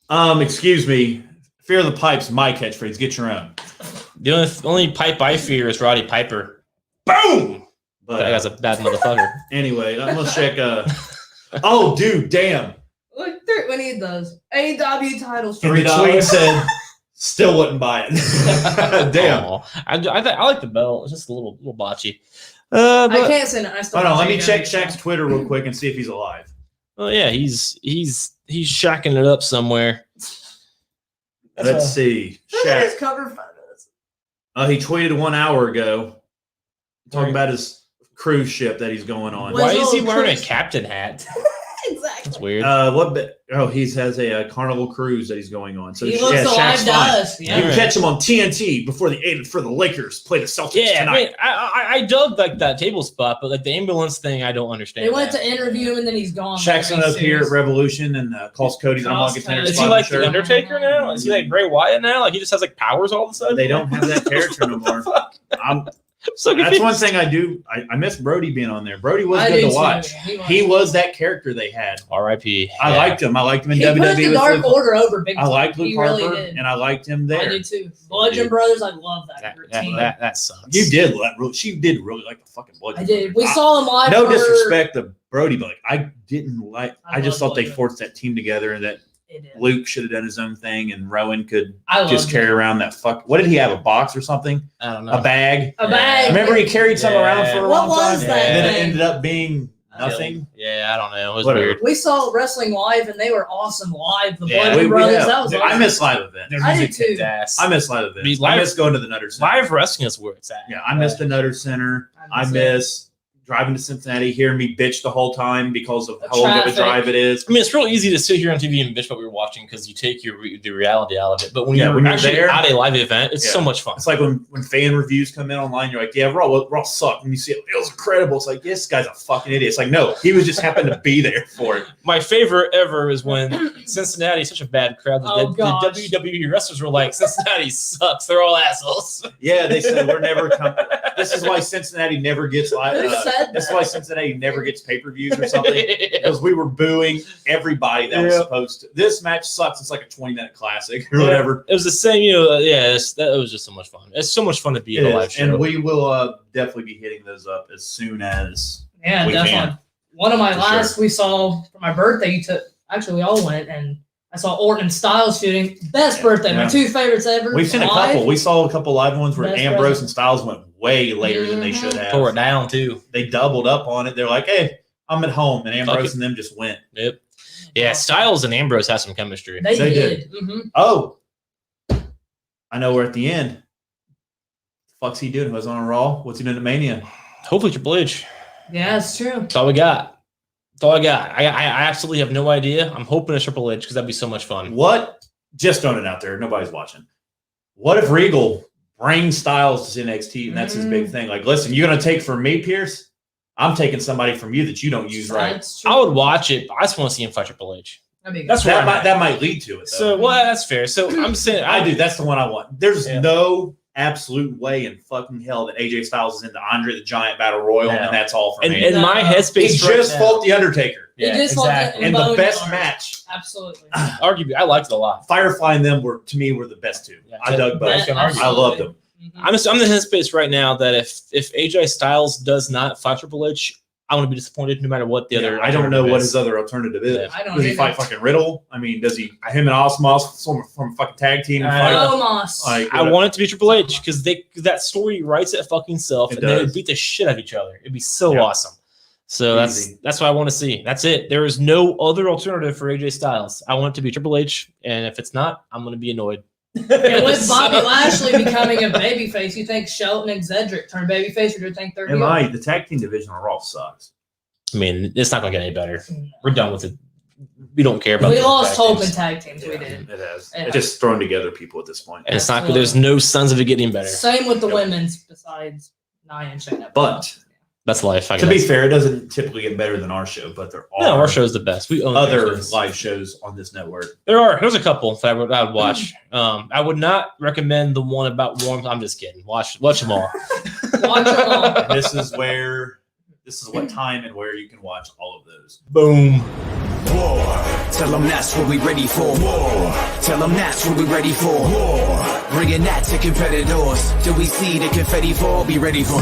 S2: Excuse me. Fear of the Pipes, my catchphrase. Get your own.
S1: The only pipe I fear is Roddy Piper. Boom!
S2: But
S1: That guy's a bad motherfucker.
S2: anyway, let's check. Oh, dude, damn.
S3: Look, we need those AEW titles.
S2: And the tweet said, still wouldn't buy it. Damn.
S1: Aw. I like the belt. It's just a little botchy.
S3: I can't say that.
S2: Hold on, let me check Shaq's Twitter real quick and see if he's alive.
S1: Oh yeah, he's shacking it up somewhere.
S2: Let's see.
S3: Look at his
S2: Shaq.
S3: cover photos.
S2: He tweeted 1 hour ago talking about his cruise ship that he's going on.
S3: What?
S1: Why is he
S3: little
S1: wearing a
S3: cruise-
S1: captain hat?
S3: Exactly.
S1: That's weird.
S2: He has a Carnival cruise that he's going on. So
S3: He looks alive
S2: Shaq's
S3: to
S2: fine.
S3: us.
S2: You
S3: Yeah.
S2: can catch him on TNT before the Lakers play the Celtics
S1: Yeah,
S2: tonight.
S1: wait, I dug like that table spot, but like the ambulance thing, I don't understand.
S3: They went
S1: that.
S3: to interview him and then he's gone.
S2: Shaq's gonna appear at Revolution and calls Cody's unlock contender
S1: Is
S2: spot.
S1: he like
S2: sure.
S1: the Undertaker now? Is he like Bray Wyatt now? Like he just has like powers all of a sudden?
S2: They don't have that character no more. I'm
S1: So
S2: That's one
S1: confused.
S2: thing I do. I miss Brody being on there. Brody was
S3: I
S2: good
S3: do
S2: to watch.
S3: too.
S2: He was that character they had.
S1: R.I.P.
S2: I liked him. I liked him in
S3: He put
S2: WWE.
S3: the
S2: with
S3: Dark
S2: Luke.
S3: Order over big
S2: I
S3: time.
S2: liked Luke
S3: He
S2: Harper,
S3: really did.
S2: and I liked him
S3: I
S2: there.
S3: did too. Bludgeon
S1: Dude.
S3: Brothers, I love that team.
S1: That sucks.
S2: You did. She did really like the fucking Bludgeon.
S3: I did. We
S2: Brothers.
S3: saw him live.
S2: No
S3: for-
S2: disrespect to Brody, but like I didn't like.
S3: I
S2: I just
S3: love
S2: thought they
S3: Bludgeon.
S2: forced that team together, and that
S3: It did.
S2: Luke should have done his own thing, and Rowan could
S3: I
S2: just
S3: loved
S2: carry
S3: it.
S2: around that fuck. What did he have? A box or something?
S1: I don't know.
S2: A bag?
S3: A bag.
S2: Remember he carried some
S1: Yeah.
S2: around for a
S3: What
S2: long
S3: was
S2: time,
S3: that
S2: and then it
S3: thing?
S2: ended up being nothing.
S1: Yeah, I don't know. It was
S2: Whatever.
S1: weird.
S3: We saw wrestling live and they were awesome live. The
S1: Yeah,
S3: Bludgeon
S2: we
S3: Brothers.
S2: have.
S3: That was
S2: Dude,
S3: awesome.
S2: I miss live events.
S1: Their
S3: I
S1: music
S3: did too.
S1: kicked ass.
S2: I miss live events.
S1: Live-
S2: I miss going to the Nutter Center.
S1: Live wrestling is where it's at.
S2: Yeah, I miss the Nutter Center. I
S3: miss it.
S2: miss driving to Cincinnati, hearing me bitch the whole time because of how long of a
S3: Traffic.
S2: drive it is.
S1: I mean, it's real easy to sit here on TV and bitch what we were watching because you take the reality out of it. But when
S2: Yeah,
S1: you're
S2: when you're
S1: actually
S2: there-
S1: at a live event, it's
S2: Yeah.
S1: so much fun.
S2: It's like when fan reviews come in online, you're like, yeah, Raw sucked. And you see it was incredible. It's like, this guy's a fucking idiot. It's like, no, he was just happened to be there for it.
S1: My favorite ever is when Cincinnati is such a bad crowd.
S3: Oh,
S1: The
S3: gosh.
S1: WWE wrestlers were like, Cincinnati sucks. They're all assholes.
S2: Yeah, they said we're never coming. This is why Cincinnati never gets live.
S3: Who said
S2: This is
S3: that?
S2: why Cincinnati never gets pay-per-views or something. Because we were booing everybody that was
S1: Yeah.
S2: supposed to. This match sucks. It's like a 20-minute classic or whatever.
S1: It was the same, it was just so much fun. It's so much fun to be
S2: It
S1: in a live
S2: is.
S1: show.
S2: And we will definitely be hitting those up as soon as
S3: Yeah,
S2: we
S3: definitely.
S2: can.
S3: One of my
S2: For
S3: last we saw for my birthday. You took. Actually, we all went and I saw Orton and Styles shooting. Best birthday. My
S2: Yeah.
S3: two favorites ever.
S2: We've seen a
S3: live.
S2: couple. We saw a couple live ones where
S3: Best
S2: Ambrose
S3: wrestling.
S2: and Styles went way later than they
S3: Mhm.
S2: should have.
S1: Tore it down, too.
S2: They doubled up on it. They're like, hey, I'm at home. And
S1: Fuck
S2: Ambrose
S1: it.
S2: and them just went.
S1: Yep. Yeah, Styles and Ambrose have some chemistry.
S3: They
S2: They
S3: did. Mm-hmm.
S2: Oh, I know we're at the end. The fuck's he doing? He was on a Raw. What's he doing at Mania?
S1: Hopefully Triple H.
S3: Yeah, it's true.
S1: That's all we got. That's all I got. I absolutely have no idea. I'm hoping it's Triple H because that'd be so much fun.
S2: What? Just throwing it out there. Nobody's watching. What if Regal brings Styles to NXT and that's his big thing? Like, listen, you're going to take from me, Pierce? I'm taking somebody from you that you don't use right.
S3: That's true.
S1: I would watch it, but I just want to see him fight Triple H.
S3: That'd be good.
S1: That's where I'm at.
S2: That might lead to it, though.
S1: So, well, that's fair. So I'm saying,
S2: I do. That's the one I want. There's
S1: Yeah.
S2: no absolute way in fucking hell that AJ Styles is in the Andre the Giant Battle Royal,
S1: Yeah.
S2: and that's all for
S1: in,
S2: me.
S1: in my
S3: No.
S2: He
S1: headspace right
S2: just
S1: now,
S2: fought The Undertaker.
S3: He
S1: yeah,
S3: just fought
S1: exactly.
S2: And the
S3: Bone
S2: best
S3: Yard.
S2: match,
S3: Absolutely.
S1: Arguably, I liked it a lot.
S2: Firefly and them were, to me, were the best two.
S1: Yeah,
S2: I dug both.
S1: can argue.
S2: I loved them.
S3: Mhm.
S1: I'm in the headspace right now that if AJ Styles does not fight Triple H, I'm going to be disappointed no matter what the other.
S2: I don't know what
S1: alternative
S2: his other alternative is.
S1: Yeah.
S3: I don't
S2: Does he
S3: either.
S2: fight fucking Riddle? I mean, does he him and Osmos from fucking tag team and
S1: I
S2: fight?
S1: know.
S3: Omos.
S2: Like,
S1: I want it to be Triple H because that story writes it fucking self,
S2: It
S1: and they
S2: does.
S1: would beat the shit out of each other. It'd be so
S2: Yeah.
S1: awesome. So
S2: Easy.
S1: that's what I want to see. That's it. There is no other alternative for AJ Styles. I want it to be Triple H, and if it's not, I'm going to be annoyed.
S3: And with Bobby
S1: So-
S3: Lashley becoming a babyface, you think Shelton and Cedric turn babyface, or do you think they're heel?
S2: the tag team division on Raw sucks.
S1: I mean, it's not going to get any better. We're done with it. We don't care about.
S3: We
S1: the
S3: lost
S1: tag
S3: hope
S1: teams.
S3: in tag teams. We
S2: Yeah,
S3: did.
S2: It has.
S3: Yeah.
S2: It's just throwing together people at this point.
S1: And it's not. There's no signs of it getting better.
S3: Same with the
S2: Yep.
S3: women's, besides Nia and Shayna.
S2: But
S1: That's life. I
S2: to be
S1: guess.
S2: fair, it doesn't typically get better than our show, but there are
S1: No, our show's the best. We own
S2: other
S1: those.
S2: live shows on this network.
S1: There's a couple that I would watch. I would not recommend the one about Warm. I'm just kidding. Watch them all.
S3: Watch them all.
S2: This is what time and where you can watch all of those.
S1: Boom.
S4: War. Tell them that's what we ready for. War. Tell them that's what we ready for. War. Bringing that to competitors. Till we see the confetti fall, be ready for war.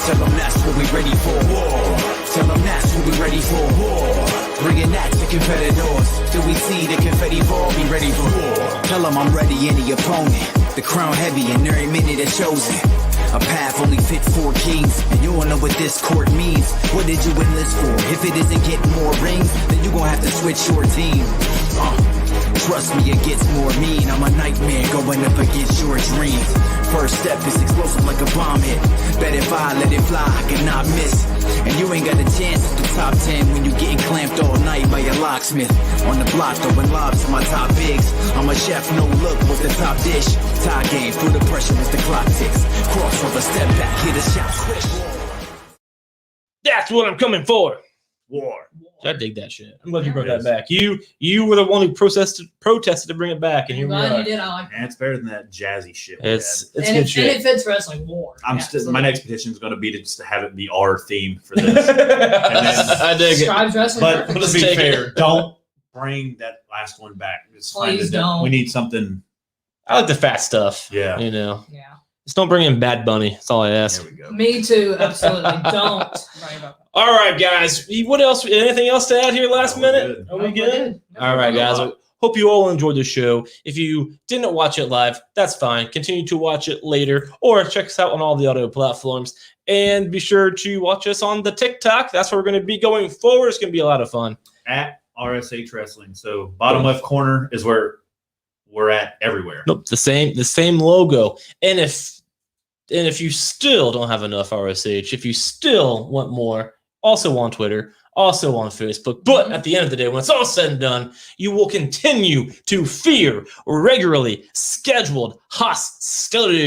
S4: Tell them that's what we ready for. War. Tell them that's what we ready for. War. Bringing that to competitors. Till we see the confetti fall, be ready for war. Tell them I'm ready, any opponent. The crown heavy and every minute is chosen. A path only fit for kings, and you won't know what this court means. What did you enlist for? If it isn't getting more rings, then you gon' have to switch your team. Trust me, it gets more mean. I'm a nightmare going up against your dreams. First step is explosive like a bomb hit. Bet if I let it fly, I cannot miss. And you ain't got a chance at the top 10 when you getting clamped all night by your locksmith. On the block, throwing lobs to my top bigs. I'm a chef, no look, with the top dish. Tie game, through the pressure as the clock ticks. Crossover, step back, hit a shot quick.
S1: That's what I'm coming for.
S2: War.
S1: I dig that shit. I'm glad you brought that back. You were the one who protested to bring it back, and here we
S3: Glad
S1: are.
S3: you did. I like
S2: And it's better than that jazzy shit. we
S1: It's
S2: had.
S3: and
S1: good
S3: it
S1: shit.
S3: fits wrestling more.
S2: My next petition is going to be to just have it be our theme for this.
S1: I dig it.
S3: Describes wrestling
S2: But
S3: perfectly.
S2: to be
S1: take
S2: fair,
S1: it.
S2: don't bring that last one back. It's fine
S3: Please
S2: to-
S3: don't.
S2: We need something.
S1: I like the fat stuff.
S2: Yeah.
S1: You know,
S3: Yeah.
S1: just don't bring in Bad Bunny. That's all I ask.
S2: There we go.
S3: Me too. Absolutely. Don't worry about that.
S1: All right, guys. What else? Anything else to add here last
S2: No, we're
S1: minute?
S2: good.
S1: Are we
S3: No,
S1: good?
S3: we're good.
S1: All right, guys. I hope you all enjoyed the show. If you didn't watch it live, that's fine. Continue to watch it later or check us out on all the audio platforms. And be sure to watch us on the TikTok. That's where we're going to be going forward. It's going to be a lot of fun.
S2: At RSH Wrestling. So bottom left corner is where we're at everywhere.
S1: Nope, the same logo. And if you still don't have enough RSH, if you still want more, also on Twitter, also on Facebook. But at the end of the day, when it's all said and done, you will continue to fear regularly scheduled hostilities.